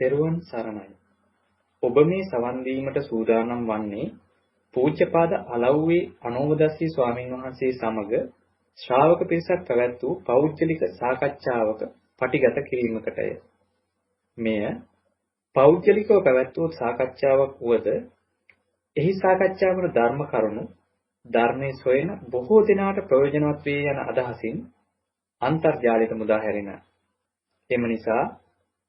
තෙරුවන් සරණයි. ඔබ මේ සවන් දීමට සූදානම් වන්නේ පූජ්‍යපාද අලව්වේ අනෝමදස්සී ස්වාමීන් වහන්සේ සමග ශ්‍රාවක පිරිසක් පැවැත් වූ පෞද්ගලික සාකච්ඡාවක පටිගත කිරීමකටය. මෙය පෞද්ගලිකව පැවැත් වූ සාකච්ඡාවක් වුවද එහි සාකච්ඡා වන ධර්ම කරුණු ධර්මයේ සොයන බොහෝ දෙනාට ප්‍රයෝජනවත් වේ යන අදහසින් අන්තර්ජාලයට මුදා හැරෙන. එම නිසා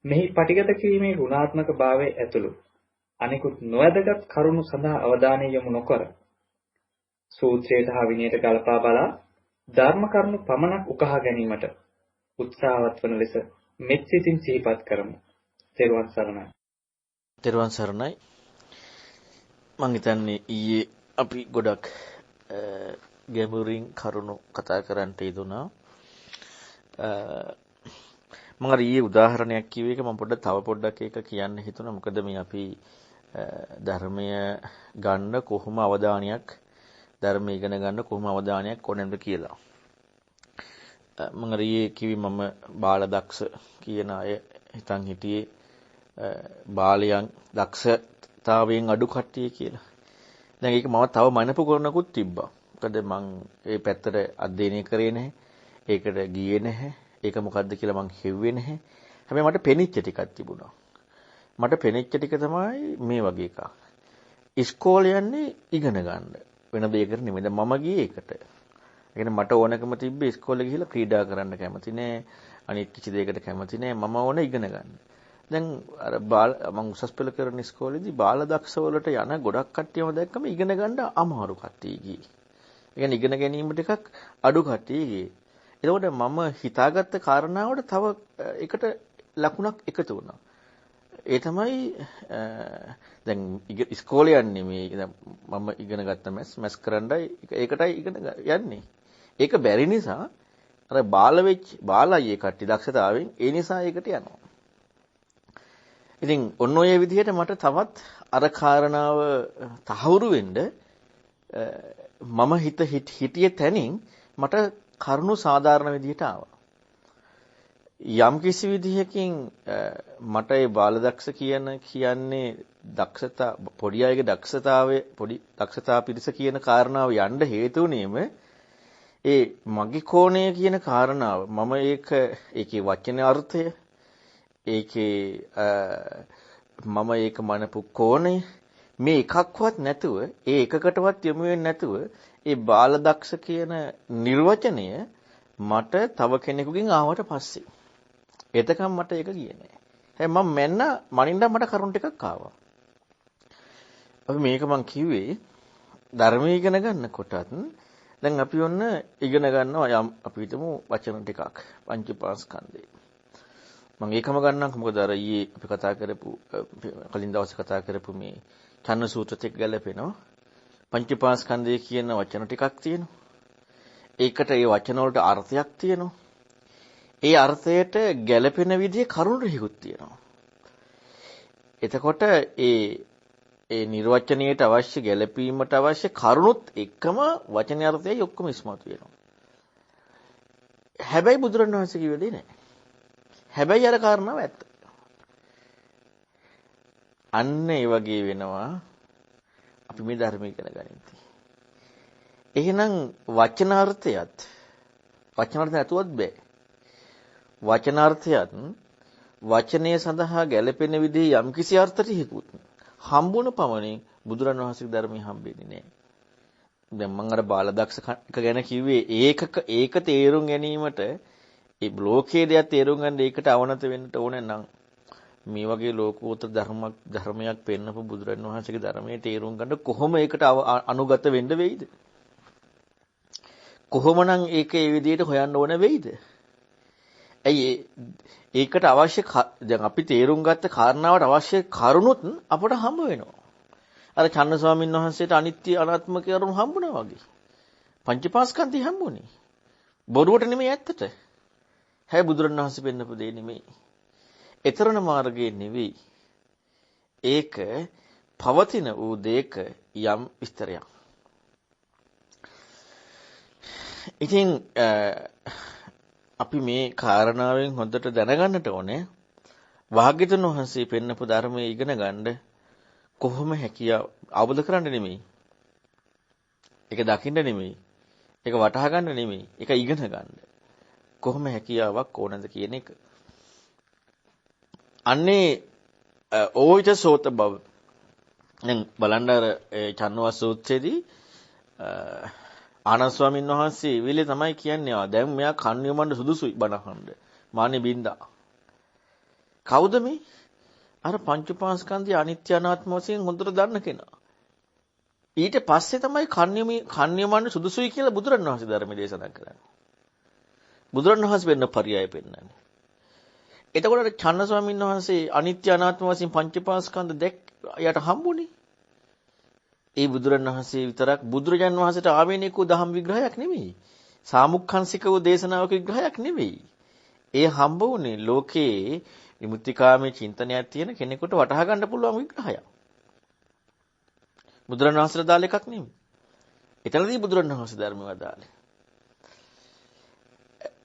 මෙහි පටිගත කිරීමේ ගුණාත්මක භාවය ඇතුළු අනිකුත් නොවැදගත් කරුණු සඳහා අවධානය යොමු නොකර සූත්‍රයට හා විනයට ගලපා බලා ධර්ම කරුණු පමණක් උකහා ගැනීමට උත්සාහවත් වන ලෙස මෙත් සිතින් සිහිපත් කරමු. තෙරුවන් සරණයි. තෙරුවන් සරණයි. මම හිතන්නේ ඊයේ අපි ගොඩක් ගැඹුරින් කරුණු කතා කරන්නට යෙදුණා. මම ඊයේ උදාහරණයක් කිව්ව එක මම තව පොඩ්ඩක් ඒක කියන්න හිතුණා. මොකද මේ අපි ධර්මය ගන්න කොහොම අවධානයක් ධර්මය ඉගෙන ගන්න කොහොම අවධානයක් ඕනෙන්ද කියලා. මම ඊයේ කිව්වේ මම බාලදක්ෂ කියන අය හිතන් හිටියේ බාලයන් දක්ෂතාවයෙන් අඩු කට්ටිය කියලා. දැන් ඒක මම තව මනපු කරනකුත් තිබ්බා. මොකද මම ඒ පැත්තට අධ්‍යයනය කරේ නැහැ. ඒකට ගියේ නැහැ. ඒක මොකද්ද කියලා මං හෙව්වේ නැහැ. හැබැයි මට පෙනිච්ච ටිකක් තිබුණා. මට පෙනිච්ච ටික තමයි මේ වගේ එකක්. ඉස්කෝලේ යන්නේ ඉගෙන ගන්න. වෙන දෙයකට නෙමෙයි. දැන් මම ගියේ ඒකට. ඒ කියන්නේ මට ඕනකම තිබ්බේ ඉස්කෝලේ ගිහිල්ලා ක්‍රීඩා කරන්න කැමති නෑ. අනිත් කිසි දෙයකට කැමති නෑ. මම ඕන ඉගෙන ගන්න. දැන් අර මං උසස් පෙළ කරන ඉස්කෝලේදී බාල දක්ෂ වලට යන ගොඩක් කට්ටියම දැක්කම ඉගෙන ගන්න අමාරු කට්ටිය ගියේ. ඒ කියන්නේ ඉගෙන ගැනීම ටිකක් අඩු කට්ටිය ගියේ. එතකොට මම හිතාගත්ත කාරණාවට තව එකට ලකුණක් එකතු වුණා. ඒ තමයි දැන් ඉස්කෝලේ යන්නේ මේ මම ඉගෙන ගත්ත මැස් කරන්නයි ඒකටයි ඉගෙන යන්නේ. ඒක බැරි නිසා අර බාලයි කට්ටිය දක්ෂතාවෙන් ඒ නිසා ඒකට යනවා. ඉතින් ඔන්න ඔය විදිහට මට තවත් අර කාරණාව තහවුරු වෙන්න මම හිතියේ තැනින් මට කරුණු සාධාරණ විදිහට ආවා. යම් කිසි විදිහකින් මට ඒ බාලදක්ෂ කියන්නේ දක්ෂතා පොඩි අයගේ දක්ෂතා පිරිස කියන කාරණාව යන්න හේතු වුණේම ඒ මගේ කෝණය කියන කාරණාව මම ඒකේ වචන අර්ථය ඒකේ මම ඒක මනපු කෝණය මේ එකක්වත් නැතුව ඒ එකකටවත් යොමු වෙන්නේ නැතුව ඒ බාලදක්ෂ කියන නිර්වචනය මට තව කෙනෙකුගෙන් ආවට පස්සේ එතකම් මට ඒක ගියේ නෑ. හැබැයි මම මනින්ද මට කරුණ ටිකක් ආවා. අපි මේක මං කිව්වේ ධර්මයේ ඉගෙන ගන්නකොටත් දැන් අපි ඔන්න ඉගෙන ගන්නවා යම් අපි හිතමු වචන ටිකක් පංචපාස්කන්ධේ. මම ඒකම ගන්නම් මොකද අර ඊයේ අපි කතා කරපු කලින් දවසේ කතා කරපු මේ චන්න සූත්‍රත් එක්ක ගැලපෙනවා. පංචපාස්කන්ධය කියන වචන ටිකක් තියෙනවා. ඒකට ඒ වචන වලට අර්ථයක් තියෙනවා. ඒ අර්ථයට ගැලපෙන විදිහේ කරුණු ටිකක් තියෙනවා. එතකොට ඒ නිර්වචනීයට අවශ්‍ය ගැලපීමට අවශ්‍ය කරුණුත් එක්කම වචනේ අර්ථයයි ඔක්කොම ඉස්මතු වෙනවා. හැබැයි බුදුරණවහන්සේ කිව්වේ නෑ. හැබැයි අර කාරණාව ඇත්ත. අන්න ඒ වගේ වෙනවා අපි මේ ධර්ම ඉගෙන ගනිද්දී. එහෙනම් වචනාර්ථයත් නැතුවත් බෑ. වචනාර්ථයත් වචනය සඳහා ගැලපෙන විදිහේ යම්කිසි අර්ථ ටිකකුත් හම්බුන පමණින් බුදුරණවහන්සේගේ ධර්මයේ හම්බෙන්නේ නෑ. දැන් මම අර බාලදක්ෂ ගැන කිව්වේ ඒක තේරුම් ගැනීමට ඒ ලෝකයේ දෙයක් තේරුම් ගන්න ඒකට අවනත වෙන්න ඕනේ නම් මේ වගේ ලෝකෝත්තර ධර්මයක් පෙන්නපු බුදුරණවහන්සේගේ ධර්මයේ තේරුම් ගන්න කොහොම ඒකට අනුගත වෙන්න වෙයිද? කොහොමනම් ඒක ඒ විදිහට හොයන්න ඕන වෙයිද? ඇයි ඒකට අවශ්‍ය දැන් අපි තේරුම් ගත්ත කාරණාවට අවශ්‍ය කරුණුත් අපට හම්බ වෙනවා. අර චන්න ස්වාමීන් වහන්සේට අනිත්‍ය අනාත්ම කරුණු හම්බුණා වගේ. පංචපාස්කන්ධය හම්බුනේ. බොරුවට නෙමෙයි ඇත්තට. හැබැයි බුදුරණවහන්සේ පෙන්නපු දෙය නෙමෙයි. ඊතරණ මාර්ගයේ නෙවෙයි. ඒක පවතින වූ දෙයක යම් විස්තරයක්. ඉතින් අපි මේ කාරණාවෙන් හොඳට දැනගන්නට ඕනේ භාග්‍යතුන් වහන්සේ පෙන්නපු ධර්මයේ ඉගෙන ගන්න කොහොම හැකියාව අවබෝධ කරන්න නෙමෙයි. ඒක දකින්න නෙමෙයි. ඒක වටහා ගන්න නෙමෙයි. ඒක ඉගෙන ගන්න. කොහොම හැකියාවක් ඕනද කියන එක. අන්නේ ඕවිත සෝත බව. දැන් බලන්න අර චන්නවස් සූත්‍රයේදී ආනන්ද ස්වාමීන් වහන්සේ විලේ තමයි කියන්නේ දැන් මෙයා කන්‍යමණ්ඩ සුදුසුයි බණහඬ. මානෙ බින්දා. කවුද මේ? අර පංච උපාස්කන්ධය අනිත්‍ය අනාත්ම වශයෙන් හොඳට දන්න කෙනා. ඊට පස්සේ තමයි කන්‍යමණ්ඩ සුදුසුයි කියලා බුදුරණවහන්සේ ධර්ම දේශනා කරන්නේ. බුදුරණවහන්සේ වෙන්න පරියාය පෙන්නන්නේ. එතකොට චන්න ස්වාමීන් වහන්සේ අනිත්‍ය අනාත්ම වශයෙන් පංච උපාස්කන්ධ යට හම්බුනේ. ඒ බුදුරණවහන්සේ විතරක් බුදුරජාන් වහන්සේට ආවේනිකව දහම් විග්‍රහයක් නෙමෙයි. සාමුක්ඛංශිකව දේශනාවක විග්‍රහයක් නෙමෙයි. ඒ හම්බ වුණේ ලෝකේ විමුක්තිකාමී චින්තනයක් තියෙන කෙනෙකුට වටහා ගන්න පුළුවන් විග්‍රහයක්. බුදුරණවහන්සේට දාල එකක් නෙමෙයි. එතනදී බුදුරණවහන්සේ ධර්මය වදාළේ.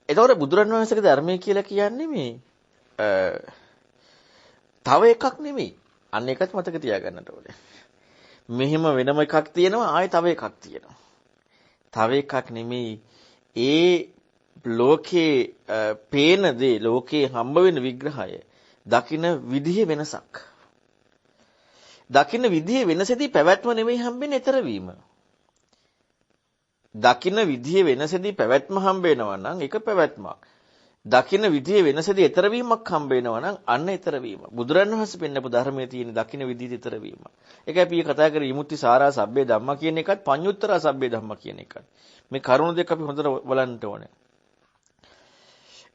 එතකොට බුදුරණවහන්සේගේ ධර්මය කියලා කියන්නේ මේ තව එකක් නෙමෙයි. අන්න එකත් මතක තියාගන්නට ඕනේ. මෙහෙම වෙනම එකක් තියෙනවා ආයෙ තව එකක් තියෙනවා. තව එකක් නෙමෙයි. ඒ ලෝකේ පේන දේ ලෝකේ හම්බ වෙන විග්‍රහය දකින්න විදිහේ වෙනසක්. දකින්න විදිහේ වෙනසෙදී පැවැත්ම නෙමෙයි හම්බෙන්නේ ඊතර වීම. දකින්න විදිහේ වෙනසෙදී පැවැත්ම හම්බ වෙනවා නම් ඒක පැවැත්මක්. දකින්න විදිහේ වෙනසෙදී ඊතර වීමක් හම්බ වෙනවා නම් අන්න ඊතර වීම. බුදුරණවහන්සේ පෙන්නපු ධර්මයේ තියෙන දකින්න විදිහේ ඊතර වීම. ඒකයි අපි කතා කරේ විමුක්ති සාරා සබ්බේ ධම්මා කියන එකත් පඤ්ඤුත්තරා සබ්බේ ධම්මා කියන එකත්. මේ කරුණු දෙක අපි හොඳට බලන්න ඕනේ.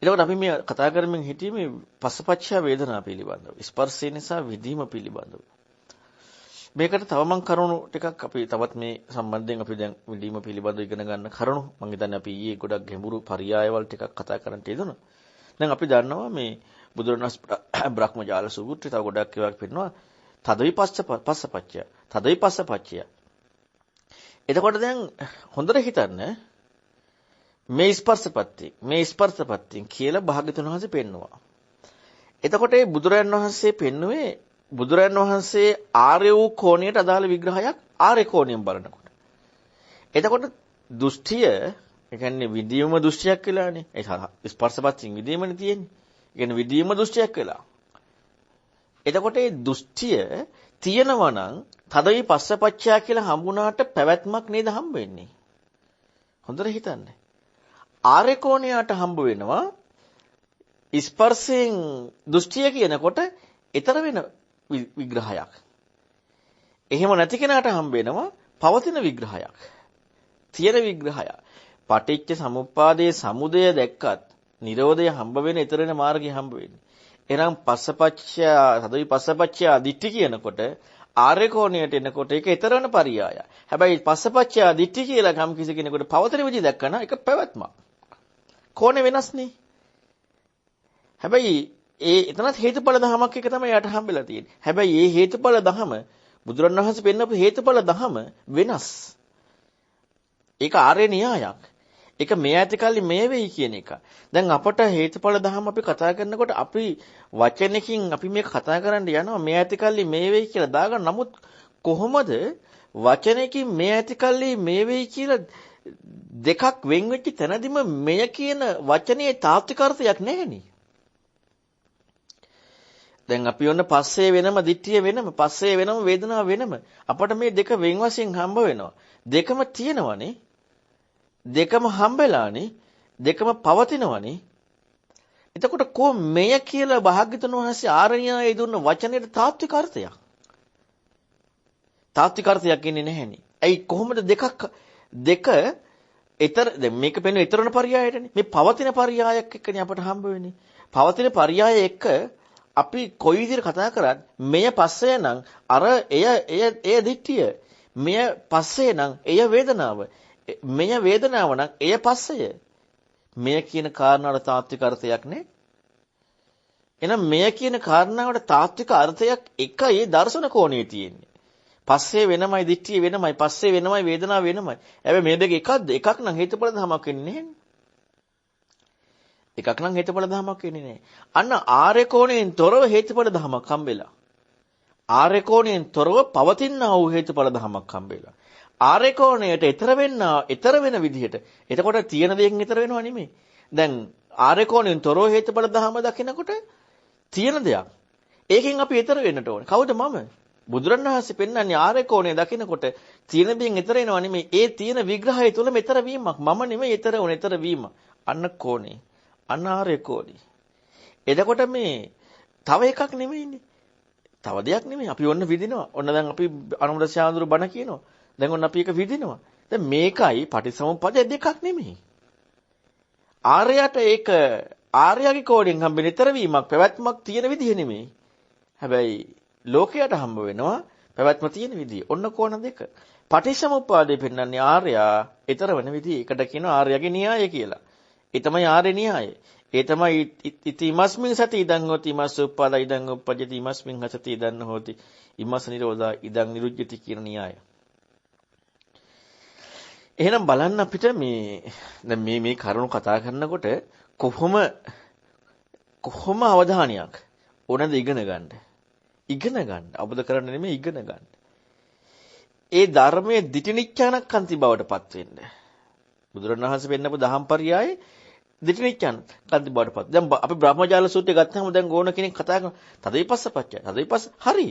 එතකොට අපි මේ කතා කරමින් හිටියේ මේ පස්සපච්චය වේදනා පිළිබඳව. ස්පර්ශය නිසා විදීම පිළිබඳව. මේකට තව මම කරුණු ටිකක් අපි තවත් මේ සම්බන්ධයෙන් අපි දැන් විදීම පිළිබඳව ඉගෙන ගන්න කරුණු මම හිතන්නේ අපි ඊයේ ගොඩක් ගැඹුරු පරයයවල් ටිකක් කතා කරන්න තියදුණා. දැන් අපි දන්නවා මේ බුදුරණවහන්සේ බ්‍රහ්මජාල සූත්‍රය තව ගොඩක් ඒවාක් පෙන්නනවා. පස්සපච්චය. පස්සපච්චය. එතකොට දැන් හොඳට හිතන්න මේ ස්පර්ශපත්තිය කියලා භාග්‍යතුන් වහන්සේ පෙන්නවා. එතකොට මේ බුදුරයන් වහන්සේ පෙන්නුවේ බුදුරයන් වහන්සේ ආර්ය වූ කෝණයට අදාළ විග්‍රහයක් ආර්ය කෝණයෙන් බලනකොට. එතකොට දෘෂ්ටිය, ඒ කියන්නේ විදීම දෘෂ්ටියක් වෙලානේ. ඒ ස්පර්ශපත්තියෙන් විදීමනේ තියෙන්නේ. ඒ කියන්නේ විදීම දෘෂ්ටියක් වෙලා. එතකොට මේ දෘෂ්ටිය තියෙනවා නම් තදවි පස්සපච්චය කියලා හම්බුණාට පැවැත්මක් නේද හම්බ වෙන්නේ. හොඳට හිතන්න. ආර්ය කෝණයට හම්බ වෙනවා ස්පර්ශයෙන් දෘෂ්ටිය කියනකොට ඊතර වෙන විග්‍රහයක්. එහෙම නැති කෙනාට හම්බ වෙනවා පවතින විග්‍රහයක්. තියෙන විග්‍රහය. පටිච්ච සමුප්පාදයේ සමුදය දැක්කත් නිරෝධය හම්බ වෙන ඊතර වෙන මාර්ගය හම්බ වෙන්නේ. එහෙනම් පස්සපච්චය සදවි පස්සපච්චය දිට්ඨි කියනකොට ආර්ය කෝණයට එනකොට ඒක ඊතර වෙන පරියාය. හැබැයි පස්සපච්චය දිට්ඨි කියලා කම් කිසි කෙනෙකුට පවතින විදිහ දැක්කම ඒක පැවැත්මක්. කෝණේ වෙනස්නේ. හැබැයි එතනත් හේතුඵල ධමයක් එක තමයි යට හම්බෙලා තියෙන්නේ. හැබැයි මේ හේතුඵල ධම බුදුරණවහන්සේ පෙන්නපු හේතුඵල ධම වෙනස්. ඒක ආර්ය න්‍යායක්. ඒක මේ ඇතිකල්ලි මේ වෙයි කියන එක. දැන් අපට හේතුඵල ධම අපි කතා කරනකොට අපි වචනකින් අපි මේක කතා කරන්න යනවා මේ ඇතිකල්ලි මේ වෙයි කියලා දාගන්න. නමුත් කොහොමද වචනකින් මේ ඇතිකල්ලි මේ වෙයි කියලා දෙකක් වෙන් වෙච්ච තැනදීම මෙය කියන වචනේ තාත්වික අර්ථයක් නැහෙනේ. දැන් අපි ඔන්න පස්සේ වෙනම දිට්ඨිය වෙනම පස්සේ වෙනම වේදනාව වෙනම අපට මේ දෙක වෙන් වශයෙන් හම්බ වෙනවා. දෙකම තියෙනවනේ. දෙකම හම්බෙලානේ. දෙකම පවතිනවනේ. එතකොට කො මෙය කියලා භාග්‍යතුන් වහන්සේ ආරණ්‍යයේ දුන්න වචනේට තාත්වික අර්ථයක්. තාත්වික අර්ථයක් ඉන්නේ නැහෙනේ. ඇයි කොහොමද දෙක ඊතර දැන් මේක පෙන්වන ඊතරන පරයයටනේ. මේ පවතින පරයයක් එක්කනේ අපට හම්බ වෙන්නේ. පවතින පරයය එක්ක අපි කොයි විදිහට කතා කරත් මෙය පස්සේ නම් අර එය දිට්ඨිය. මෙය පස්සේ නම් එය වේදනාව. මෙය වේදනාව නම් එය පස්සය. මෙය කියන කාරණාවට තාත්වික අර්ථයක් නේ. එහෙනම් මෙය කියන කාරණාවට තාත්වික අර්ථයක් එකයි දර්ශන කෝණයේ තියෙන්නේ. පස්සේ වෙනමයි දිට්ඨිය වෙනමයි පස්සේ වෙනමයි වේදනාව වෙනමයි. හැබැයි මේ දෙක එකක්ද? එකක් නම් හේතුඵල ධමයක් වෙන්නේ නැහැ. එකක් නම් හේතුඵල ධමයක් වෙන්නේ නැහැ. අන්න ආර්ය කෝණයෙන් තොරව හේතුඵල ධමයක් හම්බෙලා. ආර්ය කෝණයෙන් තොරව පවතිනා වූ හේතුඵල ධමයක් හම්බෙලා. ආර්ය කෝණයට ඊතර වෙන විදිහට. එතකොට තියෙන දෙයෙන් ඊතර වෙනව නෙමෙයි. දැන් ආර්ය කෝණයෙන් තොරව හේතුඵල ධම දකිනකොට තියෙන දෙයක්. ඒකෙන් අපි ඊතර වෙන්නට ඕනේ. කවුද මම? බුදුරණවහන්සේ පෙන්වන්නේ ආර්ය කෝණය දකිනකොට තියෙන දෙයෙන් ඊතර වෙනව නෙමෙයි. ඒ තියෙන විග්‍රහය තුළ ඊතර වීමක්. මම නෙමෙයි ඊතර උනේ ඊතර වීම. අන්න කෝණේ. අන්න ආර්ය කෝණේ. එතකොට මේ තව එකක් නෙමෙයිනේ. තව දෙයක් නෙමෙයි. අපි ඔන්න විදිනවා. ඔන්න දැන් අපි අනුමුද ශාන්දුරු බණ කියනවා. දැන් ඔන්න අපි එක විදිනවා. දැන් මේකයි පටිසමුප්පාද දෙකක් නෙමෙයි. ආර්යයට ඒක ආර්යගේ කෝණයෙන් හම්බෙන ඊතර වීමක් පැවැත්මක් තියෙන විදිහ නෙමෙයි. හැබැයි ලෝකයට හම්බ වෙනවා පැවැත්ම තියෙන විදිහ. ඔන්න කෝණ දෙක. පටිසමුප්පාදේ පෙන්වන්නේ ආර්යා ඊතර වෙන විදිහ. ඒකට කියනවා ආර්යගේ න්‍යාය කියලා. ඒ තමයි ආර්ය න්‍යාය. ඒ තමයි ඉතිමස්මින් සති ඉදං හෝති ඉමස්ස උප්පාද ඉදං උප්පජ්ජති ඉමස්මින් හසති ඉදං හෝති ඉමස්ස නිරෝධා ඉදං නිරුජ්ජති කියන න්‍යාය. එහෙනම් බලන්න අපිට දැන් මේ කරුණු කතා කරනකොට කොහොම අවධානයක් ඕනද ඉගෙන ගන්න. අවබෝධ කරන්න නෙමෙයි ඉගෙන ගන්න. ඒ ධර්මයේ දිටිනිච්ඡානක්ඛන්ති බවට පත් වෙන්න. බුදුරණවහන්සේ පෙන්නපු දහම්පරියායේ දිටිනිච්ඡානක්ඛන්ති බවට පත්. දැන් අපි බ්‍රහ්මජාල සූත්‍රය ගත්තාම දැන් ඕන කෙනෙක් කතා කරන තදවිපස්සපච්චය. තදවිපස්ස හරි.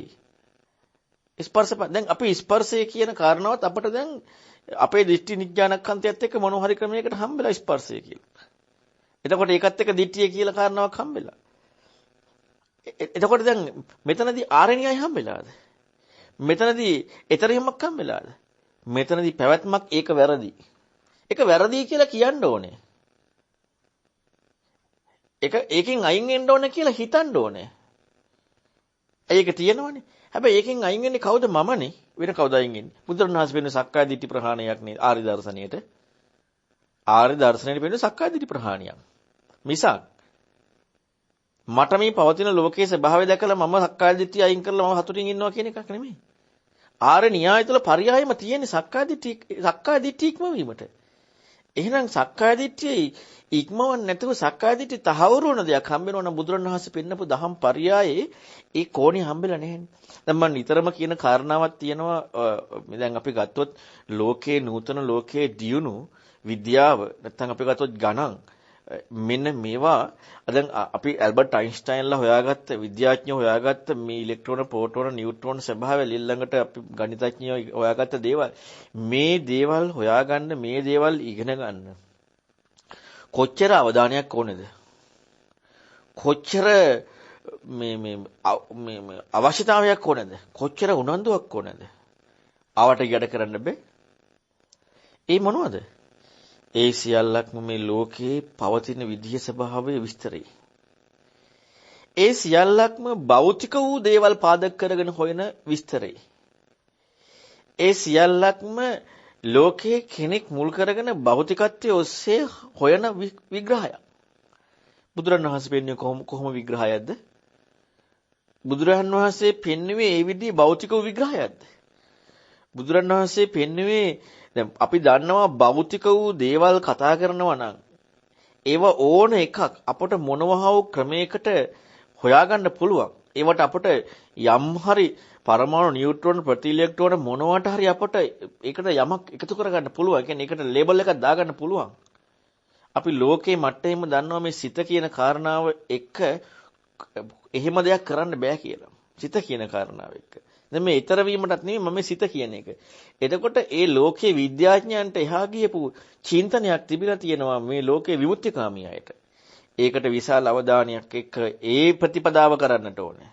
ස්පර්ශප දැන් අපි ස්පර්ශය කියන කාරණාවත් අපිට දැන් අපේ දිට්ඨි නිඥානක්ඛන්තියත් එක්ක මොන හරි ක්‍රමයකට හම්බෙලා ස්පර්ශය කියලා. එතකොට ඒකත් එක්ක දිට්ඨිය කියලා කාරණාවක් හම්බෙලා. එතකොට දැන් මෙතනදී ආරණ්‍යයි හම්බෙලාද? මෙතනදී ඊතරීමක් හම්බෙලාද? මෙතනදී පැවැත්මක් ඒක වැරදි. ඒක වැරදි කියලා කියන්න ඕනේ. ඒකෙන් අයින් වෙන්න ඕනේ කියලා හිතන්න ඕනේ. ඒක තියෙනවනේ. හැබැයි ඒකෙන් අයින් වෙන්නේ කවුද? මමනේ. වෙන කවුද අයින් වෙන්නේ? බුදුරණවහන්සේ වෙන සක්කාය දිට්ඨි ප්‍රහාණයක් නේ ආර්ය දර්ශනයට. ආර්ය දර්ශනයට වෙන්නේ සක්කාය දිට්ඨි ප්‍රහාණයක්. මිසක් මට මේ පවතින ලෝකයේ ස්වභාවය දැකලා මම සක්කාය දිට්ඨිය අයින් කරලා මම හතුටින් ඉන්නවා කියන එකක් නෙමෙයි. ආර්ය න්‍යාය තුළ පරියායම තියෙන්නේ සක්කාය දිට්ඨිය ඉක්මවීමට. එහෙනම් සක්කාය දිට්ඨිය ඉක්මවන්නේ නැතුව සක්කාය දිට්ඨිය තහවුරු වෙන දෙයක් හම්බෙනවා නම් බුදුරණවහන්සේ පෙන්නපු දහම් පරියායේ ඒ කෝණේ හම්බෙලා නැහැ. දැන් මම නිතරම කියන කාරණාවක් තියෙනවා. දැන් අපි ගත්තොත් ලෝකේ නූතන ලෝකයේ දියුණු විද්‍යාව නැත්නම් අපි ගත්තොත් ගණන් මෙන්න මේවා දැන් අපි ඇල්බර්ට් අයින්ස්ටයින්ලා හොයාගත්ත විද්‍යාඥයෝ හොයාගත්ත මේ ඉලෙක්ට්‍රෝන ප්‍රෝටෝන නියුට්‍රෝන ස්වභාවය ඊළඟට අපි ගණිතඥයෝ හොයාගත්ත දේවල් මේ දේවල් හොයාගන්න මේ දේවල් ඉගෙන ගන්න කොච්චර අවධානයක් ඕනේද කොච්චර මේ අවශ්‍යතාවයක් ඕනේද කොච්චර උනන්දුවක් ඕනේද ආවට ගැඩ කරන්න බෑ ඒ මොනවද ඒ සියල්ලක්ම මේ ලෝකේ පවතින විදිය ස්වභාවය විස්තරයි. ඒ සියල්ලක්ම භෞතික වූ දේවල් පාදක කරගෙන හොයන විස්තරයි. ඒ සියල්ලක්ම ලෝකේ කෙනෙක් මුල් කරගෙන භෞතිකත්වයේ ඔස්සේ හොයන විග්‍රහයක්. බුදුරණවහන්සේ පෙන්වන්නේ කොහොම විග්‍රහයක්ද? බුදුරණවහන්සේ පෙන්වුවේ ඒ විදිහේ භෞතික වූ විග්‍රහයක්ද? බුදුරණවහන්සේ පෙන්වුවේ දැන් අපි දන්නවා භෞතික වූ දේවල් කතා කරනවා නම් ඒව ඕන එකක් අපට මොනවා වූ ක්‍රමයකට හොයාගන්න පුළුවන්. ඒවට අපට යම් හරි පරමාණු නියුට්‍රෝන ප්‍රති ඉලෙක්ට්‍රෝන මොනවට හරි අපට ඒකට යමක් එකතු කරගන්න පුළුවන්. ඒ කියන්නේ ඒකට ලේබල් එකක් දාගන්න පුළුවන්. අපි ලෝකේ මට්ටමෙම දන්නවා මේ සිත කියන කාරණාව එක්ක එහෙම දෙයක් කරන්න බෑ කියලා. සිත කියන කාරණාව එක්ක. දැන් මේ ඊතර වීමටත් නෙමෙයි මම සිත කියන එක. එතකොට ඒ ලෝකයේ විද්‍යාඥයන්ට එහා ගියපු චින්තනයක් තිබිලා තියෙනවා මේ ලෝකයේ විමුක්තිකාමී අයට. ඒකට විශාල අවධානයක් එක්ක ඒ ප්‍රතිපදාව කරන්නට ඕනේ.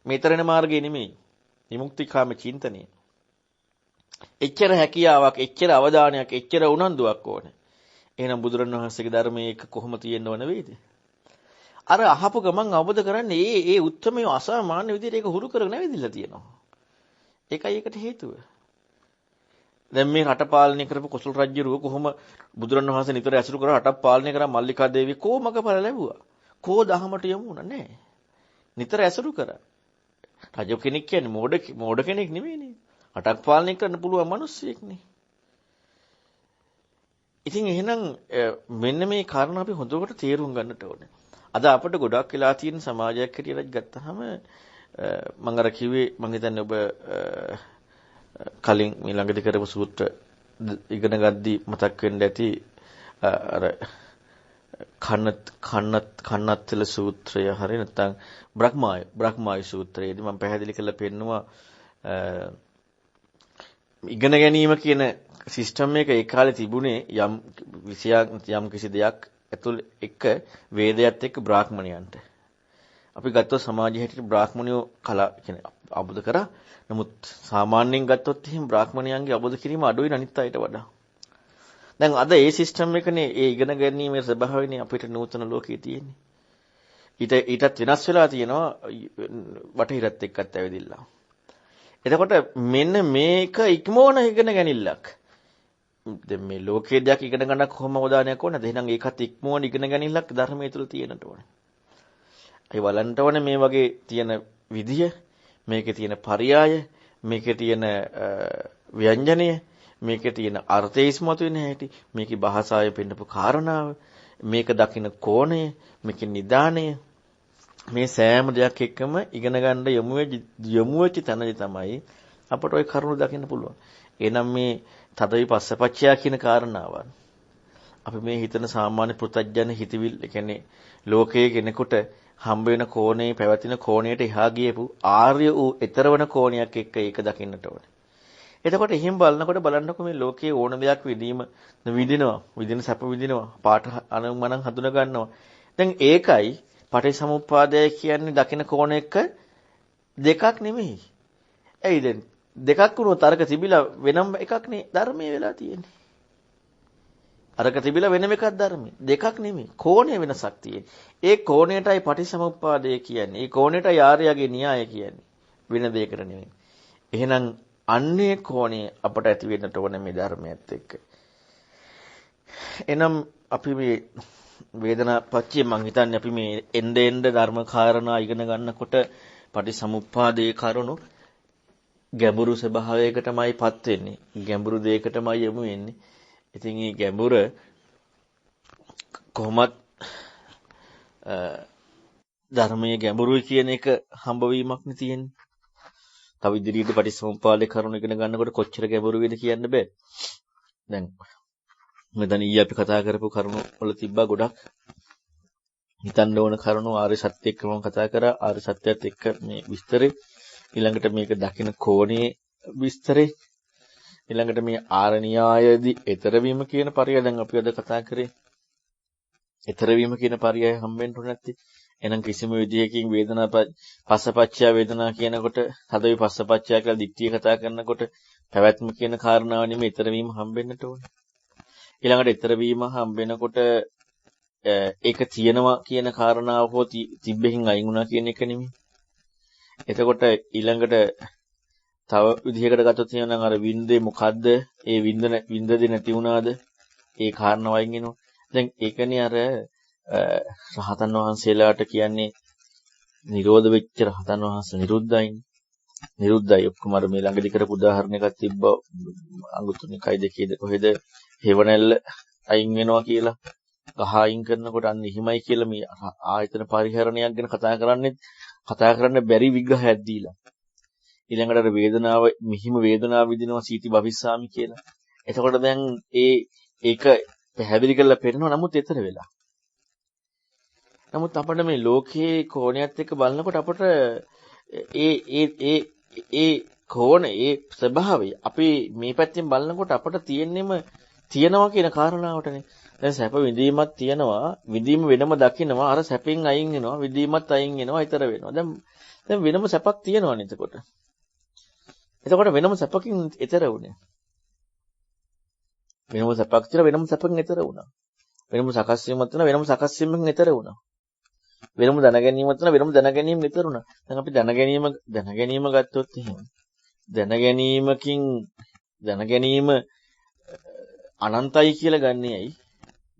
මේ ඊතරන මාර්ගය නෙමෙයි. විමුක්තිකාමී චින්තනය. එච්චර හැකියාවක්, එච්චර අවධානයක්, එච්චර උනන්දුවක් ඕනේ. එහෙනම් බුදුරණවහන්සේගේ ධර්මයේ එක කොහොම තියෙන්නව නෙවෙයිද? අර අහපු ගමන් අවබෝධ කරන්නේ ඒ උත්තරමය අසාමාන්‍ය විදිහට ඒක හුරු කරගෙන නැවිදිලා තියෙනවා. ඒකයි ඒකට හේතුව. දැන් මේ රට පාලනය කරපු කොසල් රජුරුව කොහොම බුදුරණවහන්සේ නිතර ඇසුරු කරලා රට පාලනය කරා මල්ලිකා දේවිය කොමකපල ලැබුවා. කෝ දහමට යමු නැහැ. නිතර ඇසුරු කරා. රජ කෙනෙක් කියන්නේ මෝඩ කෙනෙක් නෙමෙයිනේ. රටක් පාලනය කරන්න පුළුවන් මිනිස්සෙක් නේ. ඉතින් එහෙනම් මෙන්න මේ කාරණා අපි හොඳට තේරුම් ගන්නට ඕනේ. අද අපිට ගොඩක් වෙලා තියෙන සමාජයක් හැටියට ගත්තාම මම අර කිව්වේ මම හිතන්නේ ඔබ කලින් මේ ළඟදී කරපු සූත්‍ර ඉගෙන ගද්දී මතක් වෙන්න ඇති අර කන්නත්තල සූත්‍රය හරිය නැත්නම් බ්‍රහ්මාය සූත්‍රයේදී මම පැහැදිලි කරලා පෙන්නවා ඉගෙන ගැනීම කියන සිස්ටම් එක ඒ කාලේ තිබුණේ යම් විෂයක් යම් කිසි දෙයක් ඇතුළ එක වේදයත් එක්ක බ්‍රාහ්මණයන්ට. අපි ගත්තොත් සමාජය හැටියට බ්‍රාහ්මණයෝ කලා කියන්නේ අවබෝධ කරා. නමුත් සාමාන්‍යයෙන් ගත්තොත් එහෙනම් බ්‍රාහ්මණයන්ගේ අවබෝධ කිරීම අඩුයි අනිත් අයට වඩා. දැන් අද ඒ සිස්ටම් එකනේ ඒ ඉගෙන ගැනීමේ ස්වභාවයනේ අපිට නූතන ලෝකයේ තියෙන්නේ. ඊටත් වෙනස් වෙලා තියෙනවා වටහිරත් එක්කත් ඇවිදිලා. එතකොට මෙන්න මේක ඉක්මවන ඉගෙන ගැනීමක්. දැන් මේ ලෝකයේ දෙයක් ඉගෙන ගන්න කොහොම අවධානයක් ඕනද? එහෙනම් ඒකත් ඉක්මවන ඉගෙන ගැනීමක් ධර්මයේ තුල තියෙන්නට ඕනේ. ඒ බලන්න ඕනේ මේ වගේ තියෙන විදිය, මේකේ තියෙන පරයය, මේකේ තියෙන ව්‍යංජනය, මේකේ තියෙන අර්ථය ඉස්මතු වෙන හැටි, මේකේ භාෂාවේ පෙන්නපු කාරණාව, මේක දකින්න කෝණය, මේකේ නිදාණය, මේ සෑම දෙයක් එක්කම ඉගෙන ගන්න යොමු වෙච්ච තැනදී තමයි අපට ওই කරුණු දකින්න පුළුවන්. එහෙනම් මේ තදවි පස්සපච්චයා කියන කාරණාවන් අපි මේ හිතන සාමාන්‍ය පෘථජ්ජන හිතවිල්, ඒ කියන්නේ ලෝකයේ කෙනෙකුට හම්බ වෙන කෝණේ පැවතින කෝණයට එහා ගියපු ආර්ය වූ ඊතරවන කෝණයක් එක්ක ඒක දකින්නට ඕනේ. එතකොට එහෙම බලනකොට බලන්නකො මේ ලෝකයේ ඕන දෙයක් විඳින සැප විඳිනවා, පාට අනුමනන් හඳුන ගන්නවා. දැන් ඒකයි පටිච්චසමුප්පාදය කියන්නේ දකින්න කෝණ එක දෙකක් නෙමෙයි. ඇයි දැන් දෙකක් වුණොත් අරක තිබිලා වෙනම එකක් නේ ධර්මයේ වෙලා තියෙන්නේ. අරක තිබිලා වෙනම එකක් ධර්මයේ. දෙකක් නෙමෙයි. කෝණේ වෙනසක් තියෙන්නේ. ඒ කෝණයටයි පටිච්චසමුප්පාදය කියන්නේ. ඒ කෝණයටයි ආර්යගේ න්‍යාය කියන්නේ. වෙන දෙයකට නෙමෙයි. එහෙනම් අන්නේ කෝණේ අපට ඇති වෙන්නට ඕන මේ ධර්මයත් එක්ක. එනම් අපි මේ වේදනාපච්චය මං හිතන්නේ අපි මේ එන්න ධර්ම කාරණා ඉගෙන ගන්නකොට පටිසමුප්පාදේ කරුණු ගැඹුරු ස්වභාවයකටමයිපත් වෙන්නේ. ගැඹුරු දෙයකටමයි යමු වෙන්නේ. ඉතින් මේ ගැඹුර කොහොමත් ධර්මයේ ගැඹුරුයි කියන එක හම්බවීමක් නේ තියෙන්නේ. තව ඉදිරියට පටිසමුප්පාදේ කරුණු ඉගෙන ගන්නකොට කොච්චර ගැඹුරු වේද කියන්න බෑ. දැන් මෙතන ඊයේ අපි කතා කරපු කරුණු වල තිබ්බා ගොඩක් හිතන්න ඕන කරුණු ආර්ය සත්‍ය එක්ක මම කතා කරා. ආර්ය සත්‍යයත් එක්ක මේ විස්තරේ, ඊළඟට මේක දකින කෝණේ විස්තරේ, ඊළඟට මේ ආරණ්‍යයේදී ඊතරවීම කියන පරයය දැන් අපි අද කතා කරේ. ඊතරවීම කියන පරයය හම්බෙන්න උනේ නැත්තේ. එහෙනම් කිසිම විදියකින් වේදනා පස්සපච්චය වේදනා කියනකොට හදවි පස්සපච්චය කියලා දික්තිය කතා කරනකොට පැවැත්ම කියන කාරණාව නෙමෙයි ඊතරවීම හම්බෙන්නට ඕනේ. ඊළඟට ඊතරවීම හම්බෙනකොට ඒක තියෙනවා කියන කාරණාව හෝ තිබෙහින් අයින් වුණා කියන එක නෙමෙයි. එතකොට ඊළඟට තව විදිහකට ගත්තොත් එහෙනම් අර වින්දේ මොකද්ද? ඒ වින්දේ නැති වුණාද? ඒ කාරණාව අයින් වෙනවා. දැන් ඒකනේ අර රහතන් වහන්සේලාට කියන්නේ නිරෝධ වෙච්ච රහතන් වහන්සේ නිරුද්ධයි. ඔක්කොම අර මේ ළඟදී කරපු උදාහරණයක් තිබ්බා අඟුතු නිකයි දෙකේද කොහෙද හේවණැල්ල අයින් වෙනවා කියලා. ගහ අයින් කරනකොට අන්න එහෙමයි කියලා මේ ආයතන පරිහරණයක් ගැන කතා කරන්න බැරි විග්‍රහයක් දීලා. ඊළඟට අර වේදනාව මිහිම වේදනාව විඳිනවා සීති භවිස්සාමි කියලා. එතකොට දැන් ඒක පැහැදිලි කරලා පෙන්නනවා. නමුත් ඊතර වෙලා. නමුත් අපිට මේ ලෝකයේ කෝණයත් එක්ක බලනකොට අපට ඒ කෝණ ඒ ස්වභාවය අපි මේ පැත්තෙන් බලනකොට අපට තියෙනවා කියන කාරණාවටනේ. දැන් සැප විඳීමක් තියෙනවා, විඳීම වෙනම දකින්නවා, අර සැපෙන් අයින් වෙනවා, විඳීමත් අයින් වෙනවා, ඊතර වෙනවා. දැන් වෙනම සැපක් තියෙනවනේ එතකොට. වෙනම සැපකින් ඊතර වුණේ. වෙනම සැපක් තියලා වෙනම සැපකින් ඊතර වුණා. වෙනම සකස් වීමක් තියෙනවා, වෙනම සකස් වීමකින් ඊතර වුණා. වෙනම දැනගැනීමක් තියෙනවා, වෙනම දැනගැනීමකින් ඊතර වුණා. දැන් අපි දැනගැනීම ගත්තොත් එහෙම. දැනගැනීම අනන්තයි කියලා ගන්නෙ ඇයි?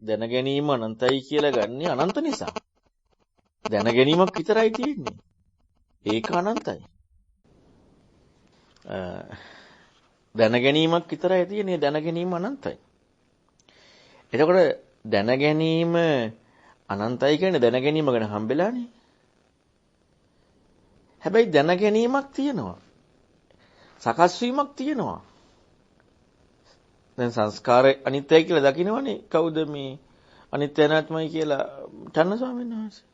දැනගැනීම අනන්තයි කියලා ගන්නෙ අනන්ත නිසා. දැනගැනීමක් විතරයි තියෙන්නේ. ඒක අනන්තයි. දැනගැනීමක් විතරයි තියෙන්නේ. දැනගැනීම අනන්තයි. එතකොට දැන ගැනීම අනන්තයි කියන්නේ දැන ගැනීම ගැන හම්බෙලානේ. හැබැයි දැන ගැනීමක් තියෙනවා. සකස් වීමක් තියෙනවා. දැන් සංස්කාර අනිත්‍යයි කියලා දකිනවනේ කවුද මේ අනිත්‍ය අනාත්මයි කියලා චන්න ස්වාමීන් වහන්සේ.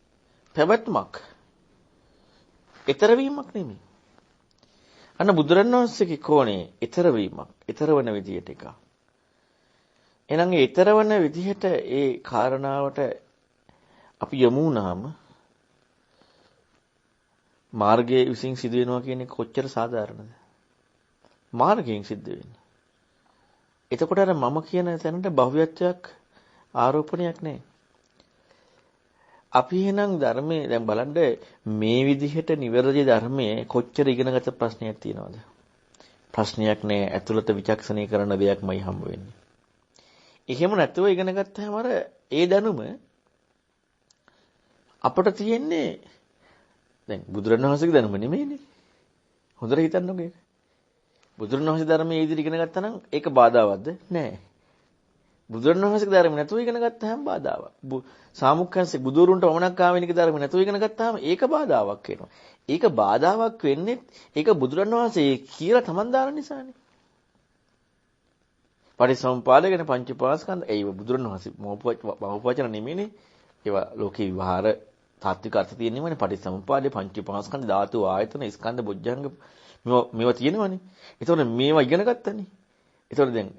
පැවැත්මක්. ඊතර වීමක් නෙමෙයි. අන්න බුදුරණවහන්සේගේ කෝණේ ඊතර වීමක්. ඊතර වන විදියට එක. එහෙනම් ඒ ඊතර වන විදියට ඒ කාරණාවට අපි යමු වුණාම මාර්ගයේ විසින් සිදු වෙනවා කියන එක කොච්චර සාධාරණද? මාර්ගයෙන් සිද්ධ වෙන්නේ. එතකොට අර මම කියන තැනට භව්‍යත්වයක් ආරෝපණයක් නැහැ. අපි එහෙනම් ධර්මයේ දැන් බලන්න මේ විදිහට නිවැරදි ධර්මයේ කොච්චර ඉගෙනගත ප්‍රශ්නයක් තියෙනවද? ප්‍රශ්නයක් නෑ. ඇතුළත විචක්ෂණය කරන දෙයක්මයි හම්බ වෙන්නේ. එහෙම නැතුව ඉගෙන ගත්තාම අර ඒ දැනුම අපට තියෙන්නේ දැන් බුදුරණවහන්සේගේ දැනුම නෙමෙයිනේ. හොඳට හිතන්නකෝ ඒක. බුදුරණවහන්සේ ධර්මයේ ඉදිරි ඉගෙන ගත්තා නම් ඒක බාධාවත්ද? නෑ. බුදුරණවහන්සේගේ ධර්ම නැතුව ඉගෙන ගත්තාම බාධාවක්. සාමුක්ඛංශේ බුදුරුන්ට වමනක් ආවෙනික ධර්ම නැතුව ඉගෙන ගත්තාම ඒක බාධාවක් වෙනවා. ඒක බාධාවක් වෙන්නේ ඒක බුදුරණවහන්සේ කියලා තමන් දාන නිසානේ. පටිසම්පාද ගැන පංචපාස්කන්ධ ඒව බුදුරණවහන්සේ මහෝපවචන නෙමෙයිනේ. ඒවා ලෝකේ විවහාර තාත්වික අර්ථ තියෙනවනේ. පටිසම්පාදේ පංචපාස්කන්ධ ධාතු ආයතන ස්කන්ධ බොජ්ජංග මේවා තියෙනවනේ. ඒතකොට මේවා ඉගෙන ගත්තනේ. ඒතකොට දැන්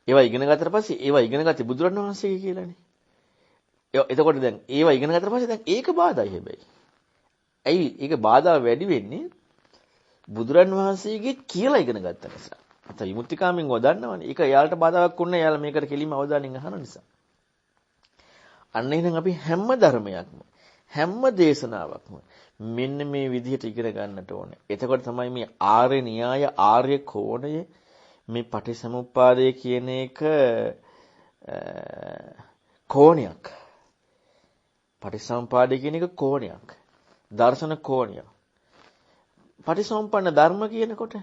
ඒවා ඉගෙන ගත්තට පස්සේ ඒවා ඉගෙන ගත්තේ බුදුරණවහන්සේගේ කියලානේ. එතකොට දැන් ඒවා ඉගෙන ගත්තට පස්සේ දැන් ඒක බාධායි හැබැයි. ඇයි ඒක බාධා වැඩි වෙන්නේ? බුදුරණවහන්සේගේ කියලා ඉගෙන ගත්ත නිසා. අත විමුක්තිකාමෙන් වදන්නවනේ. ඒක එයාලට බාධාවක් වුණා. එයාලා මේකට කෙලින්ම අවධානයෙන් අහන නිසා. අන්න එහෙනම් අපි හැම ධර්මයක්ම හැම දේශනාවක්ම මෙන්න මේ විදිහට ඉගෙන ගන්නට ඕනේ. එතකොට තමයි මේ ආර්ය න්‍යාය ආර්ය කෝණය මේ පටිසමුප්පාදය කියන එක කෝණයක්. පටිසම්පාදය කියන එක කෝණයක්. දර්ශන කෝණයක්. පටිසම්පන්න ධර්ම කියනකොට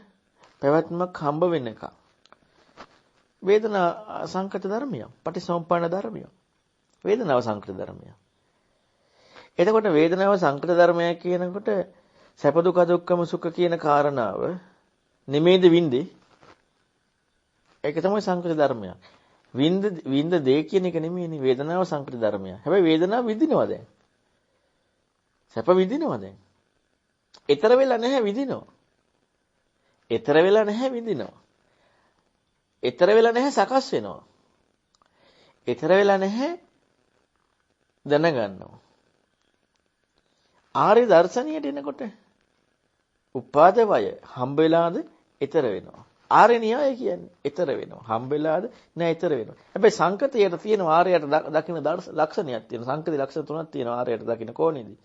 පැවැත්මක් හම්බ වෙන එක. වේදනා සංකත ධර්මයක්. පටිසම්පන්න ධර්මයක්. වේදනාව සංකත ධර්මයක්. එතකොට වේදනාව සංකත ධර්මයක් කියනකොට සැප දුක දුක්ඛම සුඛ කියන කාරණාව නිමේද වින්දේ. ඒක තමයි සංකත ධර්මයක්. වින්ද දේ කියන එක නෙමෙයිනේ වේදනාව සංකත ධර්මයක්. හැබැයි වේදනාව විඳිනවා දැන්. සැප විඳිනවා දැන්. ඊතර වෙලා නැහැ විඳිනවා. ඊතර වෙලා නැහැ විඳිනවා. ඊතර වෙලා නැහැ සකස් වෙනවා. ඊතර වෙලා නැහැ දැනගන්නවා. ආර්ය දර්ශනියට එනකොට උපාද වය හම්බ වෙලාද ඊතර වෙනවා. ආර්ය න්‍යාය කියන්නේ ඊතර වෙනවා. හම්බ වෙලාද නෑ ඊතර වෙනවා. හැබැයි සංකතයට තියෙන ආර්යයට දකින්න ලක්ෂණයක් තියෙනවා. සංකතේ ලක්ෂණ තුනක් තියෙනවා ආර්යයට දකින්න කොහොනේදී?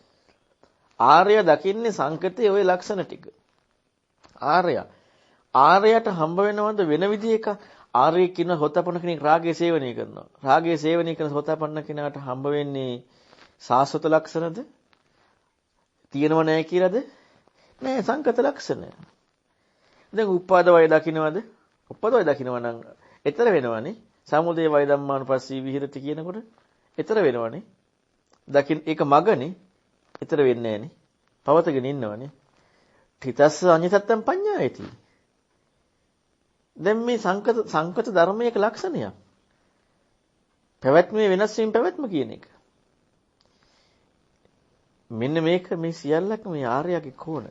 ආර්ය දකින්නේ සංකතේ ওই ලක්ෂණ ටික. ආර්යයට හම්බ වෙනවද වෙන විදිහක ආර්ය කියන හොතපන්න කෙනෙක් රාගයේ සේවනය කරනවා. රාගයේ සේවනය කරන හොතපන්න කෙනාට හම්බ වෙන්නේ සාස්වත ලක්ෂණද? තියෙනව නැහැ කියලාද? නෑ සංකත ලක්ෂණ. දැන් උපාද වය දකින්නවද? උපාද වය දකින්නව නම් ඊතර වෙනවනේ. සමුදේ වය ධම්මානුපස්සී විහෙරති කියනකොට ඊතර වෙනවනේ. දකින්න ඒක මගනේ. ඊතර වෙන්නේ නෑනේ. පවතගෙන ඉන්නවනේ. තිතස්ස අඤ්ඤතත්තම් පඤ්ඤායති. දැන් මේ සංකත ධර්මයක ලක්ෂණයක්. පැවැත්මේ වෙනස් වීම පැවැත්ම කියන එක. මෙන්න මේක මේ සියල්ලක් මේ ආර්යගේ කෝණ.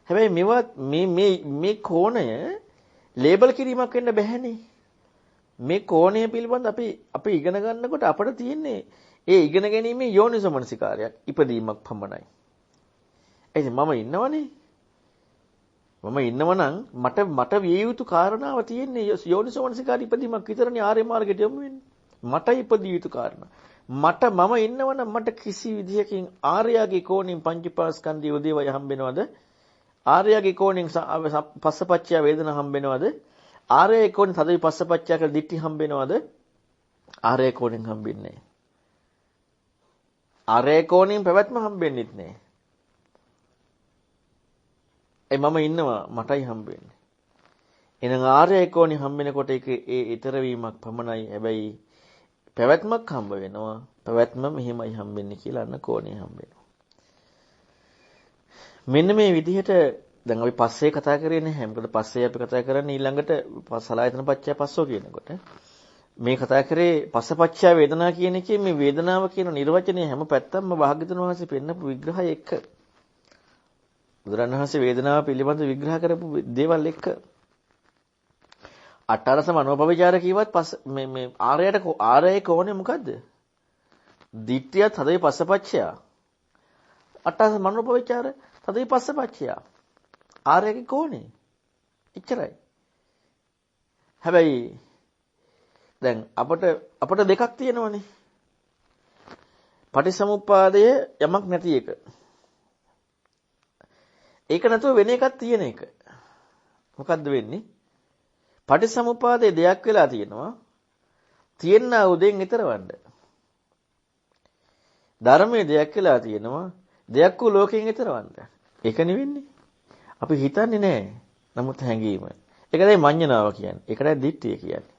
හැබැයි මේ කෝණය ලේබල් කිරීමක් වෙන්න බැහැනේ. මේ කෝණය පිළිබඳ අපි ඉගෙන ගන්නකොට අපිට තියෙන්නේ ඒ ඉගෙන ගැනීමේ යෝනිසමනසිකාරයක් ඉපදීමක් පමණයි. එයිද මම ඉන්නවනේ. මම ඉන්නවනම් මට විය යුතු කාරණාව තියෙන්නේ යෝනිසමනසිකාරී ඉපදීමක් විතරනේ ආර්ය මාර්ගයට යොමු වෙන්නේ. මට ඉපදිය යුතු කාරණා. මම ඉන්නවනම් මට කිසි විදියකින් ආර්යගේ කෝණින් පංචපාස්කන්ධය උදේවය හම්බෙනවද? ආර්යගේ කෝණින් පස්සපච්චය වේදනා හම්බෙනවද? ආර්යගේ කෝණින් තදවි පස්සපච්චය කියලා දිට්ඨි හම්බෙනවද? ආර්යගේ කෝණින් හම්බෙන්නේ නැහැ. ආර්යගේ කෝණින් පැවැත්ම හම්බෙන්නෙත් නැහැ. මම ඉන්නවා මටයි හම්බෙන්නේ. එහෙනම් ආර්යගේ කෝණින් හම්බෙනකොට ඒක ඒ ඊතර වීමක් පමණයි. හැබැයි පැවැත්මක් හම්බ වෙනවා. පැවැත්ම මෙහෙමයි හම්බෙන්නේ කියලා අන්න කෝණේ හම්බ වෙනවා. මෙන්න මේ විදිහට දැන් අපි පස්සේ කතා කරේ නැහැ. මොකද පස්සේ අපි කතා කරන්නේ ඊළඟට සලආයතන පච්චය පස්සෝ කියනකොට. මේ කතා කරේ පස්සපච්චය වේදනා කියන එකේ මේ වේදනාව කියන නිර්වචනය හැම පැත්තම භාග්‍යතුන් වහන්සේ පෙන්නපු විග්‍රහය එක්ක බුදුරණවහන්සේ වේදනාව පිළිබඳ විග්‍රහ කරපු දේවල් එක්ක අට්ඨාරස මනෝපවිචාර කිව්වත් මේ ආරයේ කෝණය මොකද්ද? දිට්ඨියත් හදේ පස්සපච්චය. අට්ඨාරස මනෝපවිචාර හදේ පස්සපච්චය. ආරයේ කෝණේ. එච්චරයි. හැබැයි දැන් අපට දෙකක් තියෙනවනේ. පටිසමුප්පාදය යමක් නැති එක. ඒක නැතුව වෙන එකක් තියෙන එක. මොකද්ද වෙන්නේ? පටිසමුපාදයේ දෙයක් වෙලා තියෙනවා. තියෙන උදෙන් ඊතරවන්න. ධර්මයේ දෙයක් වෙලා තියෙනවා. දෙයක් වූ ලෝකයෙන් ඊතරවන්න. ඒක නෙවෙන්නේ. අපි හිතන්නේ නැහැ. නමුත් හැඟීම. ඒකයි මඤ්ඤණාව කියන්නේ. ඒකයි දිට්ඨිය කියන්නේ.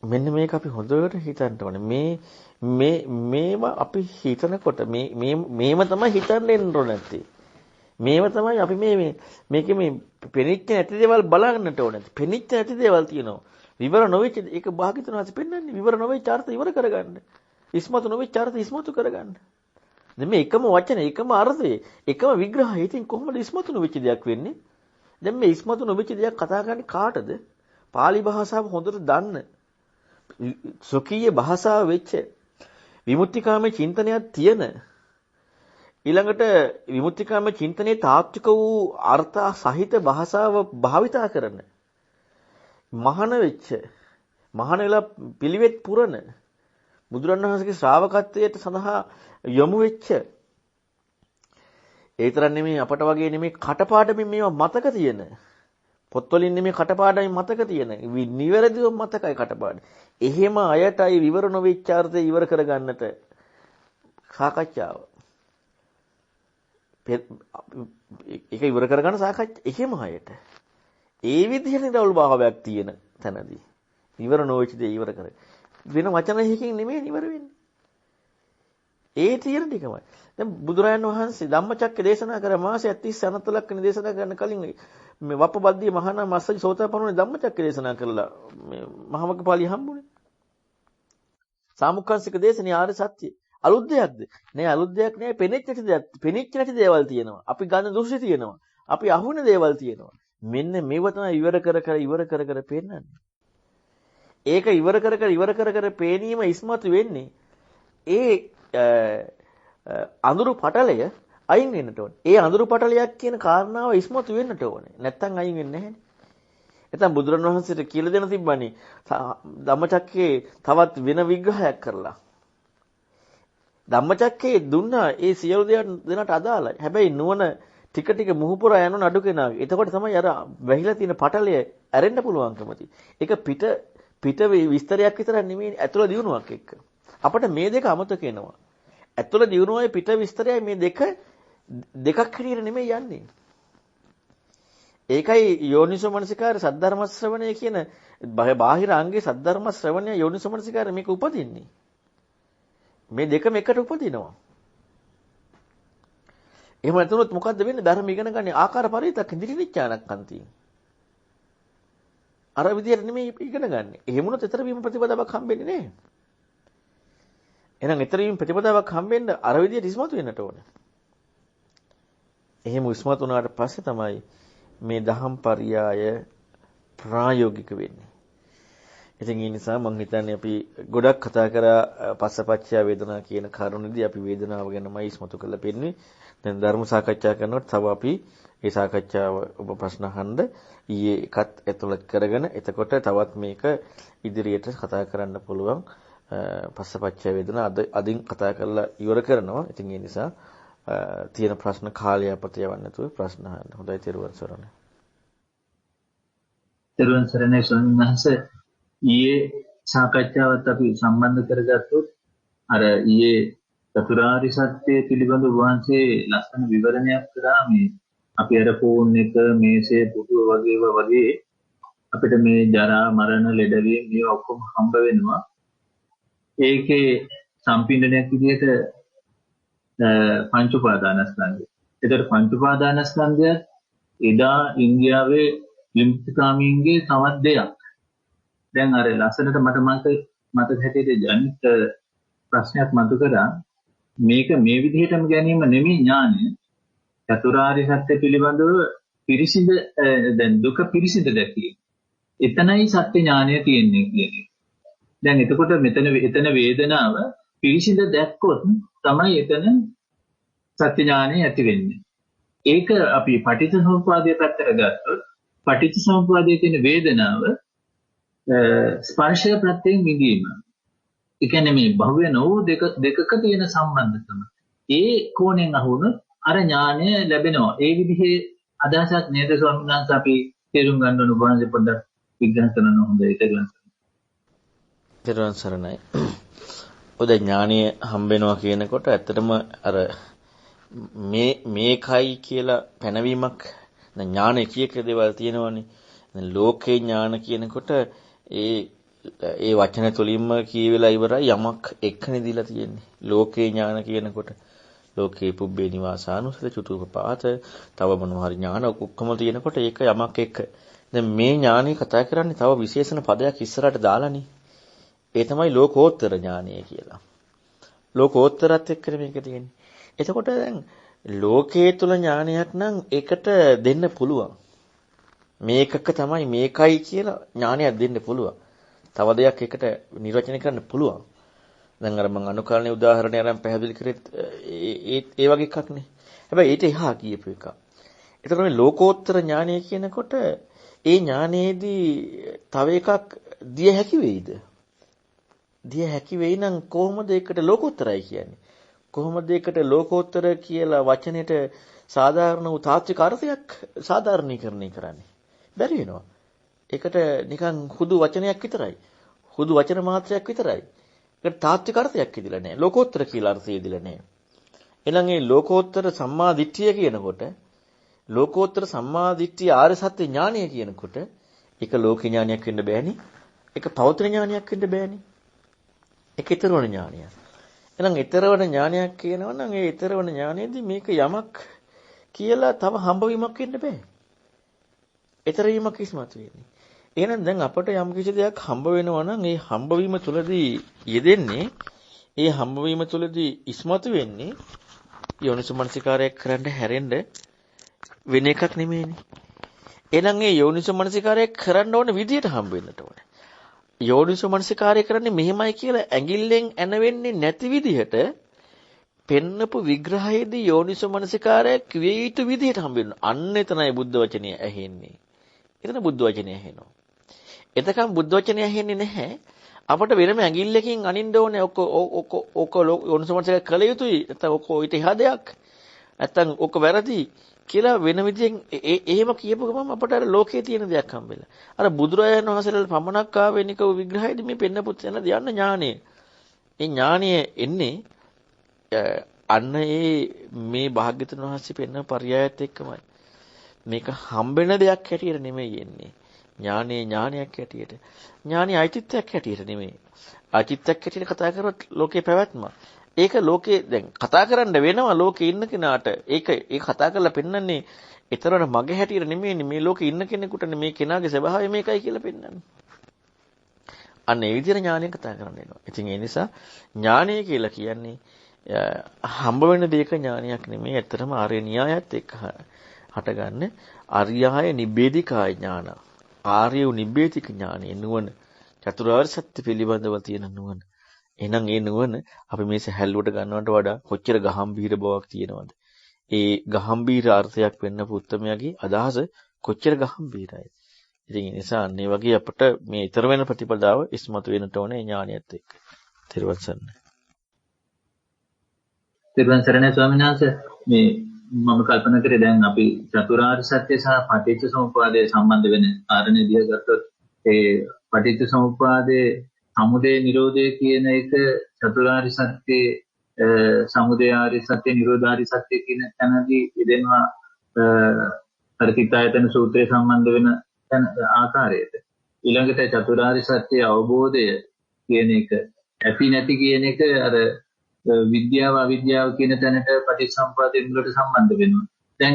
මෙන්න මේක අපි හොඳට හිතන්න ඕනේ. මේවා අපි හිතනකොට මේව තමයි හිතන්න එන්න ඕනේ නැත්තේ. මේව තමයි අපි මේකේ මේ පෙනිච්ච නැති දේවල් බලන්නට ඕනේ. පෙනිච්ච නැති දේවල් තියෙනවා. විවර නොවෙච්ච ඒක භාග්‍යතුන් වහන්සේ පෙන්වන්නේ විවර නොවෙච්ච අර්ථ ඉවර කරගන්න. ඉස්මතු නොවෙච්ච අර්ථ ඉස්මතු කරගන්න. දැන් මේ එකම වචන, එකම අර්ථය, එකම විග්‍රහය. ඉතින් කොහොමද ඉස්මතු නොවෙච්ච දෙයක් වෙන්නේ? දැන් මේ ඉස්මතු නොවෙච්ච දෙයක් කතා කරන්නේ කාටද? පාලි භාෂාව හොඳට දන්න සොකීය භාෂාව වෙච්ච විමුක්තිකාමී චින්තනයක් තියෙන ඊළඟට විමුක්තිකාමී චින්තනයේ තාත්වික වූ අර්ථ සහිත භාෂාව භාවිතා කරන මහාන වෙච්ච මහාන වෙලා පිළිවෙත් පුරන බුදුරණවහන්සේගේ ශ්‍රාවකත්වයට සඳහා යොමු වෙච්ච ඒ තරම් නෙමෙයි අපට වගේ නෙමෙයි කටපාඩමින් මේවා මතක තියෙන පොත්වලින් නෙමෙයි කටපාඩමින් මතක තියෙන නිවැරදිව මතකයි කටපාඩම. එහෙම අයටයි විවර නොවෙච්ච අර්ථය ඉවර කරගන්නට සාකච්ඡාව. ඒක ඉවර කරගන්න සාකච්ඡා එහෙම අයට. ඒ විදිහේ නිරවුල් භාවයක් තියෙන තැනදී ඉවර නොවෙච්ච දේ ඉවර කර. වෙන වචන එකකින් නෙමෙයි ඉවර වෙන්නේ. ඒ තියෙන ටිකමයි. දැන් බුදුරජාණන් වහන්සේ ධම්මචක්ක දේශනා කර මාසයක් 30 අනත්ත ලක්ෂණ දේශනා කරන කලින් මේ වප්පබද්දී මහානා මස්සජි සෝතාපන්නුනේ ධම්මචක්ක දේශනා කළා. මේ මහමග්ගපාලිය හම්බුනේ. සාමුක්ඛංශික දේශනේ ආර්ය සත්‍ය. අලුත් දෙයක්ද? නෑ අලුත් දෙයක් නෑ. පෙනෙච්ච නැති දේවල් තියෙනවා. අපි ගන්න දෘෂ්ටි තියෙනවා. අපි අහුවෙන දේවල් තියෙනවා. මෙන්න මේව තමයි ඉවර කර පෙන්නන්නේ. ඒක ඉවර කර පේනීම ඉස්මතු වෙන්නේ ඒ අඳුරු පටලය අයින් වෙන්නට ඕනේ. ඒ අඳුරු පටලයක් කියන කාරණාව ඉස්මතු වෙන්නට ඕනේ. නැත්තම් අයින් වෙන්නේ නැහැ. නැත්තම් බුදුරණවහන්සේට කියලා දෙන්න තිබ්බනේ ධම්මචක්කේ තවත් වෙන විග්‍රහයක් කරලා. ධම්මචක්කේ දුන්නා ඒ සියලු දෙනාට අදාළයි. හැබැයි නුවණ ටික ටික මුහුපුරා යන නඩු කෙනාගේ. එතකොට තමයි අර වැහිලා තියෙන පටලය ඇරෙන්න පුළුවන්කම තියෙන්නේ. ඒක පිට විස්තරයක් විතර නෙමෙයි ඇතුළ දියුණුවක් එක්ක. අපිට මේ දෙක අමතක වෙනවා. ඇතුළ දියුණුවයි පිට විස්තරයයි මේ දෙකක් හැටියට නෙමෙයි යන්නේ. ඒකයි යෝනිසෝ මනසිකාර සද්ධර්ම ශ්‍රවණය කියන බාහිර අංගේ සද්ධර්ම ශ්‍රවණය යෝනිසෝ මනසිකාර මේක උපදින්නේ. මේ දෙකම එකට උපදිනවා. එහෙම නැතුනොත් මොකද්ද වෙන්නේ? ධර්ම ඉගෙන ගන්න ආකාර පරිවිතක් ඉදිරිනිච්ඡානක්කන්ති. අර විදියට නෙමෙයි ඉගෙන ගන්න. එහෙම වුණොත් ඊතර වීම ප්‍රතිපදාවක් හම්බෙන්නේ නැහැ. එහෙනම් ඊතර වීම ප්‍රතිපදාවක් හම්බෙන්න අර විදියට ඉස්මතු වෙන්නට ඕනේ. එහෙම ඉස්මතු වුණාට පස්සේ තමයි මේ දහම් පරියාය ප්‍රායෝගික වෙන්නේ. ඉතින් ඒ නිසා මම හිතන්නේ අපි ගොඩක් කතා කරා පස්සපච්චය වේදනා කියන කරුණේදී අපි වේදනාව ගැනමයි ඉස්මතු කරලා පෙන්නේ. දැන් ධර්ම සාකච්ඡා කරනකොට තව අපි ඒ සාකච්ඡාව ඔබ ප්‍රශ්න අහන්න ඊයේ එකත් ඇතුළත් කරගෙන එතකොට තවත් මේක ඉදිරියට කතා කරන්න පුළුවන් පස්සපච්චය වේදනා අදින් කතා කරලා ඉවර කරනවා. ඉතින් ඒ නිසා තියෙන ප්‍රශ්න කාලය අපත යවන්න නැතුව ප්‍රශ්න අහන්න. හොඳයි තෙරුවන් සරණයි. තෙරුවන් සරණයි ස්වාමීන් වහන්සේ. ඊයේ සාකච්ඡාවත් අපි සම්බන්ධ කරගත්තොත් අර ඊයේ චතුරාර්ය සත්‍ය පිළිබඳ වහන්සේ ලස්සන විවරණයක් කරා මේ අපි අර ෆෝන් එක මේසේ පුටුව වගේ අපිට මේ ජරා මරණ ලෙඩවීම මේ ඔක්කොම හම්බ වෙනවා. ඒකේ සම්පින්ඩනයක් විදිහට පංච උපාදානස්කන්ධය. ඒතර පංච උපාදානස්කන්ධය එදා ඉන්දියාවේ විමුක්තිකාමීන්ගේ තවත් දෙයක්. දැන් අර ලස්සනට මට හැටියට ජනිත ප්‍රශ්නයක් මතු කරා. මේක මේ විදිහටම ගැනීම නෙමෙයි ඥානය. චතුරාර්ය සත්‍ය පිළිබඳව පිරිසිඳ දැන් දුක පිරිසිඳ දැකීම. එතනයි සත්‍ය ඥානය තියෙන්නේ කියන්නේ. දැන් එතකොට එතන වේදනාව පිරිසිඳ දැක්කොත් තමයි එතන සත්‍ය ඥානය ඇති වෙන්නේ. ඒක අපි පටිච්චසමුප්පාදයේ පැත්තට ගත්තොත් පටිච්චසමුප්පාදයේ තියෙන වේදනාව ස්පර්ශය ප්‍රත්‍යයෙන් විඳීම. ඒ කියන්නේ මේ භවය නෝ දෙකක තියෙන සම්බන්ධකම. ඒ කෝණයෙන් අහුනොත් අර ඥානය ලැබෙනවා. ඒ විදිහේ අදහසක් නේද ස්වාමීන් වහන්සේ අපි තේරුම් ගන්න ඕන. වහන්සේ පොඩ්ඩක් විග්‍රහ කරන්න හොඳයි ඒක. තෙරුවන් සරණයි. ඔය ඥානීය හම්බ වෙනවා කියනකොට ඇත්තටම අර මේකයි කියලා පැනවීමක් දැන් ඥාන කීයක දේවල් තියෙනවනේ. දැන් ලෝකේ ඥාන කියනකොට ඒ වචන තුලින්ම කියවිලා ඉවරයි යමක් එක්කනේ දීලා තියෙන්නේ. ලෝකේ ඥාන කියනකොට ලෝකේ පුබ්බේ නිවාසානුසල චුතුපපාත තව මොනවා හරි ඥාන ඔක්කොම තියෙනකොට ඒක යමක් එක්ක. දැන් මේ ඥානෙ කතා කරන්නේ තව විශේෂණ පදයක් ඉස්සරහට දාලානේ. ඒ තමයි ලෝකෝත්තර ඥානය කියලා. ලෝකෝත්තරත් එක්කනේ මේක තියෙන්නේ. එතකොට දැන් ලෝකයේ තුල ඥානයක් නම් ඒකට දෙන්න පුළුවන්. මේකක තමයි මේකයි කියලා ඥානයක් දෙන්න පුළුවන්. තව දෙයක් එකට නිර්වචනය කරන්න පුළුවන්. දැන් අර මම අනුකල්පනේ උදාහරණය අරන් පැහැදිලි කරෙත් ඒ වගේ එකක් නේ. හැබැයි ඊට එහා කියපු එක. එතකොට මේ ලෝකෝත්තර ඥානය කියනකොට ඒ ඥානයේදී තව එකක් දිය හැකි වෙයිද? දිය හැකි වෙයි නම් කොහොමද ඒකට ලෝකෝත්තරයි කියන්නේ? කොහොමද ඒකට ලෝකෝත්තර කියලා වචනෙට සාධාරණ වූ තාත්වික අර්ථයක් සාධාරණීකරණය කරන්නේ? බැරි වෙනවා. ඒකට නිකන් හුදු වචනයක් විතරයි. හුදු වචන මාත්‍රයක් විතරයි. ඒකට තාත්වික අර්ථයක් ඉදිලා නැහැ. ලෝකෝත්තර කියලා අර්ථය ඉදිලා නැහැ. එහෙනම් මේ ලෝකෝත්තර සම්මා දිට්ඨිය කියනකොට ලෝකෝත්තර සම්මා දිට්ඨිය ආර්ය සත්‍ය ඥානය කියනකොට ඒක ලෝක ඥානයක් වෙන්න බෑනේ. ඒක පෞත්‍ර ඥානයක් වෙන්න බෑනේ. ඒක ඊතරවන ඥානයක්. එහෙනම් ඊතරවන ඥානයක් කියනවා නම් ඒ ඊතරවන ඥානයේදී මේක යමක් කියලා තව හම්බවීමක් වෙන්න බෑ. ඊතරවීමක් ඉස්මතු වෙන්නේ. එහෙනම් දැන් අපට යම් කිසි දෙයක් හම්බ වෙනවා නම් ඒ හම්බවීම තුළදී යෙදෙන්නේ ඒ හම්බවීම තුළදී ඉස්මතු වෙන්නේ යෝනිසමනසිකාරයක් කරන්න හැරෙන්න වෙන එකක් නෙමෙයිනේ. එහෙනම් ඒ යෝනිසමනසිකාරයක් කරන්න ඕන විදියට හම්බ වෙන්නට ඕනේ. යෝනිසමනසිකාරය කරන්නේ මෙහෙමයි කියලා ඇඟිල්ලෙන් ඇනවෙන්නේ නැති විදිහට පෙන්නපු විග්‍රහයේදී යෝනිසමනසිකාරය කිවිය යුතු විදිහට හම්බ වෙනවා. අන්න එතනයි බුද්ධ වචනේ ඇහෙන්නේ. එතන බුද්ධ වචනේ ඇහෙනවා. එතකම් බුද්ධ වචනේ ඇහෙන්නේ නැහැ. අපට වෙනම ඇඟිල්ලකින් අනින්න ඕනේ ඔක යෝනිසමනසිකාරය කළ යුතුයි. නැත්නම් ඔක ඊට එහා දෙයක්. නැත්නම් ඔක වැරදි කියලා වෙන විදිහෙන් එහෙම කියපු ගමන් අපට අර ලෝකයේ තියෙන දෙයක් හම්බෙලා. අර බුදුරජාණන් වහන්සේලා පමණක් ආවෙනික විග්‍රහයේදී මේ පෙන්නපුත් යන ධ්‍යාන ඥානය. ඒ ඥානය එන්නේ අන්න මේ භාග්‍යතුන් වහන්සේ පෙන්න පරයයත් එක්කමයි. මේක හම්බෙන දෙයක් හැටියට නෙමෙයි එන්නේ. ඥානයක් හැටියට. ඥානීය අයිතිත්වයක් හැටියට නෙමෙයි. අයිතිත්වයක් හැටියට කතා කරොත් ලෝකේ පැවැත්ම. ඒක ලෝකේ දැන් කතා කරන්න වෙනවා ලෝකේ ඉන්න කෙනාට. ඒක කතා කරලා පෙන්නන්නේ ඊතරන මගේ හැටියට නෙමෙයි මේ ලෝකේ ඉන්න කෙනෙකුටනේ මේ කෙනාගේ ස්වභාවය මේකයි කියලා පෙන්නන්නේ. අන්න ඒ විදිහට ඥානය කතා කරන්න වෙනවා. ඉතින් ඒ නිසා ඥානය කියලා කියන්නේ හම්බ වෙන දෙයක ඥානයක් නෙමෙයි. ඇත්තටම ආර්ය න්‍යායත් එක්ක හටගන්න අරියාය නිබ්බේධිකාය ඥාන. ආර්ය නිබ්බේධික ඥානය නුවණ. චතුරාර්ය සත්‍ය පිළිබඳව තියෙන නුවණ. එහෙනම් ඒ නුවණ අපි මේ සැහැල්ලුවට ගන්නවට වඩා කොච්චර ගහම්බීර බවක් තියෙනවද? ඒ ගහම්බීර අර්ථයක් වෙන්න පුත්තමයාගේ අදහස කොච්චර ගහම්බීරයි. ඉතින් ඒ නිසා අන්නේ වගේ අපිට මේ ඊතර වෙන ප්‍රතිපදාව ඉස්මතු වෙන්නට ඕනේ ඥානියත් එක්ක. ත්‍රිවංශ සරණයි. ත්‍රිවංශ සරණයි ස්වාමීන් වහන්සේ මේ මම කල්පනා කරේ දැන් අපි චතුරාර්ය සත්‍ය සහ පටිච්ච සමුප්පාදයේ සම්බන්ධ වෙන කාරණේ දිහා ගත්තොත් ඒ පටිච්ච සමුප්පාදයේ සමුදය නිරෝධය කියන එක චතුරාර්ය සත්‍යයේ සමුදය ආර්ය සත්‍ය නිරෝධාර්ය සත්‍ය කියන තැනදී යෙදෙනවා. අර තිතායතන සූත්‍රයේ සම්බන්ධ වෙන ආකාරයට. ඊළඟට චතුරාර්ය සත්‍ය අවබෝධය කියන එක ඇති නැති කියන එක අර විද්‍යාව අවිද්‍යාව කියන තැනට පටිච්චසමුප්පාදයෙන් වලට සම්බන්ධ වෙනවා. දැන්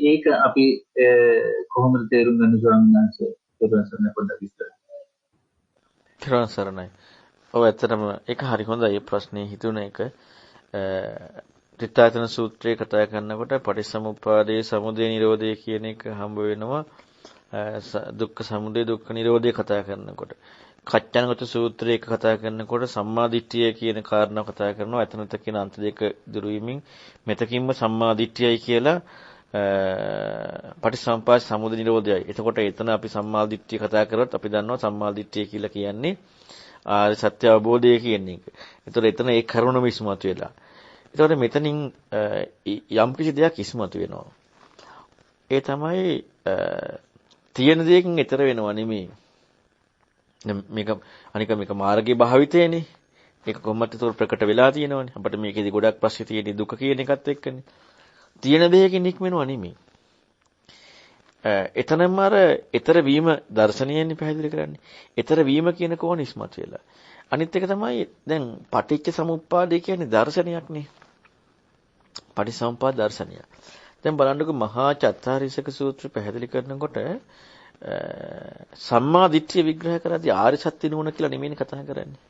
ඒක අපි කොහොමද තේරුම් ගන්න ස්වාමීන් වහන්සේ? පොඩ්ඩක් පොඩ්ඩක් විස්තර. සරණයි. ඔව් ඇත්තටම ඒක හරි හොඳයි. මේ ප්‍රශ්නේ හිතුණ එක ත්‍රිත්තායතන සූත්‍රයේ කතා කරනකොට පටිච්චසමුප්පාදයේ සමුදය නිරෝධය කියන එක හම්බ වෙනවා. දුක්ඛ සමුදය දුක්ඛ නිරෝධය කතා කරනකොට කච්චනගත සූත්‍රයේ එක කතා කරනකොට සම්මාදිට්ඨිය කියන කාරණාව කතා කරනවා. එතනත කියන අන්ත දෙක දුරු වීමෙන් මෙතකින්ම සම්මාදිට්ඨියයි කියලා පටිච්චසමුප්පාද සමුදය නිරෝධයයි. එතකොට එතන අපි සම්මාදිට්ඨිය කතා කරොත් අපි දන්නවා සම්මාදිට්ඨිය කියලා කියන්නේ ආර්ය සත්‍ය අවබෝධය කියන එක. එතකොට එතන ඒ කරුණම ඉස්මතු වෙලා. එතකොට මෙතනින් යම් කිසි දෙයක් ඉස්මතු වෙනවා. ඒ තමයි තියෙන දෙයකින් ඈතර වෙනවා නෙමෙයි. මේක අනික මේක මාර්ගයේ භාවිතයනේ. ඒක කොහොමද ඒක ප්‍රකට වෙලා තියෙනවනේ. අපිට මේකේදී ගොඩක් ප්‍රශ්න තියෙන්නේ දුක කියන එකත් එක්කනේ. තියෙන දෙයකින් නික්මෙනවා නෙමෙයි. එතනම අර ඈතර වීම දර්ශනීයනේ පැහැදිලි කරන්නේ. ඈතර වීම කියන කෝණ ඉස්මතු වෙලා. අනිත් එක තමයි දැන් පටිච්ච සමුප්පාදය කියන්නේ දර්ශනයක්නේ. පටිච්චසමුප්පාද දර්ශනය. දැන් බලන්නකො මහා චත්තාරීසක සූත්‍රය පැහැදිලි කරනකොට සම්මා දිට්ඨිය විග්‍රහ කරද්දී ආර්ය සත්‍ය නුවණ කියලා නෙමෙයි කතා කරන්නේ.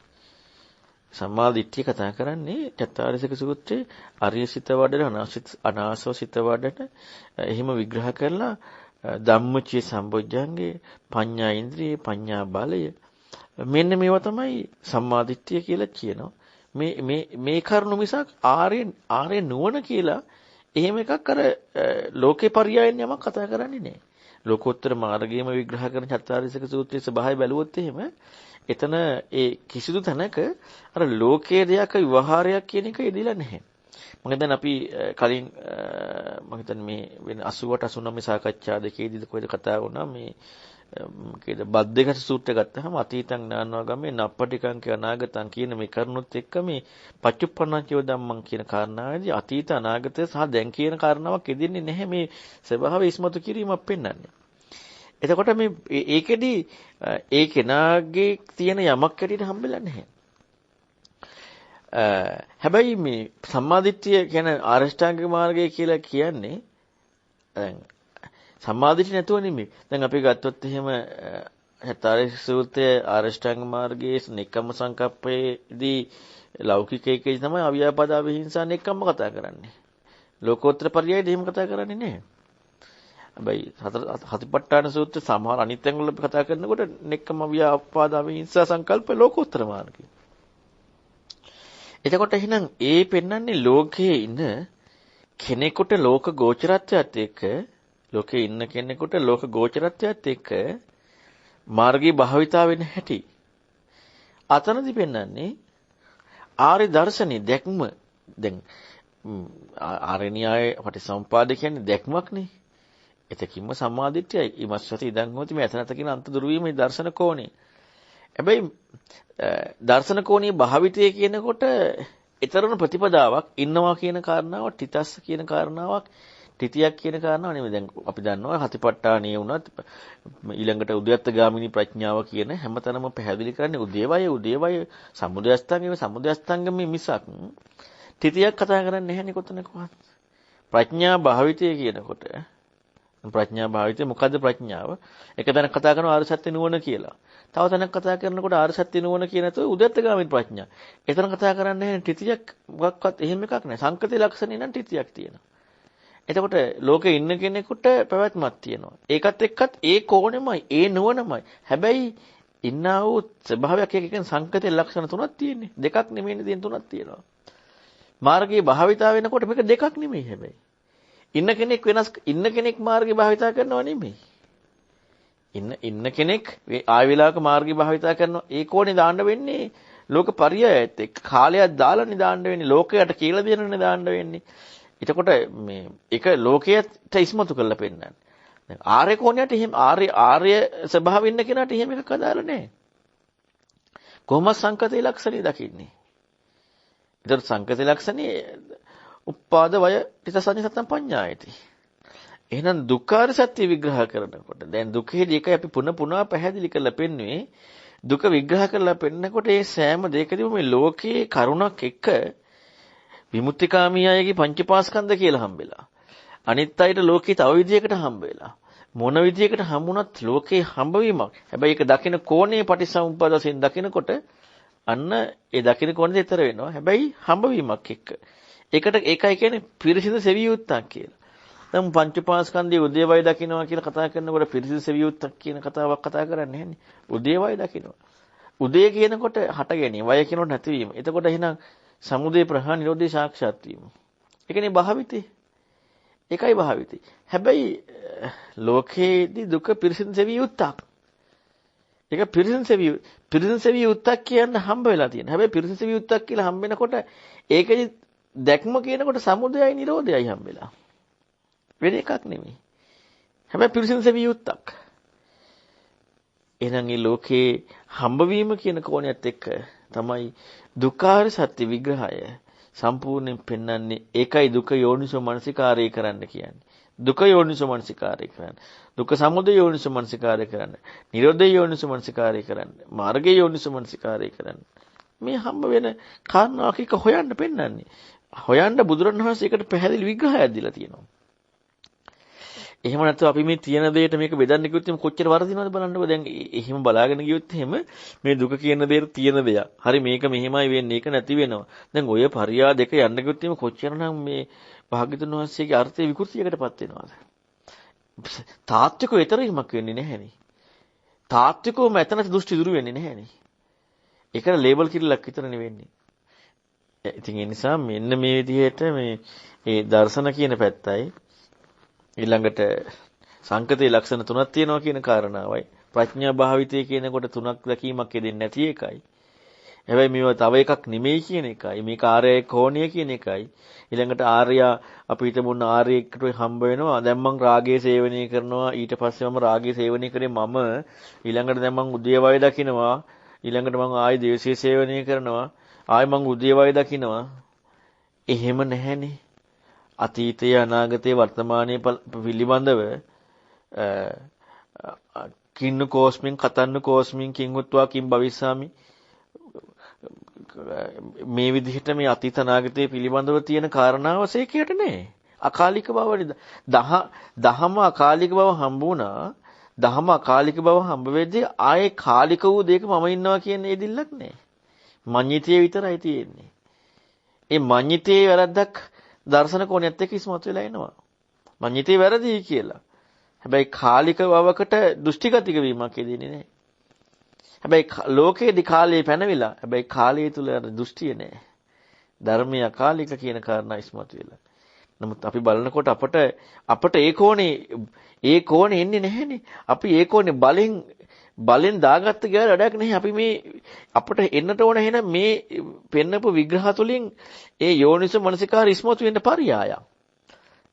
සම්මා දිට්ඨිය කතා කරන්නේ චත්තාරීසක සූත්‍රයේ ආර්ය සිත වඩන අනාසව සිත වඩන එහෙම විග්‍රහ කරලා ධම්මචේ සම්බොජ්ජංගේ පඤ්ඤා ඉන්ද්‍රිය පඤ්ඤා බලය මෙන්න මේවා තමයි සම්මා දිට්ඨිය කියලා කියනවා. මේ කරුණු මිසක් ආර්ය නුවණ කියලා එහෙම එකක් අර ලෝකේ පරියායන් යමක් කතා කරන්නේ නැහැ. ලෝකෝත්තර මාර්ගයේම විග්‍රහ කරන චත්තාරීසක සූත්‍රයේ ස්වභාවය බැලුවොත් එහෙම එතන ඒ කිසිදු තැනක අර ලෝකයේ දෙයක විවහාරයක් කියන එක ඉදිලා නැහැ. මම දැන් අපි කලින් මම හිතන්නේ මේ වෙන 88 89 සාකච්ඡා දෙකේදී කොහෙද කතා වුණා මේ මොකේද බද්දේකට සූත්‍රය ගත්තාම අතීතං ඥානවා ගමේ නප්පටිකං කිය අනාගතං කියන මේ කරුණුත් එක්ක මේ පච්චුප්පන්නංචෝ ධම්මං කියන කාරණාවේදී අතීත අනාගත සහ දැන් කියන කාරණාවක් එදින්නේ නැහැ මේ ස්වභාවය ඉස්මතු කිරීමක් පෙන්වන්නේ. එතකොට මේ ඒකෙදි ඒ කෙනාගේ තියෙන යමක් ඇටියට හම්බෙලා නැහැ. හැබැයි මේ සම්මාදිට්ඨිය කියන ආරෂ්ඨාංගික මාර්ගය කියලා කියන්නේ දැන් සම්මාදිට්ඨිය නැතුව නෙමෙයි. දැන් අපි ගත්තොත් එහෙම චත්තාරීසක සූත්‍රයේ ආරෂ්ඨාංග මාර්ගයේ නික්කම්ම සංකප්පයේදී ලෞකිකයේ තමයි අව්‍යාපාද අවිහිංසා නික්කම්ම කතා කරන්නේ. ලෝකෝත්තර පරියයදී එහෙම කතා කරන්නේ නැහැ. හැබැයි හතිපට්ඨාන සූත්‍ර සමහර අනිත් ඇඟවල කතා කරනකොට නික්කම්ම අව්‍යාපාද අවිහිංසා සංකල්ප ලෝකෝත්තර මාර්ගය. එතකොට එහෙනම් ඒ පෙන්වන්නේ ලෝකයේ ඉන්න කෙනෙකුට ලෝක ගෝචරත්වයත් එක්ක ලෝකේ ඉන්න කෙනෙකුට ලෝක ගෝචරත්වයත් එක්ක මාර්ගී භාවිතා වෙන හැටි. අතනදි පෙන්වන්නේ ආර්ය දර්ශනේ දැක්ම. දැන් ආර්ය න්‍යාය පටිසම්පාද කියන්නේ දැක්මක්නේ. එතකින්ම සම්මාදිට්ඨියයි. ඊමස්සති ඉඳන් හොති මේ අතනත කියන අන්ත දුරු වීමේ දර්ශන කෝණේ. හැබැයි දර්ශන කෝණී භාවිතය කියනකොට ඊතරණ ප්‍රතිපදාවක් ඉන්නවා කියන කාරණාව තිතස්ස කියන කාරණාවක් තිතියක් කියන කාරණාව නෙමෙයි. දැන් අපි දන්නවා හතිපට්ඨානිය වුණත් ඊළඟට උද්‍යත්ත ගාමිනී ප්‍රඥාව කියන හැමතැනම පැහැදිලි කරන්නේ උදේවය සමුදයස්තංගමේ මිසක් තිතියක් කතා කරන්නේ නැහැ නේ කොතනකවත්. ප්‍රඥා භාවිතය කියනකොට ප්‍රඥා භාවිතය මොකද්ද ප්‍රඥාව? එක තැනක් කතා කරනවා ආර්ය සත්‍ය නුවණ කියලා. තව තැනක් කතා කරනකොට ආර්ය සත්‍ය නුවණ කියන තු උද්‍යත්තගාමී ප්‍රඥා. එතන කතා කරන්නේ නැහැ තිතියක් මොකක්වත් එහෙම එකක් නැහැ. සංකතේ ලක්ෂණේ නම් තිතියක් තියෙනවා. එතකොට ලෝකේ ඉන්න කෙනෙකුට පැවැත්මක් තියෙනවා. ඒකත් එක්කත් ඒ කෝණෙමයි, ඒ නුවණමයි. හැබැයි ඉන්නා වූ ස්වභාවයක් එකකින් සංකතේ ලක්ෂණ තුනක් තියෙන්නේ. දෙකක් නෙමෙයිනේ තියෙන තුනක් තියෙනවා. මාර්ගයේ භාවිතා වෙනකොට මේක දෙකක් නෙමෙයි හැබැයි. ඉන්න කෙනෙක් මාර්ගය භාවිතා කරනවා නෙමෙයි. ඉන්න කෙනෙක් ආය වේලාවක මාර්ගය භාවිතා කරනවා. ඒ කෝණේ දාන්න වෙන්නේ ලෝක පරියයත් එක්ක කාලයක් දාලා නිදාන්න වෙන්නේ. ලෝකයට කියලා දෙනනේ දාන්න වෙන්නේ. එතකොට මේ ඒක ලෝකයට ඉස්මතු කරලා පෙන්නන්නේ. දැන් ආර්ය කෝණයට එහෙම ආර්ය ස්වභාවය ඉන්න කෙනාට එහෙම එකක් අදාළ නැහැ. කොහොමද සංකතේ ලක්ෂණي දකින්නේ? ඒතර සංකතේ ලක්ෂණේ උපාද වය තිතසඤ්ඤ සත්තම් පඤ්ඤායති. එහෙනම් දුක්ඛාර සත්‍ය විග්‍රහ කරනකොට දැන් දුකේදී එකයි අපි පුන පැහැදිලි කරලා පෙන්වුවේ දුක විග්‍රහ කරලා පෙන්නකොට ඒ සෑම දෙයකදීම මේ ලෝකයේ කරුණක් එක්ක විමුක්තිකාමී අයගේ පංචපාස්කන්ධ කියලා හම්බෙලා. අනිත් අයට ලෝකේ තව විදියකට හම්බ වෙලා. මොන විදියකට හම්බුණත් ලෝකේ හම්බවීමක්. හැබැයි ඒක දකින කෝණේ පටිසමුප්පාද වශයෙන් දකිනකොට අන්න ඒ දකින කෝණෙ දෙතර වෙනවා. හැබැයි හම්බවීමක් එක්ක. ඒකට ඒකයි කියන්නේ පිරිසිදු සෙවියුත්තක් කියලා. දැන් පංචපාස්කන්ධයේ උදේවය දකින්නවා කියලා කතා කරනකොට පිරිසිදු සෙවියුත්තක් කියන කතාවක් කතා කරන්නේ නැහැනේ. උදේවය දකින්නවා. උදේ කියනකොට හට ගැනීම, වය කියනකොට නැතිවීම. එතකොට එහෙනම් සමුදය ප්‍රහාණ නිරෝධය සාක්ෂාත් වීම. ඒකනේ භාවිතේ. ඒකයි භාවිතේ. හැබැයි ලෝකේදී දුක පිරිසිදු සෙවියුත්තක්. ඒක පිරිසිදු සෙවියුත්තක් කියන්න හම්බ වෙලා තියෙන. හැබැයි පිරිසිදු සෙවියුත්තක් කියලා හම්බ වෙනකොට ඒකේ දැක්ම කියනකොට සමුදයයි නිරෝධයයි හම්බෙලා. වෙන එකක් නෙමෙයි. හැබැයි පිරිසිදු සෙවියුත්තක්. එහෙනම් මේ ලෝකේ හම්බවීම කියන කෝණයත් එක්ක තමයි දුක්ඛාර සත්‍ය විග්‍රහය සම්පූර්ණයෙන් පෙන්වන්නේ. ඒකයි දුක යෝනිසෝ මනසිකාරය කරන්න කියන්නේ. දුක යෝනිසෝ මනසිකාරය කරන්න. දුක සමුදය යෝනිසෝ මනසිකාරය කරන්න. නිරෝධය යෝනිසෝ මනසිකාරය කරන්න. මාර්ගය යෝනිසෝ මනසිකාරය කරන්න. මේ හම්බ වෙන කාරණාවක් එක හොයන්න පෙන්වන්නේ. හොයන්න බුදුරණවහන්සේකට පැහැදිලි විග්‍රහයක් දීලා තියෙනවා. එහෙම නැත්නම් අපි මේ තියෙන දෙයට මේක බෙදන්න කිව්වොත් කොච්චර වරදිනවද බලන්නකෝ. දැන් එහෙම බලාගෙන ගියොත් එහෙම මේ දුක කියන දෙයට තියෙන දෙයක්. හරි මේක මෙහෙමයි වෙන්නේ. ඒක නැති වෙනවා. දැන් ඔය පරියා දෙක යන්න කිව්වොත් එහෙම කොච්චරනම් මේ භාග්‍යතුන් වහන්සේගේ අර්ථය විකෘතියකටපත් වෙනවද? තාත්විකව ඊතරීමක් වෙන්නේ නැහැනේ. තාත්විකවම එතන දෘෂ්ටි දුරු වෙන්නේ නැහැනේ. ඒකට ලේබල් කිරලක් විතර නෙවෙන්නේ. ඉතින් ඒ නිසා මෙන්න මේ විදිහට මේ ඒ දර්ශන කියන පැත්තයි ඊළඟට සංකතේ ලක්ෂණ තුනක් තියෙනවා කියන කාරණාවයි ප්‍රඥා භාවිතය කියනකොට තුනක් දැකීමක් දෙන්නේ නැති එකයි. හැබැයි මේවා තව එකක් නෙමෙයි කියන එකයි. මේක ආර්යයේ කෝණිය කියන එකයි. ඊළඟට ආර්යා අපි හිතමුන්න ආර්යයකට හම්බ වෙනවා. දැන් මං රාගයේ සේවනය කරනවා. ඊට පස්සේ මම රාගයේ සේවනය කරේ මම. ඊළඟට දැන් මං උදේවය දකිනවා. ඊළඟට මං ආයි දේශයේ සේවනය කරනවා. ආයි මං උදේවය දකිනවා. එහෙම නැහැනේ. අතීතයේ අනාගතයේ වර්තමානයේ පිළිබඳව කින්නු කෝස්මින් කතන්නු කෝස්මින් කිංහුත්වා කිම් භවිස්සාමි මේ විදිහට මේ අතීත අනාගතයේ පිළිබඳව තියෙන කාරණාව සේකයට නෑ. අකාලික බවනේ. දහම අකාලික බව හම්බ වුණා. දහම අකාලික බව හම්බ වෙද්දී ආයේ කාලික වූ දෙයක මම ඉන්නවා කියන එදිල්ලක් නෑ. මඤ්ඤිතයේ විතරයි තියෙන්නේ. ඒ මඤ්ඤිතයේ වැරද්දක් දර්ශන කෝණයත් එක්ක ඉස්මතු වෙලා එනවා. මඤ්ඤිතේ වැරදි කියලා. හැබැයි කාලික බවකට දෘෂ්ටිගතික වීමක් එදෙන්නේ නැහැ. හැබැයි ලෝකයේදී කාලය පැනවිලා. හැබැයි කාලය තුල දෘෂ්ටිය නැහැ. ධර්මීය අකාලික කියන කාරණා ඉස්මතු වෙලා. නමුත් අපි බලනකොට අපට ඒ කෝණේ එන්නේ නැහැනේ. අපි ඒ කෝණේ බලෙන් දාගත්ත ගියාට වැඩක් නැහැ. අපි මේ අපට එන්නට ඕන එහෙනම් මේ පෙන්නපු විග්‍රහ තුලින් ඒ යෝනිස මනසිකාර ඉස්මතු වෙන්න පරියාය.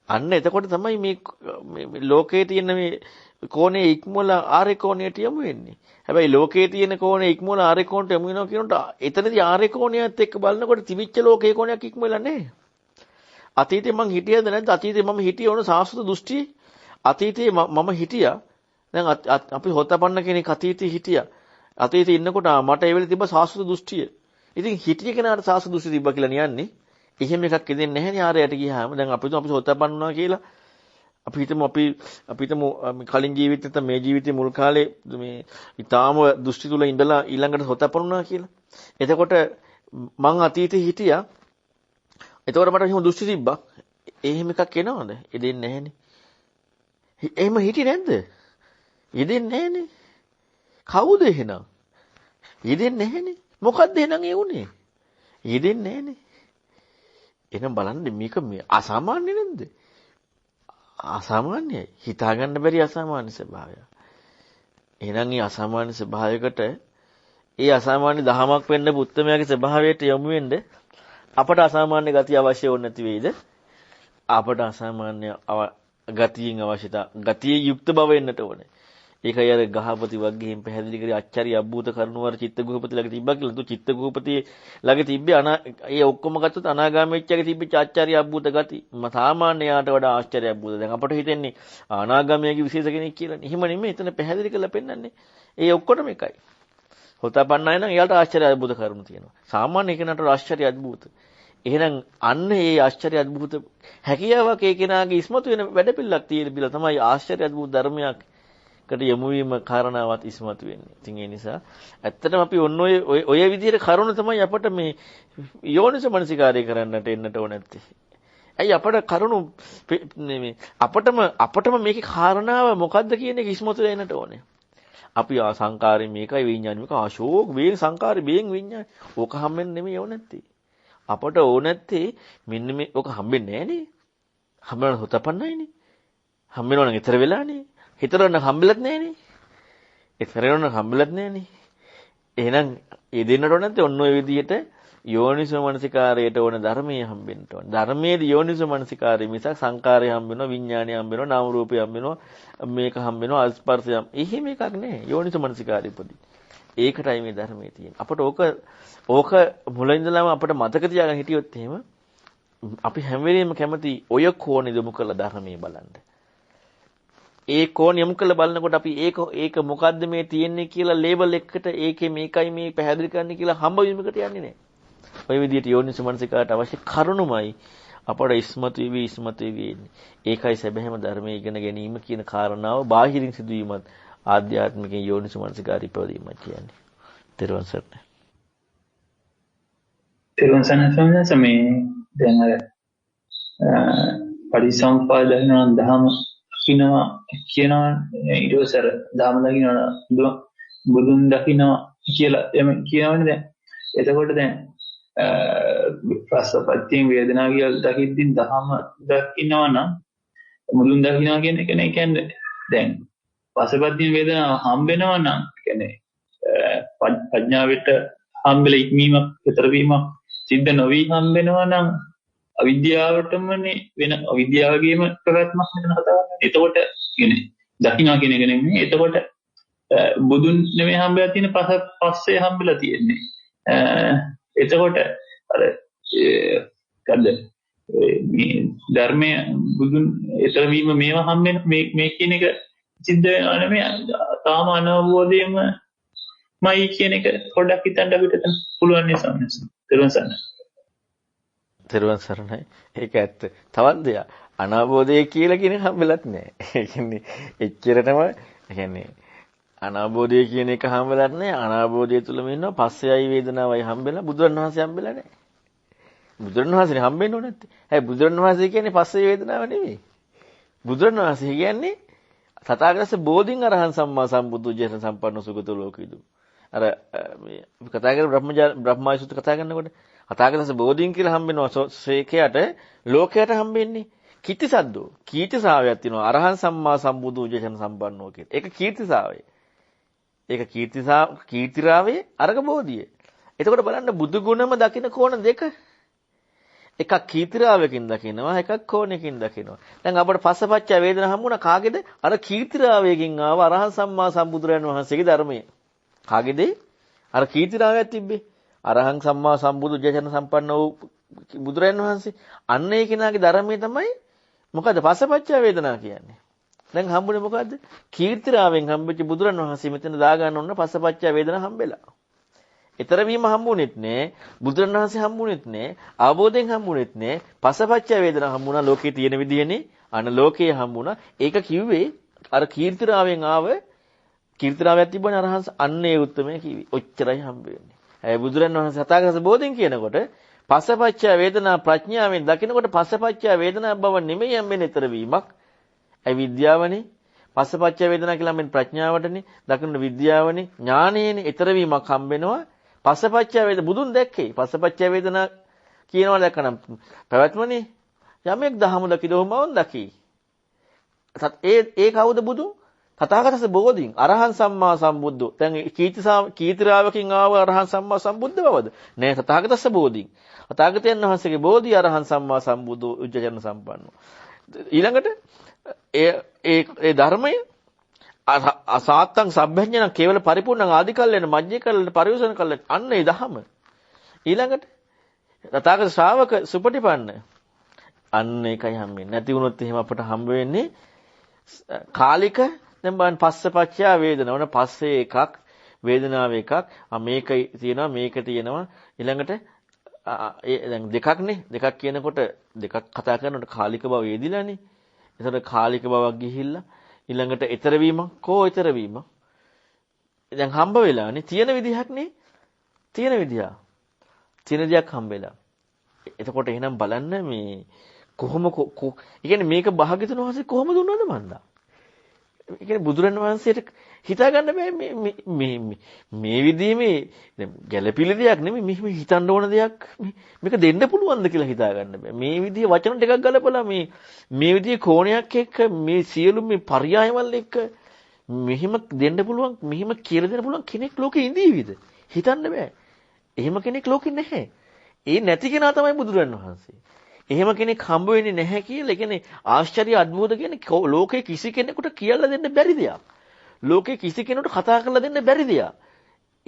අන්න එතකොට තමයි මේ ලෝකයේ තියෙන මේ කෝණේ ඉක්මවල ආර්ය කෝණයට යමු වෙන්නේ. හැබැයි ලෝකයේ තියෙන කෝණේ ඉක්මවල ආර්ය කෝණයට යමු වෙනවා කියනකොට එතනදී ආර්ය කෝණයත් එක්ක බලනකොට තිබිච්ච ලෝකයේ කෝණයක් ඉක්මවලා නැහැ. අතීතේ මං හිටියද නැද්ද? අතීතේ මම හිටියේ ඕන සාස්වත දෘෂ්ටි. අතීතේ මම හිටියා. දැන් අපි හොතපන්න කෙනෙක් අතීතේ හිටියා. අතීතේ ඉන්නකොට මට ඒ වෙලේ තිබ්බ සාස්වත දෘෂ්ටිය. ඉතින් හිටිය කෙනාට සාස්වත දෘෂ්ටි තිබ්බා කියලා නියන්නේ. එහෙම එකක් දෙන්නේ නැහැ නේ ආරයට ගියාම. දැන් අපි හොතපන්නවා කියලා. අපි හිතමු කලින් ජීවිතේත් මේ ජීවිතේ මුල් කාලේ මේ ඊටාම දෘෂ්ටි තුල ඉඳලා ඊළඟට හොතපන්නවා කියලා. එතකොට මං අතීතේ හිටියා. එතකොට මට එහෙම දෘෂ්ටි තිබ්බා. එහෙම එකක් එනවද? එදෙන්නේ නැහනේ. එහෙම හිටියේ නැද්ද? යෙදෙන්නේ නැහනේ. කවුද එහෙනම්? යෙදෙන්නේ නැහනේ. මොකද්ද එහෙනම් ඒ උනේ? යෙදෙන්නේ නැහනේ. එහෙනම් බලන්න මේක අසාමාන්‍ය නේද? අසාමාන්‍යයි. හිතා ගන්න බැරි අසාමාන්‍ය ස්වභාවය. එහෙනම් මේ අසාමාන්‍ය ස්වභාවයකට ඒ අසාමාන්‍ය දහමක් වෙන්න පුත්තමයාගේ ස්වභාවයට යොමු වෙන්න අපට අසාමාන්‍ය ගතිය අවශ්‍ය වුණ නැති වෙයිද? අපට අසාමාන්‍ය ගතියෙන් අවශ්‍යතා ගතියේ යුක්ත බව වෙන්නට ඕනේ. ඒකයි අර ගහපති වග්ගයෙන් පැහැදිලි කරේ අච්චරිය අභූත කරුණු වර චිත්තගුහපති ළඟ තිබ්බා කියලා. තු චිත්තගුහපති ළඟ තිබ්බේ ඒ ඔක්කොම ගත්තොත් අනාගාමී වෙච්ච එක තිබ්බ අච්චරිය අභූත ගති. සාමාන්‍ය යාට වඩා ආශ්චර්ය අභූත. දැන් අපට හිතෙන්නේ අනාගාමීගේ විශේෂ කෙනෙක් කියලා. එහෙම නෙමෙයි. එතන පැහැදිලි කරලා පෙන්නන්නේ. ඒ ඔක්කොටම එකයි. හොතපන්න අය නම් එයාට ආශ්චර්ය අද්භූත කරුණු තියෙනවා. සාමාන්‍ය කෙනාට ආශ්චර්ය අද්භූත. එහෙනම් අන්න ඒ ආශ්චර්ය අද්භූත හැකියාවක් ඒ කෙනාගේ ඉස්මතු වෙන වැඩපිළිවෙලක් තියෙන බිල තමයි ආශ්චර්ය අද්භූත ධර්මයකට යොමු වීම කාරණාවත් ඉස්මතු වෙන්නේ. ඉතින් ඒ නිසා ඇත්තටම අපි ඔන්න ඔය විදිහට කරුණ තමයි අපට මේ යෝනිස මනසිකාරය කරන්නට එන්නට ඕන නැත්තේ. ඇයි අපට කරුණු මේ අපටම මේකේ කාරණාව මොකද්ද කියන එක ඉස්මතු වෙන්නට ඕනේ. අපි සංකාරයෙන් මේකයි විඥානය මේක ආශෝක වේන සංකාරය බේන් විඥානය. ඕක හම්බෙන්නේ නෙමෙයි ඕන නැත්තේ. අපට ඕන නැත්තේ මෙන්න මේ ඕක හම්බෙන්නේ නැහනේ. හම්බෙන්න හොතපන්නයිනේ. හම්බෙනව නම් ඊතර වෙලානේ. හිතරන හම්බෙලත් නැහනේ. ඊතරන හම්බෙලත් නැහනේ. එහෙනම් ඒ දෙන්නට ඕන නැත්තේ ඔන්න ඔය විදිහට යෝනිසෝ මනසිකාරයට ඕන ධර්මයේ හම්බෙන්න ඕන. ධර්මයේදී යෝනිසෝ මනසිකාරය මිසක් සංකාරය හම්බෙනවා, විඥානය හම්බෙනවා, නාම රූපය හම්බෙනවා, මේක හම්බෙනවා, ස්පර්ශය. එහෙම එකක් නෑ. යෝනිසෝ මනසිකාරය උපදී. ඒකටයි මේ ධර්මයේ තියෙන්නේ. අපට ඕක මුලින් ඉඳලාම අපිට මතක තියාගන්න හිටියොත් එහෙම අපි හැම වෙලෙම කැමති ඔය කෝණෙ යොමු කරලා ධර්මයේ බලන්න. ඒ කෝණ යොමු කරලා බලනකොට අපි ඒක මොකද්ද මේ තියෙන්නේ කියලා ලේබල් එකකට ඒකේ මේකයි මේ පැහැදිලි කරන්න කියලා හම්බ වීමකට යන්නේ නෑ. ඔය විදිහට යෝනිසෝ මනසිකාරට අවශ්‍ය කරුණුමයි අපට ඉස්මතු වෙවි එන්නේ. ඒකයි සැබෑම ධර්මයේ ඉගෙන ගැනීම කියන කාරණාව බාහිරින් සිදුවීමත් ආධ්‍යාත්මිකයෙන් යෝනිසෝ මනසිකාරය ඉපදීමක් කියන්නේ. ත්‍රිවන් සරණයි. ත්‍රිවන් සරණයි සමේ දැන් අර පරිසම්පාදන දහම කියනවා ඊට පස්සේ දහම දකින්න බුදුන් දකින්න කියලා කියනවනේ දැන්. එතකොට දැන් ප්‍රසපත්තියෙන් වේදනාව කියලා දකිද්දී දහම දකින්නවා නම් මුදුන් දකින්නවා කියන එක නේ කියන්නේ. දැන් ප්‍රසපත්තියෙන් වේදනාව හම්බෙනවා නම් කියන්නේ ප්‍රඥාවට හම්බෙලා ඉක්මීමක්, ඊතර වීමක් සිද්ධ නොවි හම්බෙනවා නම් අවිද්‍යාවටමනේ වෙන අවිද්‍යාවගේම ප්‍රවැත්මක් මෙතන කතා කරන්නේ. එතකොට කියන්නේ දකින්නවා කියන එක නෙමෙයි. එතකොට බුදුන් නෙමෙයි හම්බෙලා තියෙන්නේ, පස්සේ හම්බෙලා තියෙන්නේ. එතකොට අර මේ ධර්මයේ බුදුන් ඊතර වීම මේවා හම්බෙන මේ කියන එක සිද්ධ වෙනව නෙමෙයි. තාම අනවබෝධයෙන්ම මයි කියන එක පොඩ්ඩක් හිතන්න අපිට පුළුවන් නිසා තෙරුවන් සරණයි. ඒක ඇත්ත. තවත් දෙයක් අනවබෝධය කියලා කියන හම්බෙලත් නැහැ. ඒ කියන්නේ එච්චරටම කියන්නේ අනවබෝධය කියන එක හම්බෙලත් නැහැ. අනවබෝධය තුලම ඉන්නවා. පස්සේයි වේදනාවයි හම්බෙලා බුදුරණවහන්සේ හම්බෙලා නැහැ. බුදුරණවහන්සේනේ හම්බෙන්නේ නැත්තේ. හැබැයි බුදුරණවහන්සේ කියන්නේ පස්සේ වේදනාව නෙවෙයි. බුදුරණවහන්සේ කියන්නේ තථාගතස බෝධින් අරහන් සම්මා සම්බුදු ජේත සම්පන්න සුගත ලෝකීදු. අර මේ අපි කතා කරේ බ්‍රහ්මා සූත්‍ර කතා කරනකොට තථාගතස බෝධින් කියලා හම්බෙනවා ශ්‍රේකයට ලෝකයට හම්බෙන්නේ කීර්තිසද්දෝ. කීර්තිසාවයක් තියෙනවා අරහන් සම්මා සම්බුදු ජේත සම්පන්නෝ කියලා. ඒක කීර්තිසාවය. ඒක කීර්තිරාවේ අරක බෝධිය. එතකොට බලන්න බුදු ගුණම දකින්න කෝණ දෙක. එකක් කීර්තිරාවකින් දකිනවා, එකක් කෝණයකින් දකිනවා. දැන් අපට පස්සපච්ච වේදනා හම්බුණා කාගේද? අර කීර්තිරාවයකින් ආව අරහන් සම්මා සම්බුදුරයන් වහන්සේගේ ධර්මයේ. කාගේද? අර කීර්තිරාවයක් තිබ්බේ. අරහන් සම්මා සම්බුදු ජයන සම්පන්න වූ බුදුරයන් වහන්සේ. අන්න ඒ කෙනාගේ ධර්මයේ තමයි මොකද පස්සපච්ච වේදනා කියන්නේ. දැන් හම්බුනේ මොකද්ද? කීර්තිරාවෙන් හම්බෙච්ච බුදුරන් වහන්සේ මෙතන දාගන්න ඕන පස්සපච්ච වේදනා හම්බෙලා. ඊතර වීම හම්බුනේත් නෑ, බුදුරන් වහන්සේ හම්බුනේත් නෑ, අවබෝධයෙන් හම්බුනේත් නෑ, පස්සපච්ච වේදනා හම්බුණා ලෝකේ තියෙන විදිහනේ. අන ලෝකයේ හම්බුණා. ඒක කිව්වේ අර කීර්තිරාවෙන් ආව කීර්තිරාවයක් තිබුණේ අරහංස අන්නේ උත්තරමයි කිව්වේ. ඔච්චරයි හම්බෙන්නේ. හැබැයි බුදුරන් වහන්සේ හතාගස බෝධින් කියනකොට පස්සපච්ච වේදනා ප්‍රඥාවෙන් දකිනකොට පස්සපච්ච වේදනා බව නෙමෙයි හම්බෙන්නේ ඊතර වීමක්. ඒ විද්‍යාවනේ. පස්සපච්ච වේදනා කියලා හම්බෙන්නේ ප්‍රඥාවටනේ. දකින්න විද්‍යාවනේ. ඥානයේනේ ඊතර වීමක් හම්බෙනවා. පස්සපච්ච වේද බුදුන් දැක්කේ. පස්සපච්ච වේදනා කියනවා දැක්කනම් පැවැත්මනේ. යමෙක් දහම දකිදොම වොන් දකි. ඒ කවුද බුදුන්? තථාගතස බෝධින් අරහන් සම්මා සම්බුද්ධෝ. දැන් කීර්තිරාවකින් ආව අරහන් සම්මා සම්බුද්ධ බවද? නෑ තථාගතස බෝධින්. තථාගතයන් වහන්සේගේ බෝධි අරහන් සම්මා සම්බුද්ධෝ උජ්ජජන සම්පන්නෝ. ඊළඟට ඒ ධර්මය අසාත්තං සබ්බඤ්ඤණ කේවල පරිපූර්ණ ආදිකල්යන මජ්ජේ කල්ලන පරිවසන කල්ලන අන්න ඒ දහම. ඊළඟට තථාගත ශ්‍රාවක සුපටිපන්න අන්න ඒකයි හම්බෙන්නේ. නැති වුණොත් එහෙම අපට හම්බ වෙන්නේ කාලික දැන් බලන්න පස්සපච්චය වේදනා. ඕන පස්සේ එකක් වේදනාව එකක්. මේකයි තියෙනවා මේක තියෙනවා. ඊළඟට දැන් දෙකක්නේ. දෙකක් කියනකොට දෙකක් කතා කරනකොට කාලික බව වේදිලානේ. ඒතර කාලික බවක් ගිහිල්ලා ඊළඟට ඊතර වීමක් කෝ ඊතර වීම. දැන් හම්බ වෙලානේ තියෙන විදිහක් නේ. තියෙන විදිහ. තියෙන දෙයක් හම්බ වෙලා. එතකොට එහෙනම් බලන්න මේ කොහොම ඒ කියන්නේ මේක භාග්‍යතුන් වහන්සේ කොහොමද උනනද මන්දා. ඒ කියන්නේ බුදුරන් වහන්සේට හිතා ගන්න බෑ මේ විදිහේ මේ ගැළපිලි දෙයක් නෙමෙයි මෙහෙම හිතන්න ඕන දෙයක් මේක දෙන්න පුළුවන්ද කියලා හිතා ගන්න බෑ. මේ විදිහේ වචන ටිකක් ගලපලා මේ විදිහේ කෝණයක් එක්ක මේ සියලු මේ පర్యాయවල එක්ක මෙහෙම දෙන්න පුළුවන් මෙහෙම කියලා දෙන්න පුළුවන් කෙනෙක් ලෝකේ ඉඳීවිද? හිතන්න බෑ. එහෙම කෙනෙක් ලෝකේ නැහැ. ඒ නැති කෙනා තමයි බුදුරන් වහන්සේ. එහෙම කෙනෙක් හම්බ වෙන්නේ නැහැ කියලා. ඒ කියන්නේ ආශ්චර්ය අද්භූත කියන්නේ ලෝකේ කිසි කෙනෙකුට කියලා දෙන්න බැරි දෙයක්. ලෝකේ කිසි කෙනෙකුට කතා කරලා දෙන්න බැරි දෙයක්.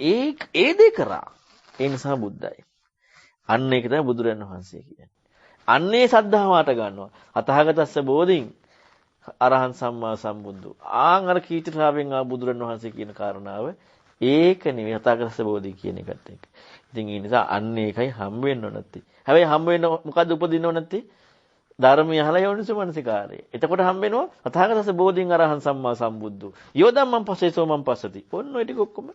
ඒ දේ කරා. ඒ නිසා බුද්ධයි. අන්න ඒක තමයි බුදුරන් වහන්සේ කියන්නේ. අන්නේ සද්ධාවාට ගන්නවා. අතහගතස්ස බෝධින් අරහං සම්මා සම්බුද්ධ. ආන් අර කීර්තිරාවෙන් ආ බුදුරන් වහන්සේ කියන කාරණාව ඒක නෙවෙයි අතහගතස්ස බෝධි කියන එකත් එක්ක. ඉතින් ඒ නිසා අන්න ඒකයි හම්බ වෙන්න ඕන නැති. හැබැයි හම්බ වෙන්න මොකද්ද උපදින්න ඕන නැති? ධර්මය අහලා යෝනිසෝ මනසිකාරය. එතකොට හම්බ වෙනවා අතහගතස්ස බෝධින් අරහං සම්මා සම්බුද්ධ. යෝධම්මං පස්සේසෝ මං පස්සති. ඔන්න ඔය ටික ඔක්කොම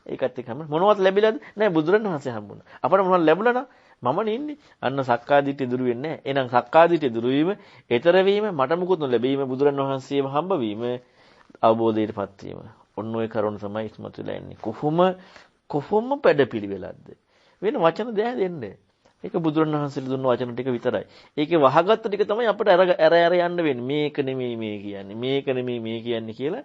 ඒකත් එක්ක හම්බ. මොනවත් ලැබිලාද? නෑ බුදුරන් වහන්සේ හම්බුණා. අපට මොනවද ලැබුණා නම් මමනේ ඉන්නේ. අන්න සක්කාදිට්ඨිය දුරු වෙන්නේ නෑ. එහෙනම් සක්කාදිට්ඨිය දුරු වීම, ඊතර වීම, මට මුකුත් නොලැබීම, බුදුරන් වහන්සේව හම්බ වීම, අවබෝධයටපත් වීම. ඔන්න ඔය කරුණ තමයි ඉස්මතු වෙලා ඉන්නේ. කොහොම පැඩපිළිවෙලක්ද? වෙන වචන දෙයක් දෙන්නේ. ඒක බුදුරණවහන්සේට දුන්න වචන ටික විතරයි. ඒකේ වහගත්ත ටික තමයි අපිට අර යන්න වෙන්නේ. මේක නෙමෙයි මේ කියන්නේ. මේක නෙමෙයි මේ කියන්නේ කියලා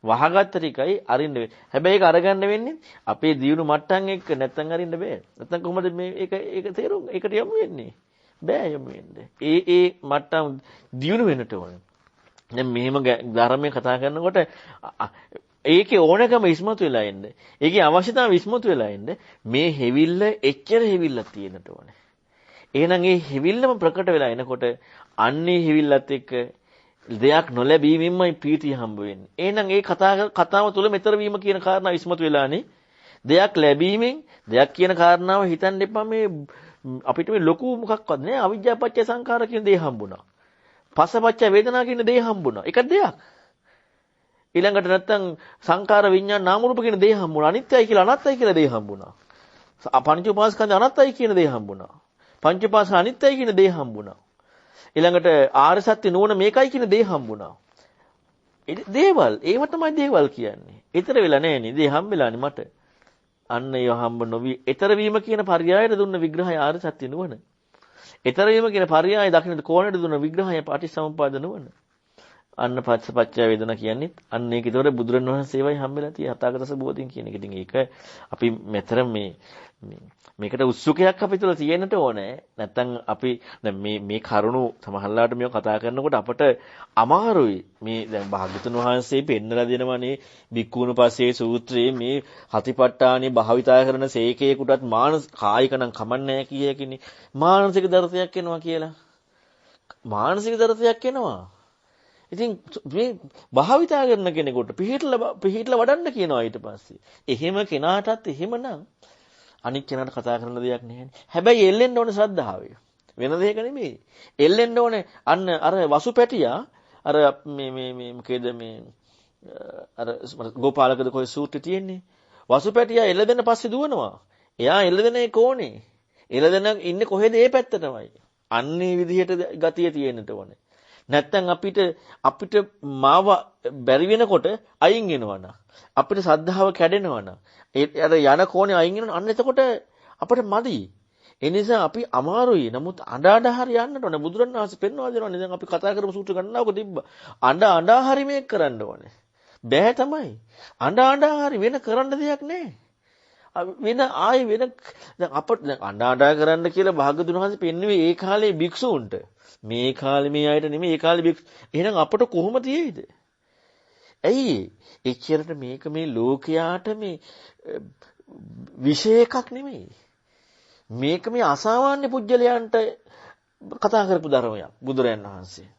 වහගත්ත ටිකයි අරින්න වෙන්නේ. හැබැයි ඒක අරගන්න වෙන්නේ අපේ දියුණු මට්ටම් එක්ක නැත්තම් අරින්න බෑ. නැත්තම් කොහොමද මේ ඒක තේරුම් ඒකට යමු වෙන්නේ? බෑ යමු වෙන්නේ. ඒ මට්ටම් දියුණු වෙන්නට ඕනේ. දැන් මෙහෙම ධර්මයේ කතා කරනකොට ඒකේ ඕනකම ඉස්මතු වෙලා ඉන්නේ. ඒකේ අවශ්‍යතාවය ඉස්මතු වෙලා ඉන්නේ. මේ හෙවිල්ල එච්චර හෙවිල්ලක් තියෙන්නට ඕනේ. එහෙනම් ඒ හෙවිල්ලම ප්‍රකට වෙලා එනකොට අන්නේ හෙවිල්ලත් එක්ක දෙයක් නොලැබීමෙන්මයි පීතිය හම්බ වෙන්නේ. එහෙනම් ඒ කතාව තුළ මෙතර වීම කියන කාරණාව ඉස්මතු වෙලානේ. දෙයක් ලැබීමෙන් දෙයක් කියන කාරණාව හිතන්න එපා මේ අපිට මේ ලොකු මොකක්වත් නෑ. අවිජ්ජාපච්චය සංඛාර කියන දේ හම්බුණා. පස්සපච්චය වේදනා කියන දේ හම්බුණා. එක දෙයක්. ඊළඟට නැත්තම් සංකාර විඤ්ඤාණ නාම රූප කියන දේ හම්බුණා. අනිත්‍යයි කියලා අනාත්තයි කියලා දේ හම්බුණා. පංච උපාස්කන්ධ අනාත්තයි කියන දේ හම්බුණා. පංච උපාස්කන්ධ අනිත්‍යයි කියන දේ හම්බුණා. ඊළඟට ආර්ය සත්‍ය නෝන මේකයි කියන දේ හම්බුණා. දේවල් ඒව තමයි දේවල් කියන්නේ. ඊතර වෙලා නැහෙනේ. දේ හම්බෙලානේ මට. අන්න ඒව හම්බ නොවි. ඊතර වීම කියන පర్యాయයට දුන්න විග්‍රහය ආර්ය සත්‍ය නෝන. ඊතර වීම කියන පర్యాయය දකින්න කෝණයට දුන්න විග්‍රහය පටිච්චසමුප්පාද නෝන. අන්න පස්සපච්චය වේදනා කියන්නේ අන්න ඒක ඒතකොට බුදුරණවහන්සේවයි හම්බෙලා තියෙන හතාගතස බෝධින් කියන එක. ඉතින් ඒක අපි මෙතර මේකට උත්සුකයක් අපි තුළ තියෙන්නට ඕනේ. නැත්තම් අපි දැන් මේ කරුණු සමහරලාට මේව කතා කරනකොට අපට අමාරුයි. මේ දැන් භාග්‍යතුන් වහන්සේ පෙන්නලා දෙනවනේ බික්කුණු පස්සේ සූත්‍රයේ මේ හතිපට්ඨානෙ භාවිතා කරන සේකේකටත් කායික නම් කමන්නේ කියකිනේ. මානසික දර්ශයක් එනවා කියලා. මානසික දර්ශයක් එනවා. ඉතින් මේ භාවිතා කරන කෙනෙකුට පිහිටලා වඩන්න කියනවා ඊට පස්සේ. එහෙම කෙනාටත් එහෙමනම් අනික් කෙනාට කතා කරන දෙයක් නැහැ. හැබැයි එල්ලෙන්න ඕනේ ශ්‍රද්ධාවේ. වෙන දෙයක නෙමෙයි. එල්ලෙන්න ඕනේ අන්න අර වසුපැටියා අර මේ මොකේද මේ අර ගෝපාලකද කොයි සූත්‍රය තියෙන්නේ. වසුපැටියා එල්ලෙන්න පස්සේ දුවනවා. එයා එල්ලෙන්නේ කොහොනේ? එල්ලෙන්න ඉන්නේ කොහෙද? ඒ පැත්තටමයි. අන්නේ විදිහට ගතිය තියෙන්නට ඕනේ. නැත්තම් අපිට මාව බැරි වෙනකොට අයින් වෙනවනම් අපිට සද්ධාව කැඩෙනවනම් අර යන කෝණේ අයින් වෙනවනම් අන්න එතකොට අපිට මදි. ඒ නිසා අපි අමාරුයි. නමුත් අඬ හරි යන්නට ඕනේ. බුදුරණවහන්සේ පෙන්වා දෙනවානේ. දැන් අපි කතා කරපු සූත්‍ර ගණනාවක තිබ්බා. අඬ හරි මේක කරන්න ඕනේ. බෑ තමයි. අඬ හරි වෙන කරන්න දෙයක් නැහැ. වෙන දැන් අපිට අඬ කරන්න කියලා භාග්‍යවතුන් වහන්සේ පෙන්වුවේ ඒ කාලේ භික්ෂූන්ට. මේ කාලේ මේ අයට නෙමෙයි ඒ කාලේ එහෙනම් අපට කොහොම තියෙයිද? ඇයි එච්චරට මේක මේ ලෝකයාට මේ විශේෂ එකක් නෙමෙයි. මේක මේ අසාමාන්‍ය පුජ්‍යලයන්ට කතා කරපු ධර්මයක් බුදුරයන් වහන්සේ.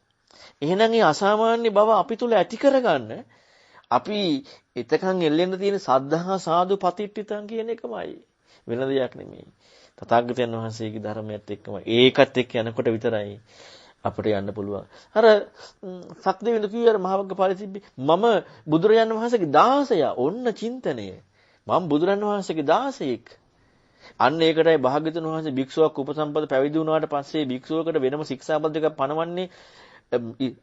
එහෙනම් මේ අසාමාන්‍ය බව අපි තුල ඇති කරගන්න අපි එතකන් එල්ලෙන්න තියෙන සද්ධා සාදු පතිට්ඨිතං කියන එකමයි. වෙන දෙයක් නෙමෙයි. තථාගතයන් වහන්සේගේ ධර්මයත් එක්කම ඒකත් එක්ක යනකොට විතරයි අපිට යන්න පුළුවන්. අර සක්දෙවිඳු කිව්වේ අර මහවග්ගපාලි තිබ්බේ මම බුදුරජාණන් වහන්සේගේ 16 ඔන්න චින්තනය. මම බුදුරජාණන් වහන්සේගේ 16ක්. අන්න ඒකටයි භාග්‍යවතුන් වහන්සේ භික්ෂුවක් උපසම්පද පැවිදි වුණාට පස්සේ භික්ෂුවකට වෙනම ශික්ෂාපද දෙකක් පනවන්නේ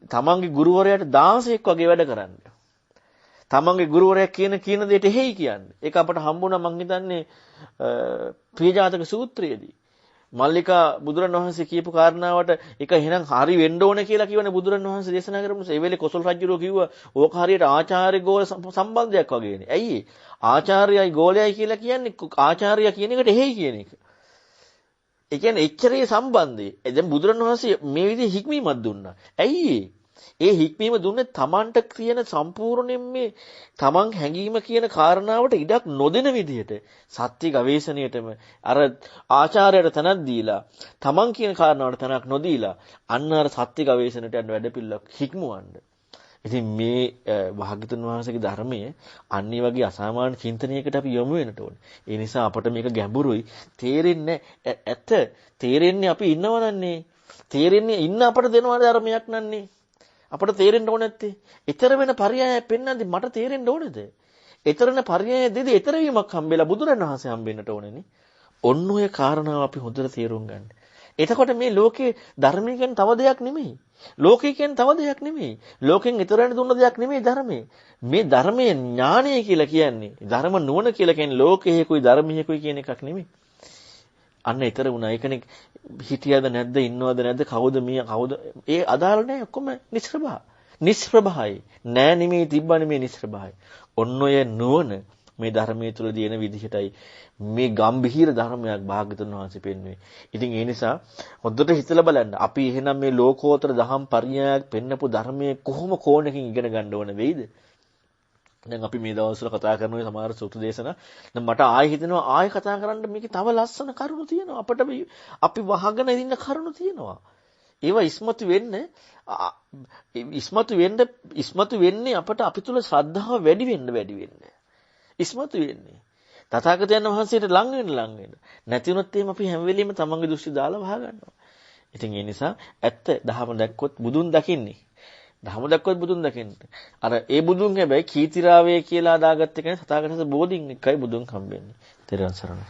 තමන්ගේ ගුරුවරයාට 16ක් වගේ වැඩ කරන්න. තමන්ගේ ගුරුවරයා කියන දෙයට එහෙයි කියන්නේ. ඒක අපට හම්බුණා මං හිතන්නේ ප්‍රියජාතක සූත්‍රයේදී. මල්ලිකා බුදුරණවහන්සේ කියපු කාරණාවට ඒක එහෙනම් හරි වෙන්න ඕනේ කියලා කියවනේ බුදුරණවහන්සේ දේශනා කරපු නිසා. ඒ වෙලේ කොසල් රජුරෝ කිව්වා ඕක හරියට ආචාර්ය ගෝල සම්බන්ධයක් වගේනේ. ඇයි ආචාර්යයි ගෝලයයි කියලා කියන්නේ ආචාර්යයා කියන එකට එහෙයි කියන එක. ඒ කියන්නේ එච්චරේ සම්බන්ධය. දැන් බුදුරණවහන්සේ මේ විදිහේ හික්මීමක් දුන්නා. ඇයි ඒ හික්මීම දුන්නේ තමන්ට තියෙන සම්පූර්ණයෙන් මේ තමන් හැඟීම කියන කාරණාවට ඉඩක් නොදෙන විදිහට සත්‍ය ගවේෂණයටම අර ආචාර්යයට තනක් දීලා තමන් කියන කාරණාවට තනක් නොදීලා අන්න අර සත්‍ය ගවේෂණයට යන වැඩපිළිවෙලක් හික්මවන්න. ඉතින් මේ භාග්‍යතුන් වහන්සේගේ ධර්මයේ අනිත් වගේ අසාමාන්‍ය චින්තනයකට අපි යොමු වෙන්නට ඕනේ. ඒ නිසා අපට මේක ගැඹුරුයි තේරෙන්නේ ඇත්ත තේරෙන්නේ අපි ඉන්නවනන්නේ තේරෙන්නේ ඉන්න අපට දෙනවා ධර්මයක් නන්නේ. අපට තේරෙන්න ඕනේ නැත්තේ. ඊතර වෙන පරයය පෙන්නද්දි මට තේරෙන්න ඕනේද? ඊතරන පරයය දෙද ඊතර වීමක් හම්බෙලා බුදුරණවහන්සේ හම්බෙන්නට ඕනේනේ. ඔන්න ඔය කාරණාව අපි හොඳට තේරුම් ගන්න. එතකොට මේ ලෝකේ ධර්මය කියන්නේ තව දෙයක් නෙමෙයි. ලෝකය කියන්නේ තව දෙයක් නෙමෙයි. ලෝකෙන් ඊතරන දුන්න දෙයක් නෙමෙයි ධර්මය. මේ ධර්මයේ ඥානය කියලා කියන්නේ ධර්ම නුවණ කියලා කියන්නේ ලෝකයේකුයි ධර්මයේකුයි කියන එකක් නෙමෙයි. අන්න ඊතර වුණා. ඒකනේ හිටියද නැද්ද ඉන්නවද නැද්ද කවුද මේ කවුද ඒ අදාළ නැහැ ඔක්කොම නිෂ්ප්‍රභයි නෑ නෙමෙයි තිබ්බ නෙමෙයි නිෂ්ප්‍රභයි. ඔන්න ඔය නුවණ මේ ධර්මයේ තුල දින විදිහටයි මේ ගම්භීර ධර්මයක් භාග්‍යතුන් වහන්සේ පෙන්වුවේ. ඉතින් ඒ නිසා හොඳට හිතලා බලන්න අපි එහෙනම් මේ ලෝකෝත්තර දහම් පරියායක් පෙන්නපු ධර්මයේ කොහොම කෝණකින් ඉගෙන ගන්න ඕන වෙයිද? දැන් අපි මේ දවස්වල කතා කරන ඔය සමහර සූත්‍ර දේශනා දැන් මට ආයෙ හිතෙනවා ආයෙ කතා කරන්න මේකේ තව ලස්සන කරුණු තියෙනවා. අපිට අපි වහගෙන ඉන්න කරුණු තියෙනවා. ඒවා ඉස්මතු වෙන්නේ අපට අපි තුල ශ්‍රද්ධාව වැඩි වෙන්න. ඉස්මතු වෙන්නේ. තථාගතයන් වහන්සේට ලං වෙන්න. නැති වුණොත් එහෙම අපි හැම වෙලෙම තමන්ගේ දෘෂ්ටි දාලා වහ ගන්නවා. ඉතින් ඒ නිසා ඇත්ත දහම දැක්කොත් බුදුන් දකින්නේ. දහම දැක්කොත් බුදුන් දකින්න. අර ඒ බුදුන් හැබැයි කීතිරාවේ කියලා දාගත්ත කෙනා තථාගතයන් බෝධින් එකයි බුදුන් හම්බෙන්නේ. තෙරුවන් සරණයි.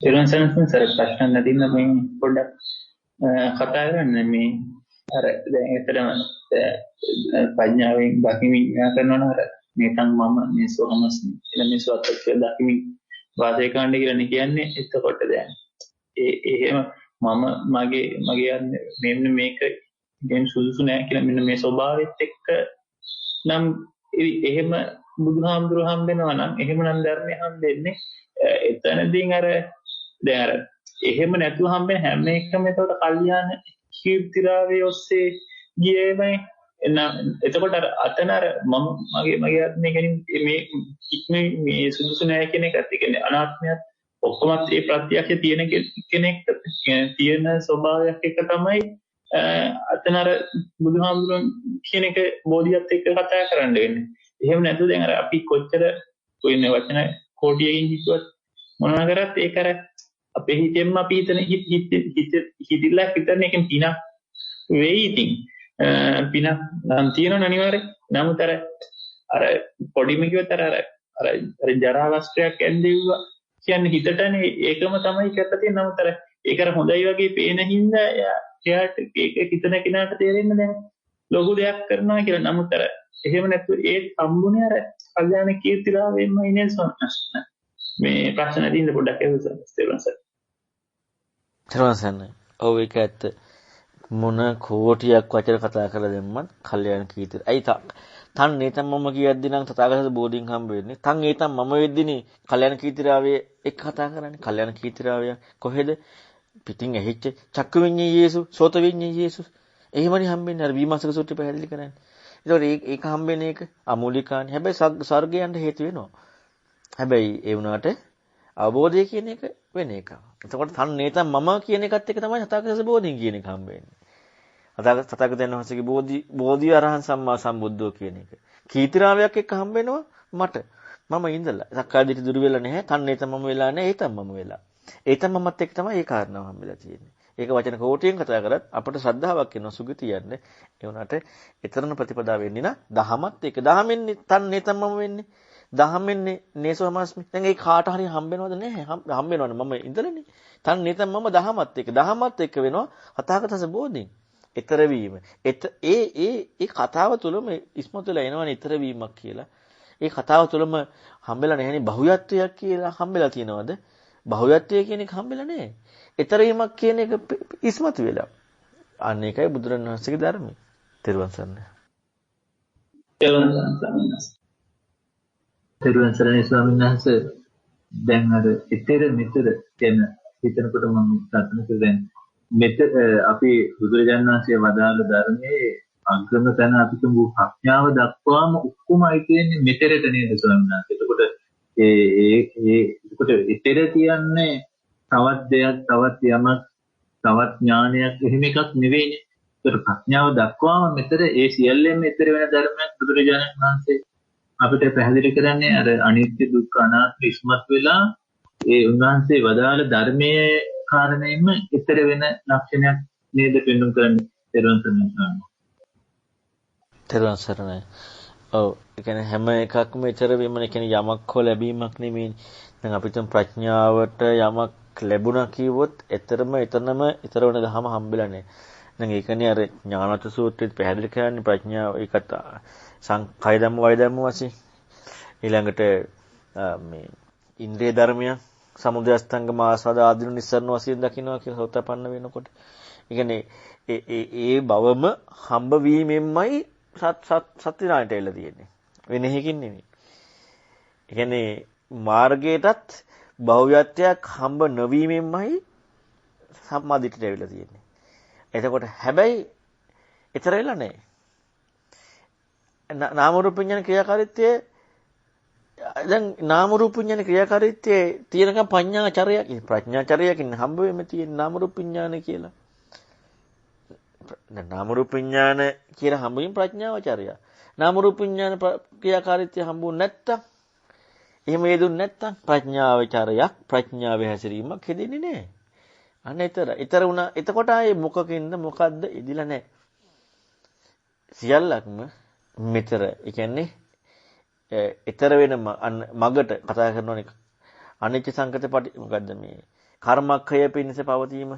තෙරුවන් සරණයි සර් ප්‍රශ්න නැතිනම් මේ පොඩ්ඩක් කතා කරන්න මේ අර දැන් ඇත්තටම ප්‍රඥාවෙන් දකිමින් කරනවා නේද? මේකන් මම මේ සෝමස් මේ සුවත්ක දකිමින් වාසය කරන්න කියලා කියන්නේ. එතකොට දැන් එහෙම මම මගේ මෙන්න මේක දැන් සුදුසු නෑ කියලා මෙන්න මේ ස්වභාවයත් එක්ක නම් එහෙම බුදුහාමුදුරුවෝ හම්බෙනවා නම් එහෙමනම් ධර්මය හම්බෙන්නේ එතනදී අර දැන් අර එහෙම නැතුව හම්බෙන හැම එකම එතකොට කල්යාණ කීර්තිරාවේ ඔස්සේ ගියේමයි එතකොට අර අතන අර මගේ ආත්මය කියන්නේ මේ සුදුසු නෑ කියන එකත් කියන්නේ අනාත්මයත් ඔක්කොමත් ඒ ප්‍රත්‍යක්ෂ තියෙන කෙනෙක් තියෙන ස්වභාවයක් එක තමයි අතන අර බුදුහාමුදුරන් කියන එක බෝධියත් එක්ක කතා කරන්න වෙන්නේ. එහෙම නැතුව දැන් අර අපි කොච්චර කොයිනේ වචන කෝටියකින් හිතුවත් මොනවා කරත් ඒක අර අපේ හිතෙන්ම අපි හිතිලා හිතන එකෙන් පිනක් වෙයි. ඉතින් පිනක් නම් තියෙනවනේ අනිවාර්යයෙන්. නමුත් අර පොඩිම කිව්වත් අර ජරා වස්ත්‍රයක් ඇඳෙව්වා කියන්නේ හිතටනේ ඒකම තමයි කරලා තියෙන්නේ. නමුත් අර ඒක අර හොඳයි වගේ පේන හින්දා එයාට ඒක හිතන කෙනාට තේරෙන්නේ දැන් ලොකු දෙයක් කරනවා කියලා. නමුත් අර එහෙම නැතුව ඒ සම්මුනේ අර කල්යාණ කීර්තිලාවෙන්ම ඉන්නේ සොන්නස්. මේ ප්‍රශ්න දින්න පොඩ්ඩක් එහුසන්. ඔව් ඒක ඇත්ත. මොන කෝටියක් වචන කතා කරලා දෙන්නත් කල්යාණ කීර්තිය. ඇයි තන් නේතම් මම කියද්දි නම් තථාගත බෝධින් හම්බ වෙන්නේ. තන් ඒතම් මම වෙද්දිනේ කල්යාණ කීර්තිරාවේ එක් කතා කරන්නේ. කල්යාණ කීර්තිරාවය කොහෙද? පිටින් ඇහිච්ච චක්කු විඤ්ඤේ යේසු, සෝත විඤ්ඤේ යේසු. එහෙමනේ හම්බෙන්නේ අර විමර්ශක සූත්‍රය පැහැදිලි කරන්නේ. ඒතකොට ඒක හම්බෙන එක අමූලිකානේ. හැබැයි ස්වර්ගයන්ට හේතු වෙනවා. හැබැයි ඒ වුණාට අවබෝධය කියන එක වෙන එකක්. එතකොට තන්නේතම් මම කියන එකත් එක තමයි තථාගත බෝධිය කියන එක හම්බෙන්නේ. තථාගතයන් වහන්සේගේ බෝධිය අරහන් සම්මා සම්බුද්ධෝ කියන එක. කීර්තිරාවයක් එක්ක හම්බෙනවා මට. මම ඉඳලා. සක්කාය දිට්ඨි දුරු වෙලා නැහැ. තන්නේතම් මම වෙලා නැහැ. ඒතම් මම වෙලා. ඒතම් මමත් එක්ක තමයි ඒ කාරණාව හම්බෙලා තියෙන්නේ. ඒක වචන කෝටියෙන් කතා කරත් අපට ශ්‍රද්ධාවක් එනවා සුගතියන්නේ. ඒ වුණාට ඊතරණ ප්‍රතිපදාව වෙන්නේ නා දහමත් එක. දහමෙන්නේ තන්නේතම් මම වෙන්නේ. දහමෙන්නේ නේසෝමස්මි. දැන් ඒ කාට හරි හම්බෙනවද නැහැ? හම්බෙනවනේ මම ඉඳලානේ. තන්නේතම් මම දහමත් එක. දහමත් එක්ක වෙනවා තථාගතස බෝධිය. ඊතර වීම. ඒ කතාව තුළම ඉස්මතු වෙලා එනවනේ ඊතර වීමක් කියලා. ඒ කතාව තුළම හම්බෙලා නැහෙනේ බහුයත්වයක් කියලා හම්බෙලා තියෙනවද? බහුයත්වය කියන එක හම්බෙලා නැහැ. ඊතර වීමක් කියන එක ඉස්මතු වෙලා. අන්න ඒකයි බුදුරණවහන්සේගේ ධර්මය. තෙරුවන් සරණයි. තෙරුවන් සරණයි ස්වාමීන් වහන්සේ. දැන් අර ඊතර මෙතර කියන හිතනකොට මම හිතන්නේ දැන් මෙතර අපි බුදුරජාණන් වහන්සේ වදාළ ධර්මයේ අග්‍රම තැන අපි තුමු ප්‍රඥාව දක්වාම ඔක්කොමයි කියන්නේ මෙතරට නේද ස්වාමීන් වහන්සේ. එතකොට ඒකට ඊතර කියන්නේ තවත් දෙයක්, තවත් යමක්, තවත් ඥානයක් එහෙම එකක් නෙවෙයිනේ. ඒකට ප්‍රඥාව දක්වාම මෙතර ඒ සියල්ලෙන්ම ඊතර වෙන ධර්මයක් බුදුරජාණන් වහන්සේ අපිට පැහැදිලි කරන්නේ අර අනිත්‍ය දුක්ඛ අනාත්ම ඉස්මත් වෙලා ඒ උන්වහන්සේ වදාළ ධර්මයේ කාරණයෙන්ම ඊතර වෙන ලක්ෂණයක් නේද පෙන්වන්න කරන්නේ. තෙරුවන් සරණයි. තෙරුවන් සරණයි. ඔව් ඒ කියන්නේ හැම එකක්ම ඊතර වීමනේ. ඒ කියන්නේ යමක් හෝ ලැබීමක් නෙමෙයි. දැන් අපිට ප්‍රඥාවට යමක් ලැබුණා කිව්වොත් එතරම් ඊතර වෙන දහම හම්බෙලා නැහැ. දැන් ඒකනේ අර ඥානවත් සූත්‍රයේ පැහැදිලි කරන්නේ ප්‍රඥාව ඒකත් කය ධම්ම වය ධම්ම වශයෙන්. ඊළඟට මේ ඉන්ද්‍රිය ධර්මයන් සමුදය අස්තංග මාසාද ආදීන නිස්සරණ වශයෙන් දකින්නවා කියලා සෝතපන්න වෙනකොට. ඒ කියන්නේ ඒ බවම හම්බ වීමෙන්මයි සත්‍යනායට එල්ල තියෙන්නේ. වෙන එකකින් නෙමෙයි. ඒ කියන්නේ මාර්ගයටත් භව්‍යත්වයක් හම්බ නොවීමෙන්මයි සම්මාදිටට ඇවිල්ලා තියෙන්නේ. එතකොට හැබැයි ඊතර වෙලා නැහැ. නාම රූප විඥාන ක්‍රියාකාරීත්වයේ දැන් නාම රූප විඥාන ක්‍රියාකාරීත්වයේ තියෙනකම් පඤ්ඤාචරයක් ප්‍රඥාචරයකින් හම්බ වෙන්නේ තියෙන නාම රූප විඥාන කියලා. නාම රූප විඥාන කියලා හම්බ වීම ප්‍රඥාචරය. නාම රූප විඥාන ක්‍රියාකාරීත්වය හම්බුනේ නැත්තම් එහෙම යෙදුන්නේ නැත්තම් ප්‍රඥාචරයක් ප්‍රඥාවේ හැසිරීමක් හෙදෙන්නේ නැහැ. අන්න ඊතර වුණා. එතකොට ආයේ මොකකින්ද මොකද්ද ඉදිලා නැහැ. සියල්ලක්ම මෙතර. ඒ කියන්නේ ඊතර වෙන මගට කතා කරනෝනේ අනිත්‍ය සංකත පටි මොකද්ද මේ කර්මක්ඛය පිණිස පවතීම.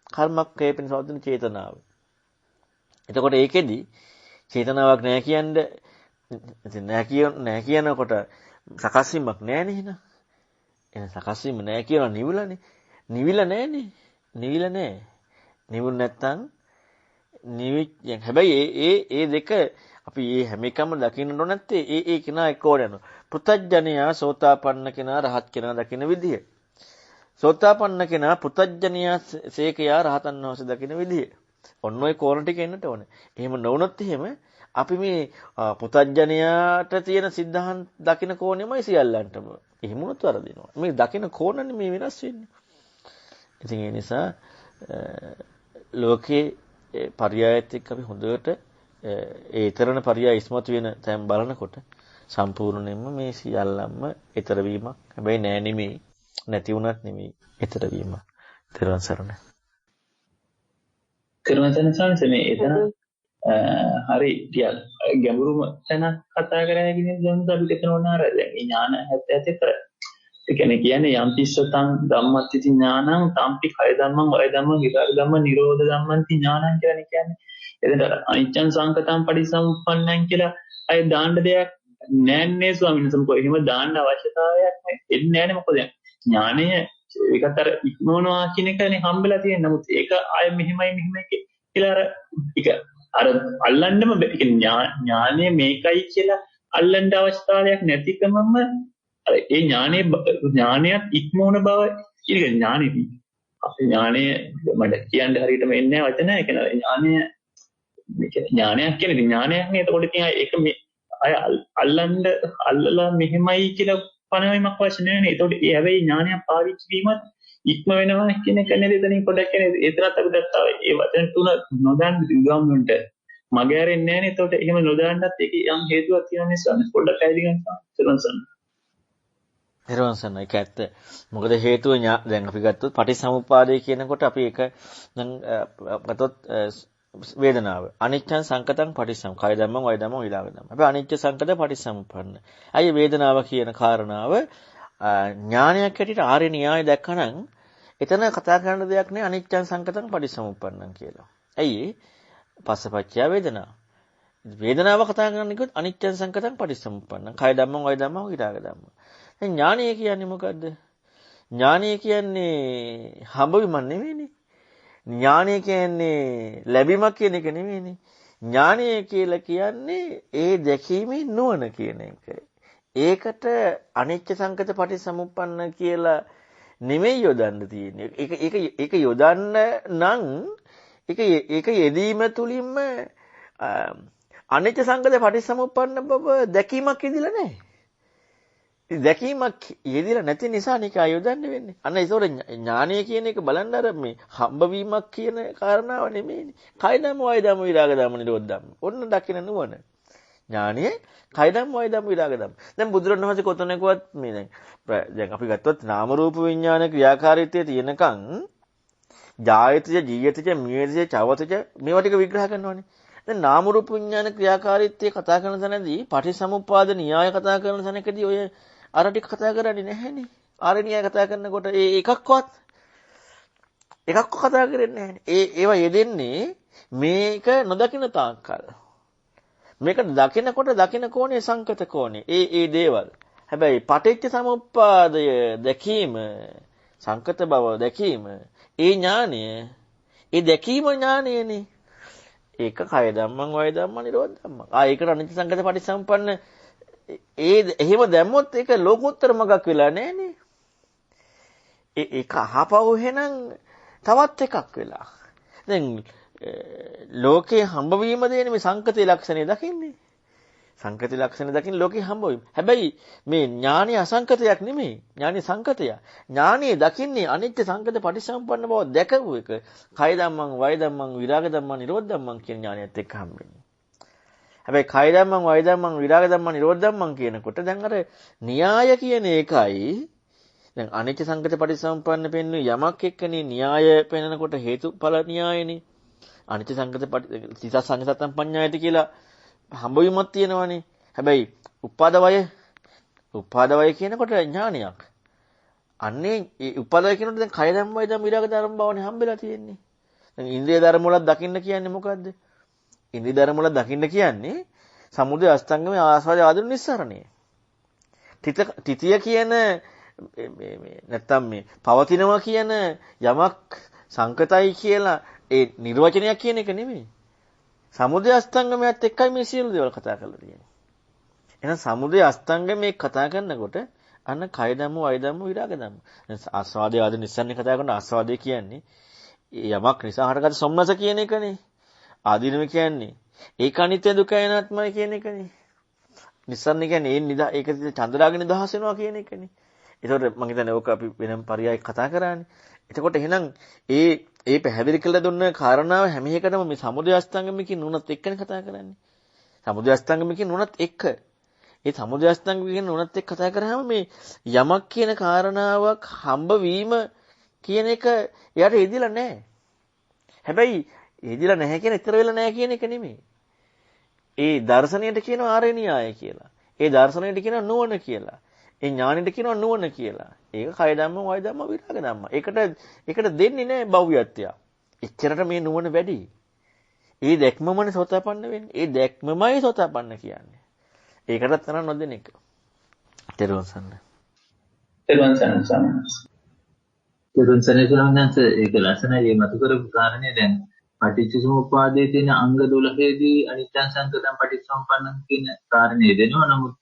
කර්මක්ඛය පිණිස පවතින චේතනාව. එතකොට ඒකෙදි චේතනාවක් නැහැ කියන්නේ නැහැ කියනකොට සකස් වීමක් නැහැ නේ එහෙනම්. එහෙනම් සකස් වීම නැහැ කියනවා නිවිලානේ. නිවිලා නැහනේ. නිවිලා නැහැ. නිවුන් නැත්තම් හැබැයි ඒ දෙක අපි මේ හැම එකම දකින්න ඕන නැත්තේ ඒ කෙනා එක ඕන යනවා. පෘතජ්ජනයා සෝතාපන්න කෙනා රහත් කෙනා දකින්න විදිය. සෝතාපන්න කෙනා පෘතජ්ජනයා සේකයා රහතන් වහන්සේ දකින්න විදිය. ඔන්න ඔය කෝණ ටික එන්නට ඕනේ. එහෙම නොවුනොත් එහෙම අපි මේ පෘතජ්ජනයාට තියෙන සිද්ධාන්ත දකින්න කෝණෙමයි සියල්ලන්ටම. එහෙම වුණොත් වරදිනවා. මේ දකින්න කෝණනේ මේ වෙනස් වෙන්නේ. ඉතින් ඒ නිසා ලෝකේ පරයයත් එක්ක අපි හොඳට ඒ ඊතරණ පරයය ඉස්මතු වෙන තැන් බලනකොට සම්පූර්ණයෙන්ම මේ සියල්ලම ඊතර වීමක්. හැබැයි නෑ නෙමෙයි. නැති වුණත් නෙමෙයි. ඊතර වීමක්. තෙරුවන් සරණයි. තෙරුවන් සරණයි මේ එතන හරි ටිකක් ගැඹුරුම තැන කතා කරගෙන ඉන්න අපිට එතන අර දැන් ඥාන 77 ඒ කියන්නේ යම් තිස්සතං ධම්මත්‍ති ඥානං තම්පි කය ධම්මං වය ධම්මං විකාර ධම්මං නිරෝධ ධම්මන්ති ඥානං කියන්නේ. එතන අනිච්චං සංකතං පටිසම්පන්නං කියලා අය දාන්න දෙයක් නෑනේ ස්වාමීන් වහන්සේ. මොකද එහෙම දාන්න අවශ්‍යතාවයක් එන්නේ නෑනේ. මොකද ඥානය ඒකත් අර ඉක්මවනවා කියන එකනේ හම්බෙලා තියෙන්නේ. නමුත් ඒක ආය මෙහෙමයි කියලා අර අල්ලන්නම ඥානය මේකයි කියලා අල්ලන්න අවශ්‍යතාවයක් නැතිකමම අර ඒ ඥානයත් ඉක්මවන බව කියන ඥානෙදී. අපේ ඥානය මට කියන්න හරියටම එන්නේ නැහැ වචන. ඒ කියන්නේ ඥානය මේ කියන්නේ ඥානයක් කියන්නේ ඥානයක් නේ. එතකොට ඉතින් ඒක මේ අය අල්ලලා මෙහෙමයි කියලා පණවීමක් අවශ්‍ය නැහැ නේ. එතකොට ඒ හැබැයි ඥානයක් පාවිච්චි වීමත් ඉක්ම වෙනවා කියන එක නේද එතනින් පොඩ්ඩක් කියන්නේ. ඒතරත් අපි දැක්කා ඒ වචන තුන නොදන්න විගම්නුන්ට මගේ ආරෙන්නේ නැහැ නේ. එතකොට එහෙම නොදන්නත් ඒක යම් හේතුවක් තියෙන නිසා පොඩ්ඩක් පැහැදිලි කරන්න. ඊළඟ සන්න ඒක ඇත්ත. මොකද හේතුව දැන් අපි ගත්තොත් පටිච්චසමුප්පාදය කියනකොට අපි ඒක දැන් ගත්තොත් වේදනාව. අනිච්චං සංකතං පටිච්චසම්. කය ධම්මං වය ධම්මං විරාග ධම්මං. අපි අනිච්ච සංකත පටිච්චසමුප්පන්න. අයි වේදනාව කියන කාරණාව ඥානයක් හැටියට ආර්ය න්‍යාය දැක්කනම් එතන කතා කරන දෙයක් නේ අනිච්චං සංකතං පටිච්චසමුප්පන්නං කියලා. ඇයි? පස්සපච්චය වේදනාව. වේදනාව කතා කරනකොට අනිච්චං සංකතං පටිච්චසමුප්පන්නං. කය ධම්මං වය ධම්මං විරාග ධම්මං. දැන් ඥානය කියන්නේ මොකද්ද? ඥානය කියන්නේ හම්බවීමක් නෙවෙයිනේ. ඥානය කියන්නේ ලැබීමක් කියන එක නෙවෙයිනේ. ඥානය කියලා කියන්නේ ඒ දැකීමේ නුවණ කියන එක. ඒකට අනිච්ච සංකත පටිච්චසමුප්පන්න කියලා නෙමෙයි යොදන්න තියෙන්නේ. ඒක යොදන්න නම් ඒක යෙදීම තුලින්ම අනිච්ච සංකත පටිච්චසමුප්පන්න බව දැකීමක් ඉදිලා නැහැ. දැකීමක් යෙදිලා නැති නිසා නික ආයොදන්න වෙන්නේ. අන්න ඒතකොට ඥානය කියන එක බලන්න අර මේ හම්බවීමක් කියන කාරණාව නෙමෙයිනේ. කය ධම්ම වය ධම්ම විරාග ධම්ම නිරෝධ ධම්ම. ඔන්න දකින්න නුවණ. ඥානයේ කය ධම්ම වය ධම්ම විරාග ධම්ම. දැන් බුදුරණවහන්සේ කොතනකවත් මේ දැන් අපි ගත්තොත් නාම රූප විඥාන ක්‍රියාකාරීත්වයේ තියෙනකන් ජායතජ ජීයතජ මියතජ චවතජ මේවා ටික විග්‍රහ කරනවානේ. දැන් නාම රූප විඥාන ක්‍රියාකාරීත්වයේ කතා කරන තැනදී පටිසමුප්පාද න්‍යාය කතා කරන තැනකදී ඔය අර ටික කතා කරන්නේ නැහැනේ. ආර්ය න්‍යාය කතා කරනකොට ඒ එකක්වත් කතා කරන්නේ නැහැනේ. ඒවා යෙදෙන්නේ මේක නොදකින්න තාක්කල්. මේක දකින කෝණේ සංකත කෝණේ. ඒ දේවල්. හැබැයි පටිච්ච සමුප්පාදය දැකීම සංකත බව දැකීම ඒ ඥානය ඒ දැකීම ඥානයනේ. ඒක කය ධම්මං වය ධම්මං නිරෝධ ධම්මං. ඒකට අනිත්‍ය සංකත පටිච්චසමුප්පන්න එහෙම දැම්මොත් ඒක ලෝකෝත්තර මගක් වෙලා නෑනේ. ඒක අහපව එහෙනම් තවත් එකක් වෙලා. දැන් ලෝකේ හම්බ වීම දෙන්නේ මේ සංකතේ ලක්ෂණය දකින්නේ. සංකතේ ලක්ෂණ දකින්න ලෝකේ හම්බ වීම. හැබැයි මේ ඥානීය අසංකතයක් නෙමෙයි. ඥානීය සංකතය. ඥානීය දකින්නේ අනිත්‍ය සංකත පටිසම්පන්න බව දැකපු එක. කය ධම්මං වය ධම්මං විරාග ධම්මං නිරෝධ ධම්මං කියන ඥානයත් එක්ක හම්බෙන්නේ. හැබැයි කය ධම්මං වය ධම්මං විරාග ධම්මං නිරෝධ ධම්මං කියනකොට දැන් අර න්‍යාය කියන එකයි දැන් අනිත්‍ය සංකත පටිසම්පන්න පෙන්වන යමක් එක්කනේ න්‍යාය පෙන්නකොට හේතුඵල න්‍යායනේ. අනිත්‍ය සංකත තිසස් සංසතම් පඤ්ඤායති කියලා හම්බවීමක් තියෙනවානේ. හැබැයි උපාද වය කියනකොට ඥානයක්. අන්නේ ඒ උපාද වය කියනකොට දැන් කය ධම්ම වය ධම්ම විරාග ධර්ම බවනේ හම්බෙලා තියෙන්නේ. දැන් ඉන්ද්‍රිය ධර්ම වල දකින්න කියන්නේ මොකද්ද? ඉන්ද්‍රිය ධර්ම වල දකින්න කියන්නේ සමුදය අෂ්ටාංගමේ ආස්වාද ආදින නිස්සරණය. තිතිය කියන මේ නැත්තම් මේ පවතිනවා කියන යමක් සංකතයි කියලා ඒ නිර්වචනයක් කියන එක නෙමෙයි. සමුදය අෂ්ටාංගමයත් එක්කයි මේ සියලු දේවල් කතා කරලා තියෙන්නේ. එහෙනම් සමුදය අෂ්ටාංගමේ කතා කරනකොට අන්න කය ධම්ම වය ධම්ම විරාග ධම්ම. ආස්වාදයේ ආදී නිස්සන්නේ කතා කරන ආස්වාදයේ කියන්නේ යමක් නිසා හටගත් සොම්නස කියන එකනේ. ආදීනම කියන්නේ ඒක අනිත්‍ය දුක අනාත්මයි කියන එකනේ. නිස්සන්නේ කියන්නේ ඒක චන්ද්‍රාග නිදහස් වෙනවා කියන එකනේ. ඒතකොට මම හිතන්නේ ඕක අපි වෙනම පරියායක් කතා කරානේ. එතකොට එහෙනම් ඒ පැහැදිලි කළ දුන්න කාරණාව හැම එකටම මේ සමුදය අෂ්ටාංගමිකින් නුනත් එක්කනේ කතා කරන්නේ. සමුදය අෂ්ටාංගමිකින් නුනත් එක්ක. ඒ සමුදය අෂ්ටාංගමිකින් නුනත් එක්ක කතා කරාම මේ යමක් කියන කාරණාවක් හම්බ වීම කියන එක එයාට එදිලා නැහැ. හැබැයි එදිලා නැහැ කියන ඉතර වෙලා නැහැ කියන එක නෙමෙයි. ඒ දර්ශනයට කියනවා ආර්ය න්‍යාය කියලා. ඒ දර්ශනයට කියනවා නුවණ කියලා. ඒ ඥානෙට කියනවා නුවණ කියලා. ඒක කය ධම්ම වය ධම්ම විරාග ධම්ම. ඒකට දෙන්නේ නැහැ භව්‍යත්වය. එච්චරට මේ නුවණ වැඩි. ඒ දැක්මමනේ සෝතාපන්න වෙන්නේ. ඒ දැක්මමයි සෝතාපන්න කියන්නේ. ඒකටත් තරම් නොදෙන එක. තෙරුවන් සරණයි. තෙරුවන් සරණයි ඒක ලස්සනයි මතු කරපු කාරණේ දැන් පටිච්චසමුප්පාදයේ තියෙන අංග 12ේදී අනිත්‍ය සංකතම් පටිච්චසමුප්පන්නම් කියන කාරණේ දෙනවා. නමුත්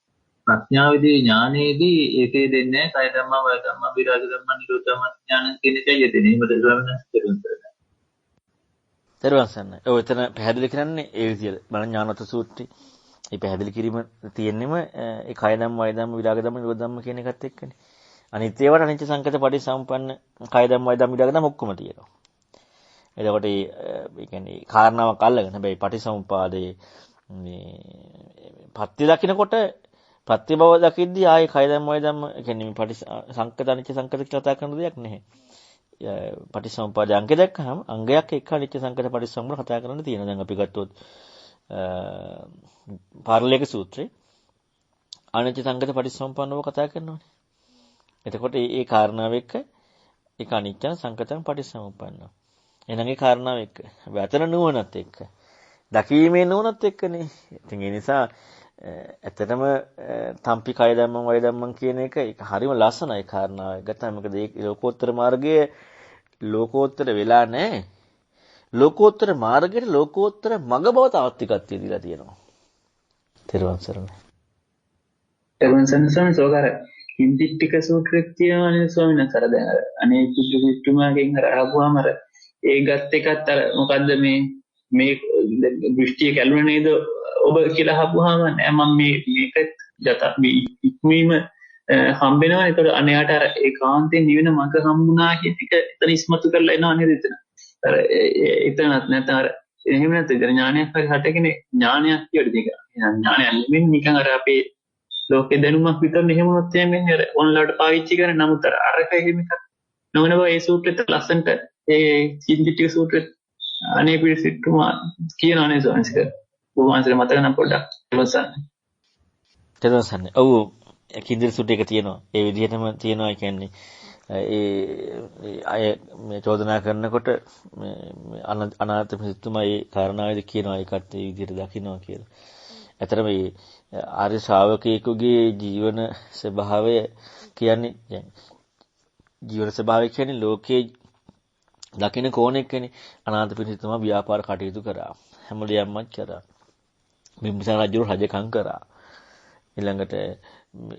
ප්‍රඥාවේදී ඥානයේදී ඒකේ දෙන්නේ කය ධම්ම වය ධම්ම විරාග ධම්ම නිරෝධ ධම්ම ඥාන කියන එකයි දෙන්නේ. එහෙමද ස්වාමීන් වහන්සේ? දරුවන්සන්න. ඔය එතන පැහැදිලි කරන්නේ ඒ විදිහට. බලන්න ඥානවත සූත්‍රය. මේ පැහැදිලි කිරීම තියෙන්නෙම ඒ කය ධම්ම, වය ධම්ම, විරාග ධම්ම, නිරෝධ ධම්ම කියන එකත් එක්කනේ. අනිත් ඒවාට අනිත්‍ය සංකත පටිසම්පන්න කය ධම්ම, වය ධම්ම, විරාග ධම්ම ඔක්කොම තියෙනවා. එතකොට ඒ කියන්නේ කාරණාවක් අල්ලගෙන හැබැයි පටිසමුපාදයේ මේ පත්‍ය දකින්නකොට පත්‍ය බව දකිද්දී ආයේ කය ධම්ම, වය ධම්ම කියන්නේ මේ පටි සංකත අනිත්‍ය සංකත කියලා කතා කරන දෙයක් නැහැ. පටිසමුපාද අංගය දැක්කහම අංගයක් එක්ක අනිත්‍ය සංකත පටිසම්මුල කතා කරන්න තියෙනවා. දැන් අපි ගත්තොත් පාරලේක සූත්‍රේ අනිත්‍ය සංකත පටිසම්පන්නව කතා කරනවානේ. එතකොට මේ කාරණාව එක්ක ඒක අනිත්‍ය සංකතං පටිසමුප්පන්න. එහෙනම් ඒ කාරණාව එක්ක වැතන නුවණත් එක්ක දකීමේ නුවණත් එක්කනේ. ඉතින් ඒ නිසා ඇත්තටම තම්පි කය ධම්මං වය ධම්මං කියන එක ඒක හරිම ලස්සනයි කාරණාව. ගත්තාම මොකද ඒ ලෝකෝත්තර මාර්ගයේ ලෝකෝත්තර වෙලා නැහැ. ලෝකෝත්තර මාර්ගයේ ලෝකෝත්තර මඟ බව තවත් ටිකක් තියලා තියෙනවා. තෙරුවන් සරණයි. තෙරුවන් සරණයි සෝකාර හින්දිටික සූත්‍රයක් තියෙනවානේ ස්වාමීන් වහන්සේ. දැන් අර අනේ පිටුමාගෙන් අර අහුවාම අර ඒ ගත් එකත් අර මොකද්ද මේ දෘෂ්ටිය කැළුණ නේද ඔබ කියලා අහුවාම නෑ මම මේක ඉක්මීම හම්බෙනවා. ඒතකොට අනයාට අර ඒකාන්තයෙන් නිවෙන මඟ හම්බුණා කියන එක එතන ඉස්මතු කරලා එනවා නේද එතන. අර එතනත් නැත්නම් අර එහෙම නැත්නම් ඥානයක් හරි හටගෙන ඥානයක් කියවට දෙක. ඥානයක් නෙමෙයි නිකන් අර අපේ ලෝකේ දැනුමක් විතරනේ එහෙම වුණොත් එන්නේ අර ඔන්ලයින්ට පාවිච්චි කරන නමුත් අරක එහෙම එකක් නොවන බව ඒ සූත්‍රෙත් ලස්සනට ඒ සින්දිටික සූත්‍රෙත් අනේ පිළිසිටුමා කියනවානේ සෝන්සික බොහොමන්සල මතක නම් පොඩ්ඩක් තෙරුවන් ඔව් කින්දිරි සූත්‍රය එක තියෙනවා. ඒ විදිහටම තියෙනවා. ඒ කියන්නේ ඒ අය මේ චෝදනා කරනකොට අනාථ පිළිතුමා ඒ කාරණාවේදී කියනවා ඒකට ඒ විදිහට දකින්නවා කියලා. ඇත්තටම මේ ආර්ය ශ්‍රාවකයෙකුගේ ජීවන ස්වභාවය කියන්නේ ජීවන ස්වභාවය කියන්නේ ලෝකයේ දකින්න කෝණයක් කියන්නේ අනාථ පිළිතුමා ව්‍යාපාර කටයුතු කරා. හැම දෙයක්මත් කරා. බිම්බිසාර රජු රජකම් කරා. ඊළඟට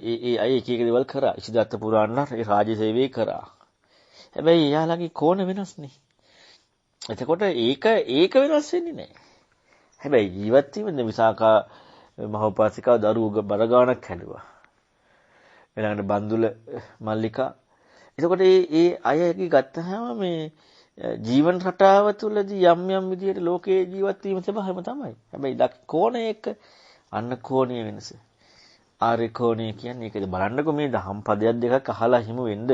ඒ අය එක එක දේවල් කරා. ඉසිදත්ත පුරාණ ඒ රාජ්‍ය සේවය කරා. හැබැයි එයාලගේ කෝණ වෙනස්නේ. එතකොට ඒක වෙනස් වෙන්නේ නැහැ. හැබැයි ජීවත් වීමෙන් විසාකා මහෝපාසිකාව දරුවෝ බර ගානක් හැදුවා. ඊළඟට බන්දුල මල්ලිකා. එතකොට ඒ අයගේ ගත්තාම මේ ජීවන රටාව තුළදී යම් විදියට ලෝකයේ ජීවත් වීම ස්වභාවයම තමයි. හැබැයි කෝණය එක අන්න කෝණීය වෙනස. ආර්ය කෝණය කියන්නේ ඒකද බලන්නකො මේ දහම් පදයක් දෙකක් අහලා හිමු වෙන්න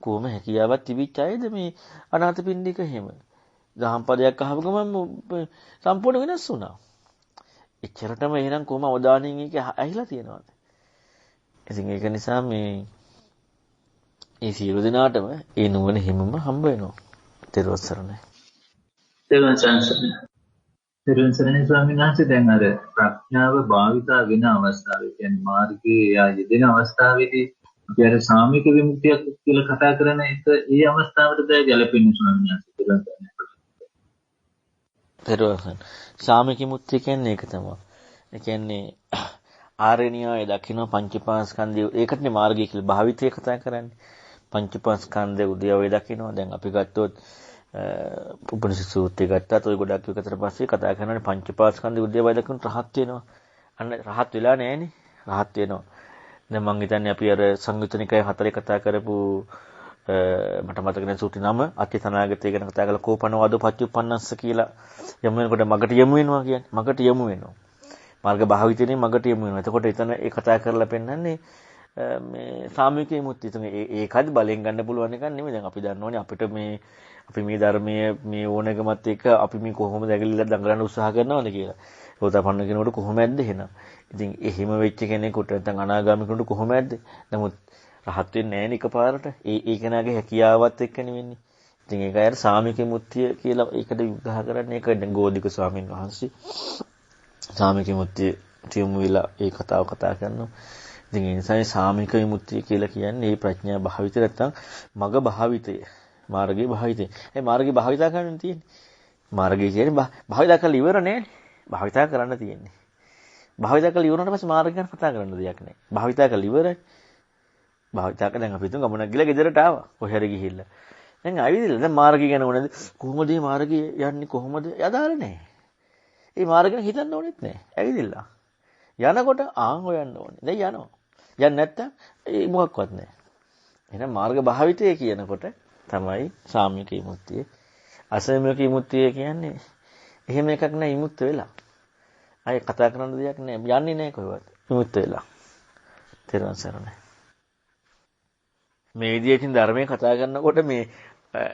කොහොම හැකියාවක් තිබිච්ච අයද මේ අනාථපිණ්ඩික එහෙම. දහම් පදයක් අහපු ගමන් සම්පූර්ණ වෙනස් වුණා. එච්චරටම එහෙනම් කොහොම අවධානයෙන් ඒක ඇහිලා තියෙනවද? ඉතින් ඒක නිසා මේ සියලු දෙනාටම ඒ නුවණ හිමම හම්බ වෙනවා. තෙරුවන් සරණයි. තෙරුවන් සරණයි. තෙරුවන් සරණයි ස්වාමීන් වහන්සේ. දැන් අර ප්‍රඥාව භාවිතා වෙන අවස්ථාවේ කියන්නේ මාර්ගයේ යෙදෙන අවස්ථාවේදී අපි අර සාමික විමුක්තියක් කියලා කතා කරන එක ඒ අවස්ථාවටද ගැලපෙන්නේ ස්වාමීන් වහන්සේ. තෙරුවන් සරණයි. තෙරුවන් සාමික විමුක්තිය කියන්නේ ඒක තමයි. ඒ කියන්නේ ආරණ්‍යය දකින්න පංචපාස්කන්ධය ඒකටනේ මාර්ගය කියලා භාවිතය කතා කරන්නේ. පංචපාස්කන්ධය උදයවේ දකින්නවා. දැන් අපි ගත්තොත් උපනිෂද් සූත්‍රය ගත්තාත් ඔය ගොඩක් විතර පස්සේ කතා කරනවානේ පංචපාස්කන්ධය උදයවේ දකින්න රහත් වෙනවා. අන්න රහත් වෙලා නැහැනේ. රහත් වෙනවා. දැන් මං හිතන්නේ අපි අර සංයුතනිකය 4 කතා කරපු මට මතක නැහැ සූත්‍රය නම අත්‍යතනාගතය ගැන කතා කරලා කෝපනවාදෝ පච්චුප්පන්නස්ස කියලා යමු වෙනකොට මගට යමු වෙනවා කියන්නේ. මගට යමු වෙනවා. මාර්ග භාවිතනේ මගට යමු වෙනවා. එතකොට එතන ඒ කතා කරලා පෙන්නන්නේ මේ සාමික විමුක්තිය. ඒකත් බලෙන් ගන්න පුළුවන් එකක් නෙමෙයි. දැන් අපි දන්නවනේ අපිට අපි මේ ධර්මයේ මේ ඕනකමත් එක්ක අපි මේ කොහොමද ඇගලිලා දඟලන්න උත්සාහ කරනවද කියලා. සෝතාපන්න කෙනෙකුට කොහොමද එහෙනම්? ඉතින් එහෙම වෙච්ච කෙනෙකුට නැත්නම් අනාගාමී කෙනෙකුට කොහොමද? නමුත් රහත් වෙන්නේ නැහැ නේ එකපාරට. ඒ කෙනාගේ හැකියාවත් එක්කනේ වෙන්නේ. ඉතින් ඒක අර සාමික විමුක්තිය කියලා ඒකට උදාහ කරන්නේ ඒක දැන් ගෝධික ස්වාමීන් වහන්සේ සාමික විමුක්තිය තියමු විලා ඒ කතාව කතා කරනවා. ඉතින් ඒ නිසා සාමික විමුක්තිය කියලා කියන්නේ මේ ප්‍රඥා භාවිතය නැත්තම් මග භාවිතය. මාර්ගයේ භාවිතය. ඒ මාර්ගයේ භාවිතා කරන්න තියෙන්නේ. මාර්ගය කියන්නේ භාවිතා කරලා ඉවර නෑනේ. භාවිතා කරන්න තියෙන්නේ. භාවිතා කරලා ඉවරනට පස්සේ මාර්ගය ගැන කතා කරන්න දෙයක් නෑ. භාවිතා කරලා ඉවරයි. භාවිතා කරලා දැන් අපි හිතමු ගමනක් ගිහලා ගෙදරට ආවා. කොහේ හරි ගිහිල්ලා. දැන් ඇවිදලා දැන් මාර්ගය ගැන ඕනද කොහොමද මේ මාර්ගය යන්නේ කොහොමද යදාල නැහැ. මේ මාර්ගය ගැන හිතන්න ඕනෙත් නැහැ. ඇවිදලා යනකොට ආන් හොයන්න ඕනේ. දැන් යනවා. යන්නේ නැත්තම් ඒ මොකක්වත් නැහැ. එහෙනම් මාර්ග භාවිතය කියනකොට තමයි සාම්‍යක විමුක්තිය. අසාම්‍යක විමුක්තිය කියන්නේ එහෙම එකක් නෑ විමුක්ත වෙලා. ආයේ කතා කරන්න දෙයක් නෑ. යන්නේ නෑ කොහෙවත්. විමුක්ත වෙලා. තේරුම් ගන්නයි. මේ විදිහකින් ධර්මයේ කතා කරනකොට මේ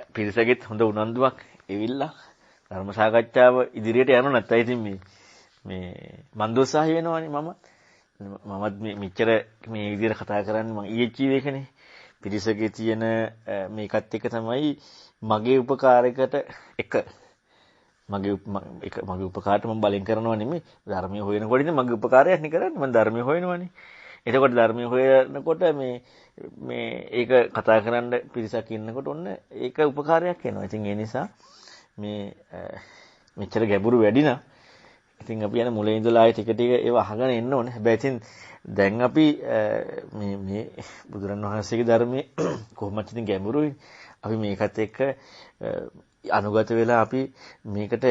පිරිසගෙත් හොඳ උනන්දුවක් එවිලා ධර්ම සාකච්ඡාව ඉදිරියට යනවා නැත්නම් ඉතින් මේ මන් දෝසහය වෙනවනේ මමත් මෙච්චර මේ විදිහට කතා කරන්නේ මම ඊයේ කිව්ව එකනේ. පිරිසගේ තියෙන මේකත් එක තමයි මගේ උපකාරයකට එක මගේ උපකාරයට මම බලෙන් කරනවා නෙමෙයි ධර්මයේ හොයනකොට ඉතින් මගේ උපකාරයක් නේ කරන්නේ මම ධර්මයේ හොයනවානේ. එතකොට ධර්මයේ හොයනකොට මේ ඒක කතා කරන්න පිරිසක් ඉන්නකොට ඔන්න ඒක උපකාරයක් වෙනවා. ඉතින් ඒ නිසා මේ මෙච්චර ගැඹුරු වැඩි නම් ඉතින් අපි යන මුලින් ඉඳලා ආයේ ටික ටික ඒව අහගෙන එන්න ඕනේ. හැබැයි ඉතින් දැන් අපි මේ බුදුරණවහන්සේගේ ධර්මයේ කොහොමද ඉතින් ගැඹුරුයි. අපි මේකත් එක්ක අනුගත වෙලා අපි මේකට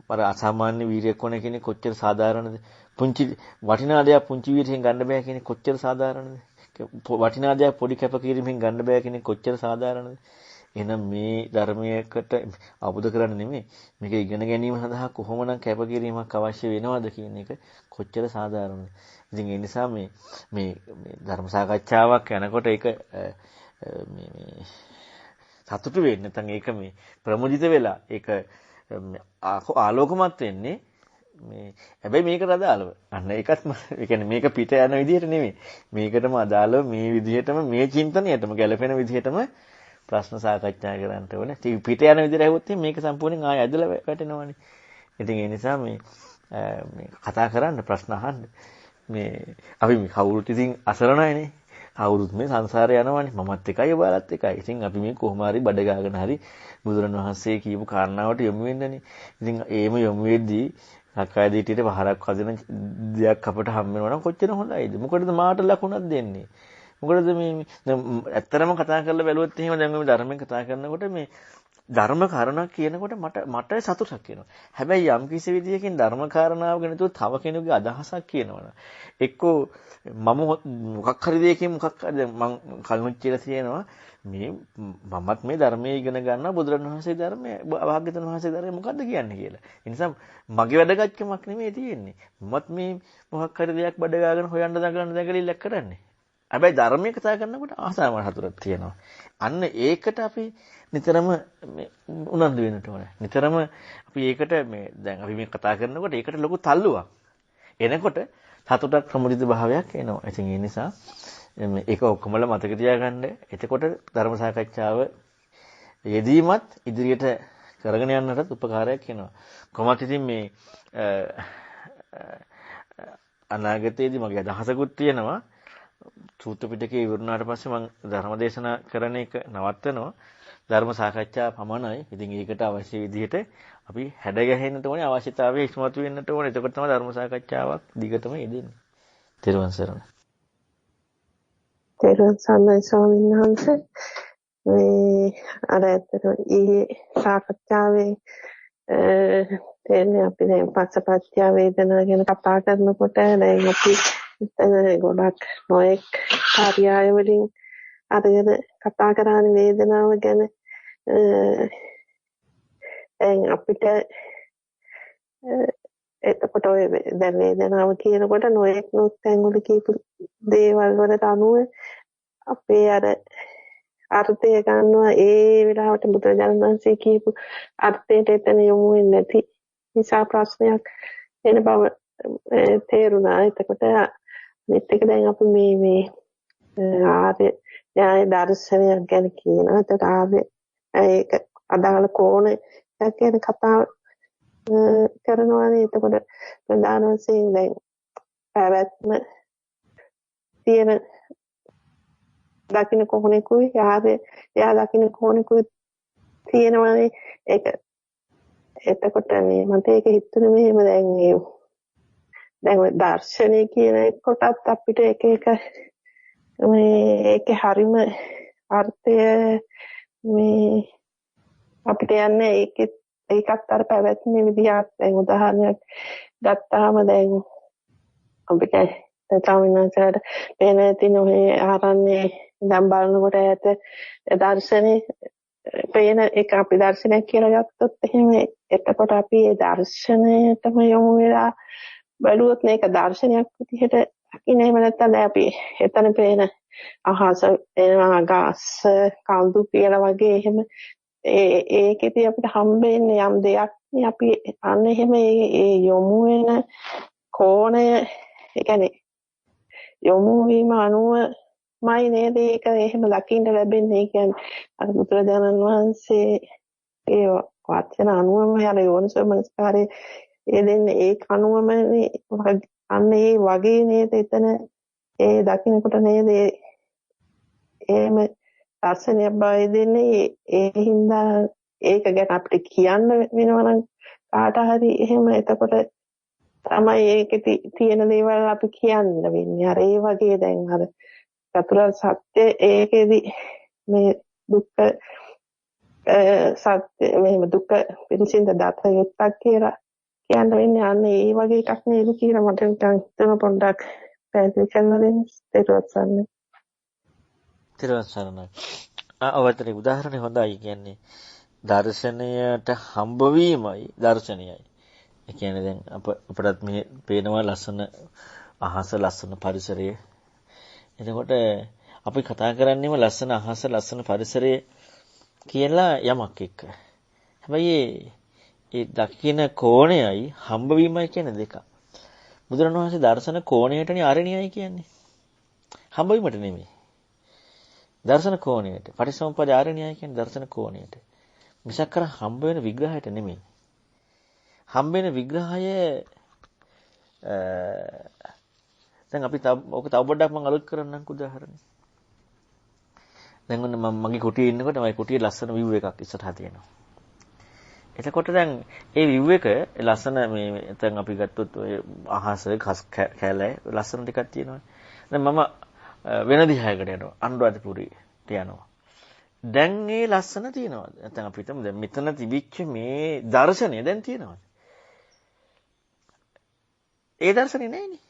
අර අසාමාන්‍ය වීරියක් වුණ කෙනෙක් කොච්චර සාධාරණද? පුංචි වටිනා දෙයක් පුංචි වීරියෙන් ගන්න බෑ කෙනෙක් කොච්චර සාධාරණද? වටිනා දෙයක් පොඩි කැපකිරීමෙන් ගන්න බෑ කෙනෙක් කොච්චර සාධාරණද? එහෙනම් මේ ධර්මයකට අවබෝධ කරගන්න නෙමෙයි මේක ඉගෙන ගැනීම සඳහා කොහොමනම් කැපකිරීමක් අවශ්‍ය වෙනවද කියන එක කොච්චර සාධාරණද? ඉතින් ඒ නිසා මේ ධර්ම සාකච්ඡාවක් යනකොට ඒක මේ සතුටු වෙන්නේ නැත්නම් ඒක මේ ප්‍රමුදිත වෙලා ඒක ආලෝකමත් වෙන්නේ මේ හැබැයි මේකට අදාළව අන්න ඒකත් ඒ කියන්නේ මේක පිට යන විදිහට නෙමෙයි මේකටම අදාළව මේ විදිහටම මේ චින්තනයටම ගැලපෙන විදිහටම ප්‍රශ්න සාකච්ඡා කරන්න ඕනේ. ඉතින් පිට යන විදිහට ඇහුවොත් මේක සම්පූර්ණයෙන් ආය ඇදලා වැටෙනවනේ. ඉතින් ඒ නිසා මේ කතා කරන්න ප්‍රශ්න අහන්න මේ අපි මේ කවුරුත් ඉතින් අසරණයිනේ. කවුරුත් මේ සංසාරේ යනවනේ. මමත් එකයි ඔයාලත් එකයි. ඉතින් අපි මේ කොහොම හරි බඩ ගාගෙන හරි බුදුරණවහන්සේ කියපු කාරණාවට යොමු වෙන්නනේ. ඉතින් ඒම යොමු වෙද්දී සක්කාය දිටියට පහරක් වදින දෙයක් අපට හම් වෙනවා නම් කොච්චර හොඳයිද? මොකටද මාට ලකුණක් දෙන්නේ? මොකටද මේ ඇත්තරම කතා කරලා බැලුවොත් එහෙම දැන් මේ ධර්මයෙන් කතා කරනකොට මේ ධර්ම කාරණා කියනකොට මට සතුටක් එනවා. හැබැයි යම් කිසි විදියකින් ධර්ම කාරණාව ගැන තව කෙනෙකුගේ අදහසක් කියනවනේ. එක්කෝ මම මොකක් හරි දෙයකින් මොකක් හරි මම කලිනුත් කියලා තියෙනවා මේ මමත් මේ ධර්මයේ ඉගෙන ගන්නවා බුදුරණවහන්සේ ධර්මයේ භාග්‍යවතුන් වහන්සේ ධර්මයේ මොකද්ද කියන්නේ කියලා. ඒ නිසා මගේ වැඩගත්කමක් නෙමෙයි තියෙන්නේ. මමත් මේ මොකක් හරි දෙයක් බඩ ගාගෙන හොයන්න දඟලිල්ලක් කරන්නේ. හැබැයි ධර්මයේ කතා කරනකොට ආසාවල් හතුරක් තියෙනවා. අන්න ඒකට අපි නිතරම උනන්දු වෙන්නට ඕනේ. නිතරම අපි ඒකට මේ දැන් අපි මේ කතා කරනකොට ඒකට ලොකු තල්ලුවක් එනකොට සතුටක් ප්‍රමුදිත භාවයක් එනවා. ඉතින් ඒ නිසා ඒක ඔක්කොමල මතක තියාගන්න. එතකොට ධර්ම සාකච්ඡාව යෙදීමත් ඉදිරියට කරගෙන යන්නටත් උපකාරයක් වෙනවා. කොහොමත් ඉතින් මේ අනාගතයේදී මගේ අදහසකුත් තියෙනවා. සූත්‍ර පිටකේ ඉවරුනාට පස්සේ මම ධර්ම දේශනා කරන එක නවත්තනවා. ධර්ම සාකච්ඡා පමණයි. ඉතින් ඒකට අවශ්‍ය විදිහට අපි හැඩ ගැහෙන්නට ඕනේ. අවශ්‍යතාවය ඉස්මතු වෙන්නට ඕනේ. එතකොට තමයි ධර්ම සාකච්ඡාවක් දිගටම යෙදෙන්නේ. තෙරුවන් සරණයි. තෙරුවන් සරණයි ස්වාමීන් වහන්සේ. මේ අර ඇත්තටම ඊයේ සාකච්ඡාවේ තේන්නේ අපි දැන් පස්සපච්චය වේදනා ගැන කතා කරනකොට දැන් අපි ගොඩක් නොඑක් කාර්යය වලින් අරගෙන කතා කරන්නේ වේදනාව ගැන. දැන් අපිට එතකොට ඔය දැන් වේදනාව කියනකොට නොඑක් තැන් වල කියපු දේවල් වලට අනුව අපේ අර අර්ථය ගන්නවා ඒ වෙලාවට බුදුරජාණන් වහන්සේ කියපු අර්ථයට එතන යොමු වෙන්නේ නැති නිසා ප්‍රශ්නයක් එන බව තේරුණා. එතකොට මෙත් එක දැන් අපි මේ ආර්ය න්‍යාය දර්ශනයක් ගැන කියනවා. එතකොට ආර්ය ඒක අදාළ කෝණයක් ගැන කතා කරනවානේ. එතකොට ප්‍රධාන වශයෙන් දැන් පැවැත්ම තියෙන දකින්න කොහොනෙකුයි යා දකින්න කොහොනෙකුයි තියෙනවානේ. ඒක එතකොට මේ මට ඒක හිතුනේ මෙහෙම දැන් දර්ශනය කියන කොටත් අපිට එක මේ ඒකේ හරිම අර්ථය මේ අපිට යන්නේ ඒකත් අර පැවැත්මේ විදිහට දැන් උදාහරණයක් ගත්තාම දැන් අපිට තවන්නසට පේන තියෙන ඔය ආරන්නේ දැන් බලනකොට ඈත දර්ශනේ පේන එක අපි දර්ශනයක් කියලා ගත්තොත් එහෙම එතකොට අපි ඒ දර්ශනයටම යොමු වෙලා බලුවොත් මේක දර්ශනයක් විදිහට දකින්නේ නැත්නම් අපි එතන පේන අහස එනවා ගස් කඳු කියලා වගේ එහෙම ඒකෙදී අපිට හම්බෙන්නේ යම් දෙයක් නේ අපි අන්න එහෙම ඒ යොමු වෙන කෝණය ඒ කියන්නේ යොමු වීම අනුවමයි නේද ඒක එහෙම දකින්න ලැබෙන්නේ. ඒ කියන්නේ අර බුදුරජාණන් වහන්සේ ඒ වචන අනුවම යන යෝනිසෝමනස්කාරයේ ඒ දෙන්නේ ඒක අනුවම අන්න ඒ වගේ නේද එතන ඒ දකින්නකොට නේද එහෙම දර්ශනයක් බව දෙන්නේ ඒ හින්දා ඒක ගැන අපිට කියන්න වෙනවා නම් කාට හරි එහෙම එතකොට තමයි ඒකේ තියෙන දේවල් අපි කියන්න වෙන්නේ. අර ඒ වගේ දැන් අර චතුරාර්ය සත්‍ය ඒකෙදි මේ දුක්ඛ සත්‍ය මෙහෙම දුක්ඛ පිළිසින්ද දත යුක්තක් කියලා කියන්න වෙන්නේ අන්න ඒ වගේ එකක් නේද කියලා මට නිකන් හිතෙන පොඩ්ඩක් පැහැදිලි කරලා දෙන්න. තෙරුවන් සරණයි. අවතර උදාහරණේ හොඳයි. කියන්නේ දර්ශනයට හම්බවීමයි දර්ශනයයි. ඒ කියන්නේ දැන් අපටත් මේ පේනවා ලස්සන අහස ලස්සන පරිසරය. එතකොට අපි කතා කරන්නේම ලස්සන අහස ලස්සන පරිසරය කියලා යමක් එක්ක. හැබැයි ඒ දකින්න කෝණයයි හම්බවීමයි කියන දෙක. බුදුරණවහන්සේ දර්ශන කෝණයටනේ ආරණ්‍යයයි කියන්නේ. හම්බවීමට නෙමෙයි. දර්ශන කෝණයට. පටිසමුප්පාද ආරණ්‍යයයි කියන්නේ දර්ශන කෝණයට. මිසක් කර හම්බ වෙන විග්‍රහයට නෙමෙයි. හම්බ වෙන විග්‍රහය දැන් අපි ඔක තව පොඩ්ඩක් මම අලුත් කරන්නම් උදාහරණයක්. දැන් ඔන්න මම මගේ කුටියේ ඉන්නකොට මගේ කුටියේ ලස්සන view එකක් ඉස්සරහා තියෙනවා. එතකොට දැන් ඒ view එක ලස්සන මේ දැන් අපි ගත්තොත් ඔය අහස ගස් කැලේ ලස්සන ටිකක් තියෙනවා. දැන් මම වෙන දිහායකට යනවා. අනුරාධපුරයට යනවා. දැන් ඒ ලස්සන තියෙනවද? නැත්නම් අපි හිතමු දැන් මෙතන තිබිච්ච මේ දර්ශනය දැන් තියෙනවද? ඒ දර්ශනේ නැහැනේ.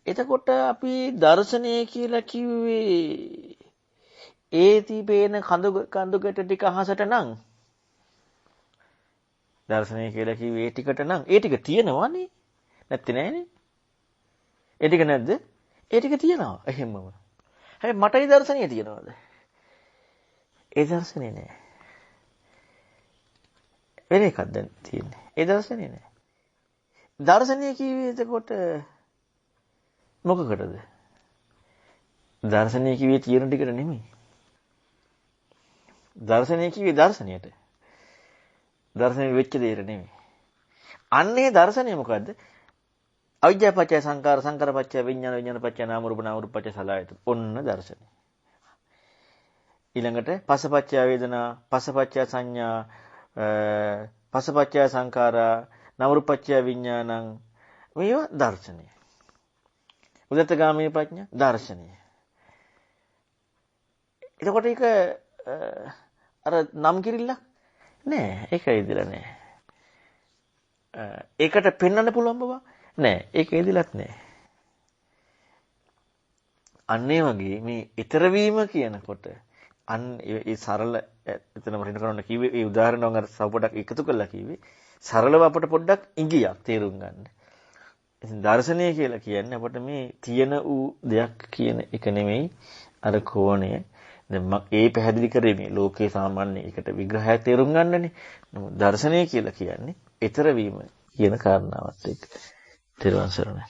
එතකොට අපි දර්ශනය කියලා කිව්වේ ඒ තිබෙන කඳු ගැට ටික අහසට නම් දර්ශනය කියලා කිව්වේ ඒ ටිකට නම් ඒ ටික තියෙනවනේ. නැත්තේ නෑනේ. ඒ ටික නැද්ද? ඒ ටික තියෙනවා. එහෙමම. හැබැයි මට ඒ දර්ශනය තියෙනවද? ඒ දර්ශනේ නෑ. වෙන එකක් දැන් තියෙන්නේ. ඒ දර්ශනේ නෑ. දර්ශනය කිව්වේ එතකොට මොකකටද? දර්ශනය කිව්වේ තියෙන ටිකට නෙමෙයි. දර්ශනය කිව්වේ දර්ශනයට. දර්ශනය වෙච්ච දෙයට නෙමෙයි. අන්නේ දර්ශනය මොකද්ද? අවිජ්ජා පත්‍ය සංකාර සංකාර පත්‍ය විඥාන විඥාන පත්‍ය නාම රූප නාම රූප පත්‍ය සලආයතන. ඔන්න දර්ශනය. ඊළඟට පසපච්චය වේදනා පසපච්චය සංඥා පසපච්චය සංඛාරා නවරුපච්චය විඥානං මේවා දර්ශනය. උදත්තගාමී ප්‍රඥා දර්ශනය. එතකොට ඒක අර නම් කිරිල්ලක් නෑ. ඒක ඉදිලා නෑ. ඒකට පෙන්වන්න පුළුවන් බව නෑ. ඒක ඉදිලත් නෑ. අන්නේ වගේ මේ ඊතර වීම කියනකොට අන්න ඒ සරල එතනම රින කරන්න කිව්වේ ඒ උදාහරණ වල සව පොඩක් එකතු කරලා කිව්වේ සරලව අපට පොඩ්ඩක් ඉඟියක් තේරුම් ගන්න. ඉතින් දර්ශනය කියලා කියන්නේ අපට මේ තියෙන ඌ දෙයක් කියන එක නෙමෙයි අර කෝණය. දැන් මම ඒ පැහැදිලි කරේ මේ ලෝකේ සාමාන්‍ය එකට විග්‍රහයක් තේරුම් ගන්නනේ. නමුත් දර්ශනය කියලා කියන්නේ ඊතර වීම කියන කාරණාවත් එක්ක. තේරුම් ගන්නයි.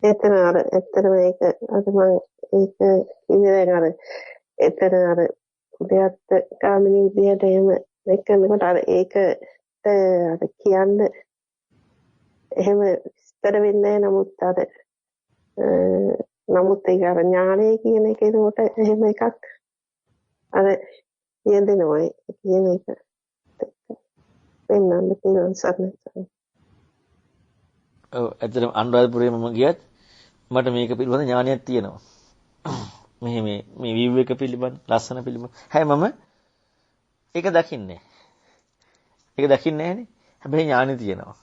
එතන අර ඇත්තටම ඒක අර මම ඒක ඉන්නේ අර එතන අර උදයත් කාමිනී විදියට එහෙම එක්කනකොට අර ඒකට අර කියන්න එහෙම විස්තර වෙන්නේ නමුත් අර නමුත් ඒක අර ඥානය කියන එක ඒකට එහෙම එකක් අර කියදෙනවා කියන එක වෙනන්න තියෙනවා සරණයි. ඔව් ඇත්තටම අනුරාධපුරයේ මම ගියත් මට මේක පිළිබඳ ඥානයක් තියෙනවා. මේ view එක පිළිබඳ ලස්සන පිළිබඳ. හැබැයි මම ඒක දකින්නේ. ඒක දකින්නේ නැහනේ. හැබැයි ඥානෙ තියෙනවා.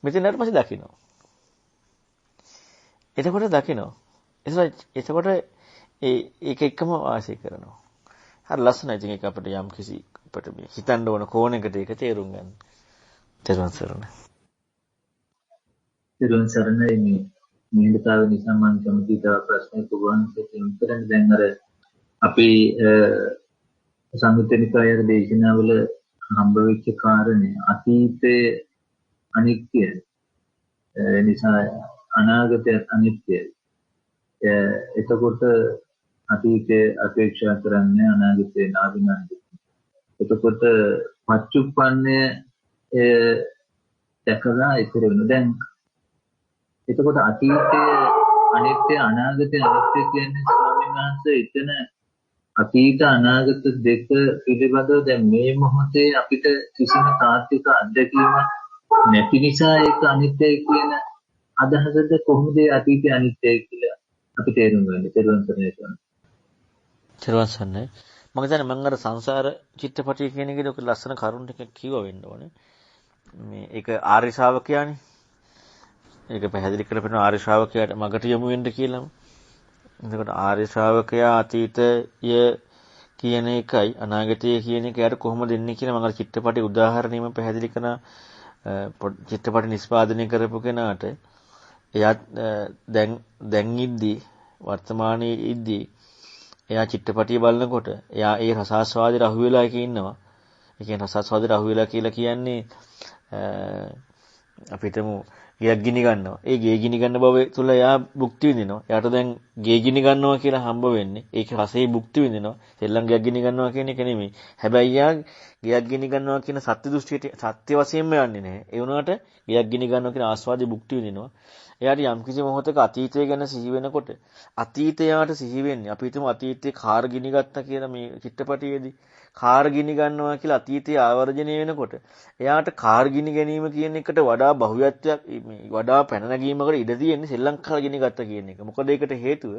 මෙතනට පස්සේ දකිනවා. එතකොට දකිනවා. එතකොට ඒක එක්කම වාසය කරනවා. හරි ලස්සනයි. ඉතින් ඒක අපිට යම් කිසි අපිට මේ හිතන්න ඕන කෝණයකට ඒක තේරුම් ගන්න. තේරුම් ගන්න. තේරුම් ගන්න මේ නිහඬතාවය නිසා මම කැමති තව ප්‍රශ්නයක් ඔබවහන්සේට උත්තරෙන් දැන් අර අපේ සංයුත්තනිකායේ දේශනාවල හම්බ වෙච්ච කාරණේ අතීතයේ අනිත්‍ය නිසා අනාගතය අනිත්‍යයි. එතකොට අතීතයේ අපේක්ෂා කරන්නේ අනාගතේ නාවිනන්ද. එතකොට පච්චුප්පන්නේ දැකලා ඉතිර වෙන. දැන් එතකොට අතීතයේ අනිත්‍ය අනාගතේ අනිත්‍ය කියන්නේ ස්වාමීන් වහන්සේ එතන අතීත අනාගත දෙක පිළිබඳව දැන් මේ මොහොතේ අපිට කිසිම තාත්වික අත්දැකීමක් නැති නිසා ඒක අනිත්‍යයි කියන අදහසද කොහොමද අතීතය අනිත්‍යයි කියලා අපි තේරුම් ගන්නේ? තේරුම් ගන්න. චරවසන්නේ මම හිතන්නේ මම අර සංසාර චිත්‍රපටය කියන එකේ ඔක ලස්සන කරුණ ටිකක් කිව්වා වෙන්න ඕනේ. මේ ඒක ආර්ය ශ්‍රාවකයානේ. ඒක පැහැදිලි කරලා පෙන්නන ආර්ය ශ්‍රාවකයාට මගට යමු වෙන්න කියලාම. එතකොට ආර්ය ශ්‍රාවකයා අතීතය කියන එකයි අනාගතය කියන එක යාට කොහොමද දෙන්නේ කියලා මම අර චිත්‍රපටයේ උදාහරණෙම පැහැදිලි කරන චිත්‍රපට නිෂ්පාදනය කරපු කෙනාට එයා දැන් ඉද්දී වර්තමානයේ ඉද්දී එයා චිත්‍රපටිය බලනකොට එයා ඒ රසාස්වාදයට අහු වෙලා එක ඉන්නවා. ඒ කියන්නේ රසාස්වාදයට අහු වෙලා කියලා කියන්නේ අපිටම ගියක් ගිනි ගන්නවා. ඒ ගේ ගිනි ගන්න බව තුළ එයා භුක්ති විඳිනවා. එයාට දැන් ගේ ගිනි ගන්නවා කියලා හම්බ වෙන්නේ. ඒක රසයේ භුක්ති විඳිනවා. සෙල්ලම් ගියක් ගිනි ගන්නවා කියන එක නෙමෙයි. හැබැයි එයා ගියක් ගිනි ගන්නවා කියන සත්‍ය දෘෂ්ටියට සත්‍ය වශයෙන්ම යන්නේ නැහැ. ඒ වුණාට ගියක් ගිනි ගන්නවා කියන ආස්වාදයේ භුක්ති විඳිනවා. එයාට යම්කිසි මොහොතක අතීතය ගැන සිහි වෙනකොට අතීතයට සිහි වෙන්නේ. අපි හිතමු අතීතේ කාර් ගිනි ගත්තා කියලා මේ චිත්‍රපටියේදී කාර් ගිනි ගන්නවා කියලා අතීතයේ ආවර්ජනය වෙනකොට එයාට කාර් ගිනි ගැනීම කියන එකට වඩා බහුවත්වයක් මේ වඩා පැන නැගීමකට ඉඩ තියෙන්නේ ශ්‍රී ලංකාව ගිනි ගත්තා කියන එක. මොකද ඒකට හේතුව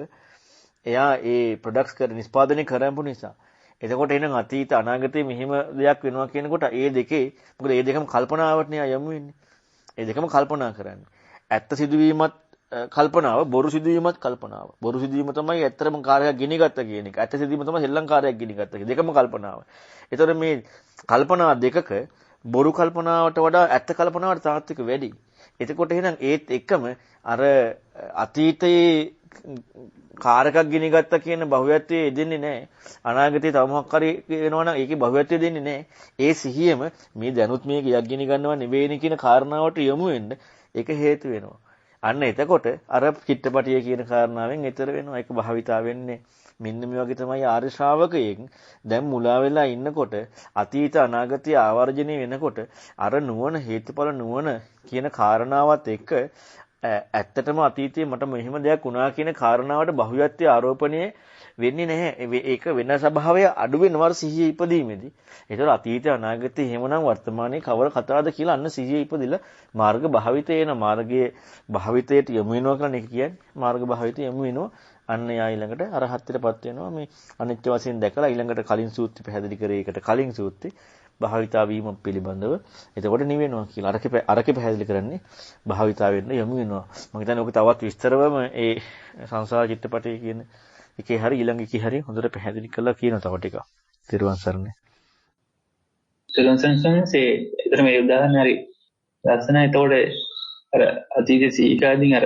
එයා ඒ ප්‍රොඩක්ට්ස් කර නිෂ්පාදනය කරපු නිසා. එතකොට එහෙනම් අතීත අනාගතේ මෙහෙම දෙයක් වෙනවා කියනකොට ඒ දෙකේ මොකද ඒ දෙකම කල්පනාවට නේ යමු වෙන්නේ. ඒ දෙකම කල්පනා කරන්නේ. ඇත්ත සිදුවීමත් කල්පනාව, බොරු සිදුවීමත් කල්පනාව. බොරු සිදුවීම තමයි ඇත්තටම කාර්යයක් ගිනි ගත්ත කියන එක. ඇත්ත සිදුවීම තමයි ශ්‍රී ලංකාරයක් ගිනි ගත්ත කියන එක. දෙකම කල්පනාව. ඒතර මේ කල්පනා දෙකක බොරු කල්පනාවට වඩා ඇත්ත කල්පනාවට තාත්වික වැඩි. එතකොට එහෙනම් ඒත් එක්කම අර අතීතයේ කාර්යයක් ගිනි ගත්ත කියන බහුවත්වයේ දෙන්නේ නැහැ. අනාගතේ තව මොකක් හරි වෙනවා නම් ඒකේ බහුවත්වයේ දෙන්නේ නැහැ. ඒ සිහියම මේ දැනුත් මේක යක් ගිනි ගන්නවා නෙවෙයිනේ කියන කාරණාවට යොමු වෙන්න ඒක හේතු වෙනවා. අන්න එතකොට අර චිත්තපටිය කියන කාරණාවෙන් ඈතර වෙනවා. ඒක භාවිතා වෙන්නේ. මෙන්න මේ වගේ තමයි ආර්ය ශ්‍රාවකයෙක් දැන් මුලා වෙලා ඉන්නකොට අතීත අනාගතය ආවර්ජනය වෙනකොට අර නුවණ හේතුඵල නුවණ කියන කාරණාවත් එක්ක ඇත්තටම අතීතයේ මට මෙහෙම දෙයක් වුණා කියන කාරණාවට බහුවත්වයේ ආරෝපණය වෙන්නේ නැහැ. ඒක වෙන ස්වභාවය අඩු වෙනවා සිහිය ඉපදීමේදී. ඒතර අතීතය අනාගතය එහෙමනම් වර්තමානයේ කවර කතාවද කියලා අන්න සිහිය ඉපදිලා මාර්ග භාවිතේ එන මාර්ගයේ භාවිතයට යමු වෙනවා කියලා නේ කියන්නේ. මාර්ග භාවිතය යමු වෙනවා. අන්න යා ඊළඟට අරහත්ත්වයටපත් වෙනවා. මේ අනිත්‍ය වශයෙන් දැකලා ඊළඟට කලින් සූත්‍රය පැහැදිලි කරේ ඒකට කලින් සූත්‍රය භාවිතා වීම පිළිබඳව. එතකොට නිවෙනවා කියලා. අරකේ පැහැදිලි කරන්නේ භාවිතා වෙන්න යමු වෙනවා. මම හිතන්නේ ඔක තවත් විස්තරවම ඒ සංසාර චිත්තපටයේ කියන එකේ හරි ඊළඟ එකේ හරි හොඳට පැහැදිලි කරලා කියනවා තව ටිකක්. තිරුවන් සරණයි. තිරුවන් සරණයි. ඒතර මේ උදාහරණ හරි ලස්සනයි. ඒතකොට අර අතීතයේ සීකාදීන් අර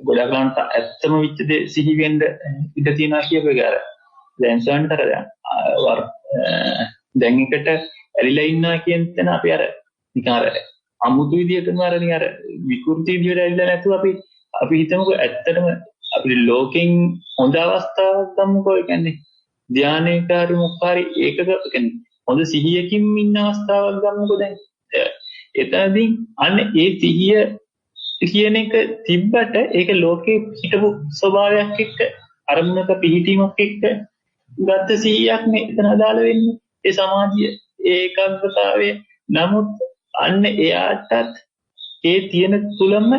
ගොඩක් ලන්ට ඇත්තම විච්ච දේ සිහි වෙන්න ඉඩ තියෙනවා කියපු එක අර දැන් සොයන්තර දැන් එකට ඇලිලා ඉන්නවා කියන තැන අපි අර නිකන් අර අමුතු විදියටම අර නිකන් අර විකෘති විදියට ඇලිලා නැතුව අපි හිතමුකෝ ඇත්තටම අපේ ලෝකෙන් හොඳ අවස්ථාවක් ගමුකෝ. ඒ කියන්නේ ධානයේකාරී මොකාරී ඒකක කියන්නේ හොඳ සිහියකින් ඉන්න අවස්ථාවක් ගමුකෝ. දැන් එතනදී අන්න ඒ සිහිය කියන එක තිබ්බට ඒක ලෝකේ හිටපු ස්වභාවයක් එක්ක අරමුණක පිහිටීමක් එක්ක ගත්ත සිහියක් නේ එතන අදාළ වෙන්නේ. ඒ සමාධිය ඒකාග්‍රතාවය. නමුත් අන්න එයාටත් ඒ තියෙන තුලම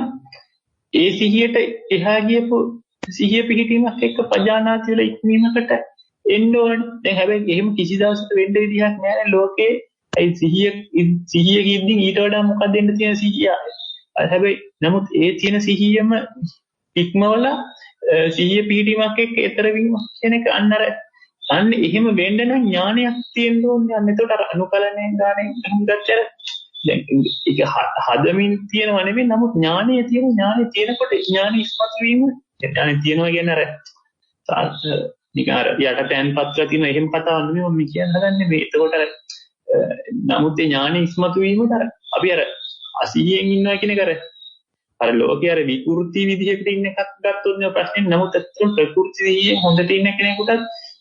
ඒ සිහියට එහා ගියපු සිහිය පිහිටීමක් එක්ක පජානාති වල ඉක්මීමකට එන්න ඕනේ. දැන් හැබැයි එහෙම කිසි දවසක වෙන්න විදිහක් නැහැ ලෝකේ. ඒ සිහිය කිව්දින් ඊට වඩා මොකක්ද දෙන්න තියෙන සිහිය. හැබැයි නමුත් ඒ තියෙන සිහියම ඉක්මවලා සිහිය පිහිටීමක් එක්ක ඊතර වීම කියන එක අන්න එහෙම වෙන්න නම් ඥානයක් තියෙන්න ඕනේ. අන්න එතකොට අර අනුකලණයෙන් ගානේ හුඟච්චර දැන් ඒක හදමින් තියෙනව නෙමෙයි. නමුත් ඥානය තියෙනකොට ඥානෙ ඉස්මතු වීම ඥානෙ තියෙනවා කියන්නේ අර නිකන් අර යට තැන්පත්ලා තියෙන එහෙම කතාවක් නෙමෙයි මම කියන්න හදන්නේ මේ. එතකොට අර නමුත් ඒ ඥානෙ ඉස්මතු වීමට අර අපි අර අසිහියෙන් ඉන්නවා කියන එක අර ලෝකයේ අර විකෘති විදිහකට ඉන්න එකක් ගත්තොත් නේ ප්‍රශ්නේ. නමුත් අත්‍යවශ්‍ය ප්‍රകൃති විදිහේ හොඳට ඉන්න කෙනෙකුට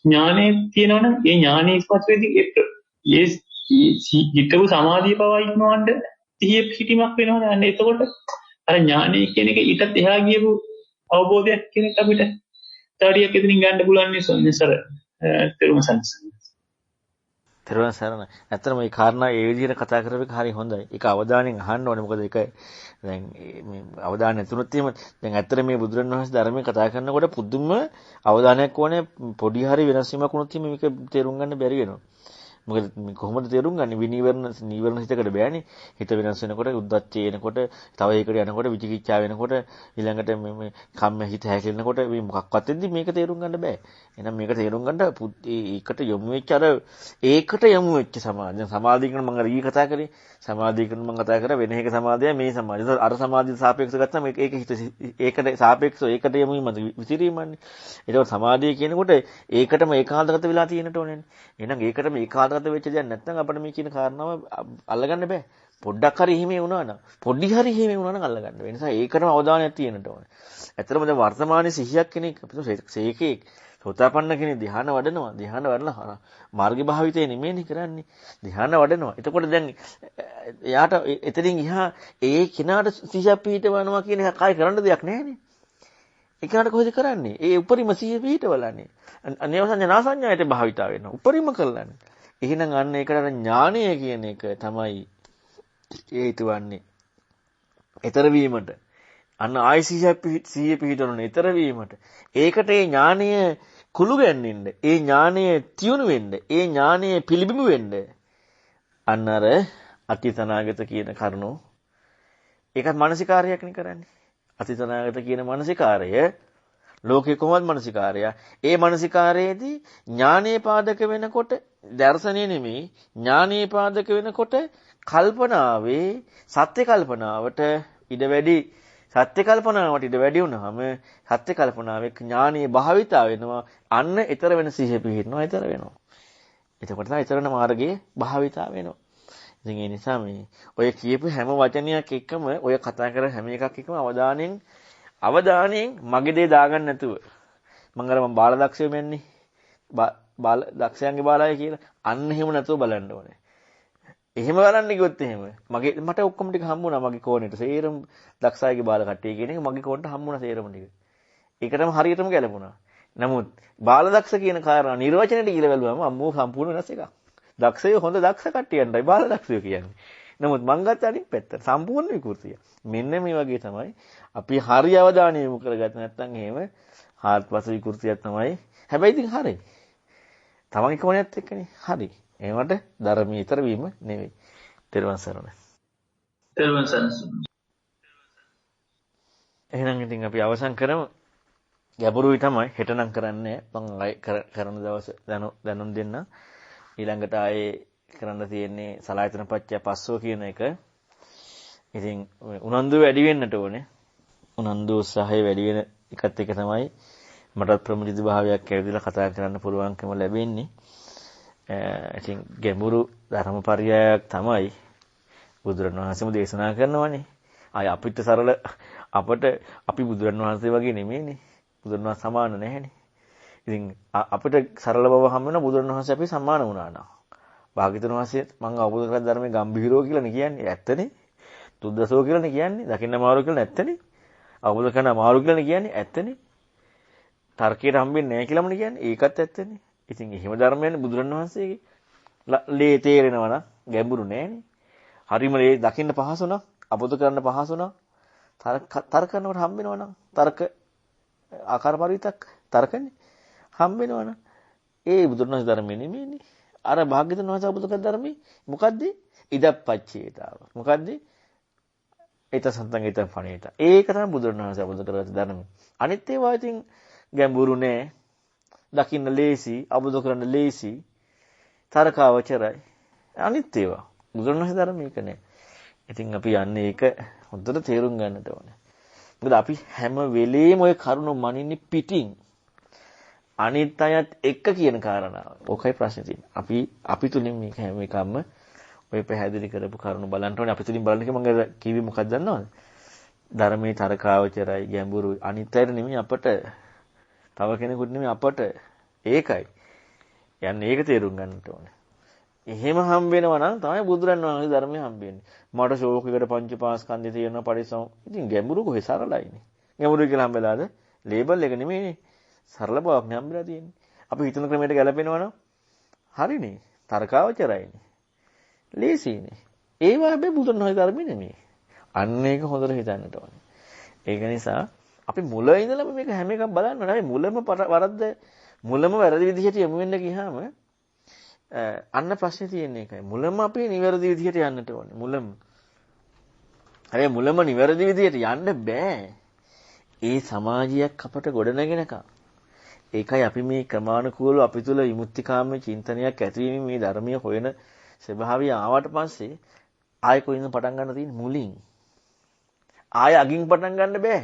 ඥානෙ තියෙනවනම් ඒ ඥානෙ ඉස්මතු වෙද්දී ඒ හිතව සමාධිය පවා ඉක්මවන්න සිහිය පිහිටීමක් වෙනවනේ. අන්න එතකොට අර ඥානෙ කියන එක ඊටත් එහා ගියපු අවබෝධයක් කියන එක අපිට තවටියක් එතනින් ගන්න පුළුවන් නේ තෙරුවන් සරණයි. ඇත්තටම මේ කාරණා ඒ විදිහට කතා කරපු එක හරි හොඳයි. ඒක අවධානයෙන් අහන්න ඕනේ. මොකද ඒක දැන් මේ අවධානය නැතුනොත් එහෙම දැන් ඇත්තට මේ බුදුරණවහන්සේ ධර්මයේ කතා කරනකොට පුදුම අවධානයක් ඕනේ. පොඩි හරි වෙනස් වීමක් වුණොත් එහෙම මේක තේරුම් ගන්න බැරි වෙනවා. මොකද මේ කොහොමද තේරුම් ගන්නේ? නීවරණ හිතකට බෑනේ. හිත වෙනස් වෙනකොට උද්දච්චය එනකොට, තව ඒකට යනකොට විචිකිච්ඡා වෙනකොට, ඊළඟට මේ කම්ම හිත හැකලෙනකොට මේ මොකක්වත් වෙද්දි මේක තේරුම් ගන්න බෑ. එහෙනම් මේක තේරුම් ගන්න ඒකට යොමු වෙච්ච ඒකට යොමු වෙච්ච සමාධිය. දැන් සමාධිය කියන මම අර ඊ කතා කරේ. සමාධිය කියන මම කතා කරා වෙන එක සමාධිය මේ සමාධිය. අර සමාධියට සාපේක්ෂව ගත්තම ඒක හිත ඒකට සාපේක්ෂව ඒකට යොමු වීම විසිරීමන්නේ. ඒක සමාධිය කියනකොට ඒකටම ඒකාන්තගත වෙලා තියෙනට ඕනේ. එහෙනම් ඒකටම ඒකාන්තගත වෙච්ච දෙයක් නැත්නම් අපිට මේ කියන කාරණාව අල්ලගන්න බෑ. පොඩ්ඩක් හරි එහෙම වුණා නම් පොඩි හරි එහෙම වුණා නම් අල්ලගන්න. ඒ නිසා ඒකටම අවධානයක් තියෙන්නට ඕනේ. ඇත්තටම දැන් වර්තමානයේ සිහියක් කෙනෙක් සේකේ සෝතාපන්න කෙනෙක් ධ්‍යාන වඩනවා. ධ්‍යාන වඩලා මාර්ග භාවිතේ නෙමෙයිනේ කරන්නේ. ධ්‍යාන වඩනවා. එතකොට දැන් එයාට එතනින් එහා ඒ කෙනාට සිහිය පිහිටවනවා කියන එක කායි කරන්න දෙයක් නැහැනේ. ඒ කෙනාට කොහෙද කරන්නේ? ඒ උපරිම සිහිය පිහිටවලානේ. අනේව සංඥා සංඥායට භාවිතා වෙනවා. උපරිම කළානේ. එහෙනම් අන්න ඒකට ඥානය කියන එක තමයි හේතු වන්නේ. ඊතර වීමට. අන්න ආයි සිහිය පිහිටවන ඊතර වීමට. ඒකට ඒ ඥානය කුළු ගැන්වෙන්න, ඒ ඥානය තියුණු වෙන්න, ඒ ඥානය පිළිබිඹු වෙන්න. අන්න අර අතීතනාගත කියන කරුණෝ ඒකත් මානසිකාරයක් නේ කරන්නේ. අතීතනාගත කියන මානසිකාරය ලෝකේ කොහොමද මානසිකාරය? ඒ මානසිකාරයේදී ඥානයේ පාදක වෙනකොට දර්ශනය නෙමෙයි ඥානයේ පාදක වෙනකොට කල්පනාවේ සත්‍ය කල්පනාවට ඉඩ වැඩි. සත්‍ය කල්පනාවට ඉඩ වැඩි වුණාම සත්‍ය කල්පනාවේ ඥානීය භාවිතා වෙනවා. අන්න ඊතර වෙන සිහිය පිහිටනවා. ඊතර වෙනවා. එතකොට තමයි ඊතර වෙන මාර්ගයේ භාවිතා වෙනවා. ඉතින් ඒ නිසා මේ ඔය කියපු හැම වචනයක් එක්කම ඔය කතා කරන හැම එකක් එක්කම අවධානයෙන් මගේ දේ දාගන්න නැතුව මම බාල දක්ෂයෝ මෙන්නේ බාල දක්ෂයන්ගේ බාලයි කියලා අන්න එහෙම නැතුව බලන්න ඕනේ. එහෙම බලන්න ගියොත් එහෙම මට ඔක්කොම ටික හම්බුණා මගේ කෝණෙට. සේරම දක්ෂයගේ බාල කට්ටිය කියන එක මගේ කෝණට හම්බුණා සේරම ටික. ඒකටම හරියටම ගැලපුණා. නමුත් බාල දක්ෂ කියන කාරණා නිර්වචනයට ගිහලා බැලුවම අම්මෝ සම්පූර්ණ වෙනස් එකක්. දක්ෂයෝ හොඳ දක්ෂ කට්ටියන්ටයි බාල දක්ෂයෝ කියන්නේ. නමුත් මං ගත්ත අනිත් පැත්ත සම්පූර්ණ විකෘතිය. මෙන්න මේ වගේ තමයි අපි හරි අවධානය යොමු කරගත්තේ නැත්නම් එහෙම හාත්පස විකෘතියක් තමයි. හැබැයි ඉතින් හරි. තමන්ගේ කෝණයත් එක්කනේ. හරි. ඒවට ධර්මයේ ඊතර වීම නෙවෙයි. තෙරුවන් සරණයි. තෙරුවන් සරණයි. එහෙනම් ඉතින් අපි අවසන් කරමු. ගැඹුරුයි තමයි හෙටනම් කරන්නේ. මම කරන දවස් දැනුම් දෙන්න. ඊළඟට ආයේ කරන්න තියෙන්නේ සලායතන පත්‍ය පස්සෝ කියන එක. ඉතින් උනන්දු වැඩි වෙන්නට ඕනේ. උනන්දු උත්සාහය වැඩි වෙන එකත් එක තමයි මටත් ප්‍රමුජිත භාවයක් ඇවිදලා කතා කරන්න පුළුවන්කම ලැබෙන්නේ. ඉතින් ගැඹුරු ධර්මපරයයක් තමයි බුදුරණවහන්සේම දේශනා කරනවානේ. ආය අපිට සරල අපි බුදුරණවහන්සේ වගේ නෙමෙයිනේ. බුදුරණවහන්සේ සමාන නැහැනේ. ඉතින් අපිට සරල බව හම් වෙන බුදුරණවහන්සේ අපි සම්මාන වුණා නා. භාග්‍යවතුන් වහන්සේ මම අවබෝධ කරගත් ධර්මයේ ගම්භීරෝ කියලානේ කියන්නේ. ඇත්තනේ. තුද්දසෝ කියලානේ කියන්නේ. දකින්න අමාරු කියලා නැත්තනේ. අවබෝධ කරගන්න අමාරු කියලානේ කියන්නේ. ඇත්තනේ. තර්කයට හම්බෙන්නේ නැහැ කියලාමනේ කියන්නේ. ඒකත් ඇත්තනේ. ඉතින් එහෙම ධර්මයන්නේ බුදුරණවහන්සේගේ ලේ තේරෙනවා නම් ගැඹුරු නෑනේ. හරිම ලේ දකින්න පහසු නම්, අවබෝධ කරන්න පහසු නම්, තර්ක කරනකොට හම්බෙනවා නම්, තර්ක ආකාර පරිවිතක් තර්කනේ හම්බ වෙනවනේ. ඒ බුදුරණස් ධර්මයේ නෙමෙයිනේ. අර භාග්‍යවතුන් වහන්සේ අවබෝධ කර ධර්මයේ මොකද්ද? ඉදප්පච්චේතාව. මොකද්ද? ඒත සන්තං ඒත පණේට. ඒක තමයි බුදුරණස් වහන්සේ අවබෝධ කරගත්ත ධර්මය. අනිත් ඒවා ඉතින් ගැඹුරු නෑ. දකින්න ලේසි, අවබෝධ කරන්න ලේසි. තරකාවචරයි. අනිත් ඒවා බුදුරණස් වහන්සේ ධර්මයක නෑ. ඉතින් අපි යන්නේ ඒක හොඳට තේරුම් ගන්නට ඕනේ. මොකද අපි හැම වෙලේම ওই කරුණ මනින්නේ පිටින්. අනිත් අයත් එක්ක කියන කාරණාව. ඕකයි ප්‍රශ්නේ තියෙන්නේ. අපි තුලින් මේක හැම එකම ඔය පැහැදිලි කරපු කරුණ බලන්න ඕනේ. අපි තුලින් බලන්න මම කිව්වේ මොකක්ද දන්නවද? ධර්මයේ තරකාවචරයි ගැඹුරුයි. අනිත් අයට නෙමෙයි අපට. තව කෙනෙකුට නෙමෙයි අපට. ඒකයි. යන්නේ ඒක තේරුම් ගන්නට ඕනේ. එහෙම හම්බ වෙනවා නම් තමයි බුදුරන් වහන්සේ ධර්මයේ හම්බ වෙන්නේ. මට ශෝක එකට පංචපාස්කන්ධය තියෙනවා පරිසම්. ඉතින් ගැඹුරු කොහේ සරලයිනේ. ගැඹුරු කියලා හම්බෙලාද? ලේබල් එක නෙමෙයිනේ. සරල බවක් නේ හම්බෙලා තියෙන්නේ. අපි හිතන ක්‍රමයට ගැලපෙනවා නම් හරිනේ. තරකාවචරයිනේ. ලේසියිනේ. ඒවා හැබැයි බුදුන් වහන්සේ ධර්මෙ නෙමෙයි. අන්න ඒක හොඳට හිතන්නට ඕනේ. ඒක නිසා අපි මුල ඉඳලම මේක හැම එකක් බලන්න ඕනේ. මුලම වැරදි විදිහට යමු වෙන්න ගියාම අන්න ප්‍රශ්නේ තියෙන්නේ ඒකයි. මුලම අපි නිවැරදි විදිහට යන්නට ඕනේ. හැබැයි මුලම නිවැරදි විදිහට යන්න බෑ. ඒ සමාජයක් අපට ගොඩනගෙනකම්. ඒකයි අපි මේ ක්‍රමානුකූලව අපි තුල විමුක්තිකාමී චින්තනයක් ඇතිවීම මේ ධර්මීය හොයන ස්වභාවය ආවට පස්සේ ආයෙ කොයින්ද පටන් ගන්න තියෙන්නේ මුලින්. ආයෙ අගින් පටන් ගන්න බෑ.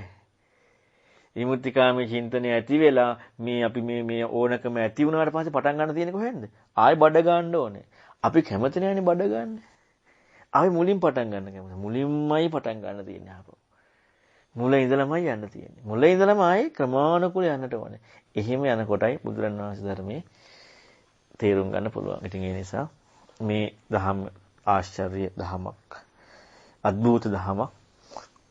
විමුක්තිකාමී චින්තනය ඇති වෙලා මේ අපි මේ ඕනකම ඇති වුණාට පස්සේ පටන් ගන්න තියෙන්නේ කොහෙන්ද? ආයෙ බඩ ගන්න ඕනේ. අපි කැමති නැහැනේ බඩ ගන්න. අපි මුලින් පටන් ගන්න කැමති. මුලින්මයි පටන් ගන්න තියෙන්නේ ආපහු. මුල ඉඳලමයි යන්න තියෙන්නේ. මුල ඉඳලම ආයේ ක්‍රමානුකූලව යන්නට ඕනේ. එහෙම යනකොටයි බුදුරණවහන්සේ ධර්මයේ තේරුම් ගන්න පුළුවන්. ඉතින් ඒ නිසා මේ දහම ආශ්චර්ය දහමක්. අద్භූත දහමක්.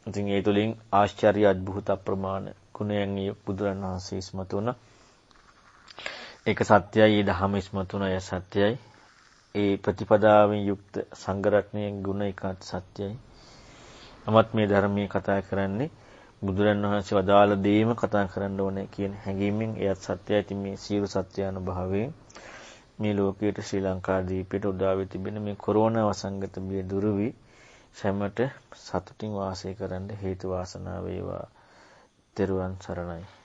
ඉතින් ඒ තුලින් ආශ්චර්ය අద్භූත අප්‍රමාණ ගුණයන් බුදුරණවහන්සේ ඉස්මතු වුණා. ඒක සත්‍යයි, ඒ දහම ඉස්මතු වුණා, ඒ සත්‍යයි. ඒ ප්‍රතිපදාවෙන් යුක්ත සංඝ රත්නයේ ගුණ එකත් සත්‍යයි. නමුත් මේ ධර්මයේ කතා කරන්නේ බුදුරන් වහන්සේ වදාළ දේම කතා කරන්න ඕනේ කියන හැඟීමෙන් එයත් සත්‍යයි. ඉතින් මේ සියලු සත්‍ය අනුභවයෙන් මේ ලෝකයේ ශ්‍රී ලංකා දීපයට උදා වී තිබෙන මේ කොරෝනා වසංගත බිය දුරු වී සැමට සතුටින් වාසය කරන්න හේතු වාසනා වේවා. ත්වන් සරණයි.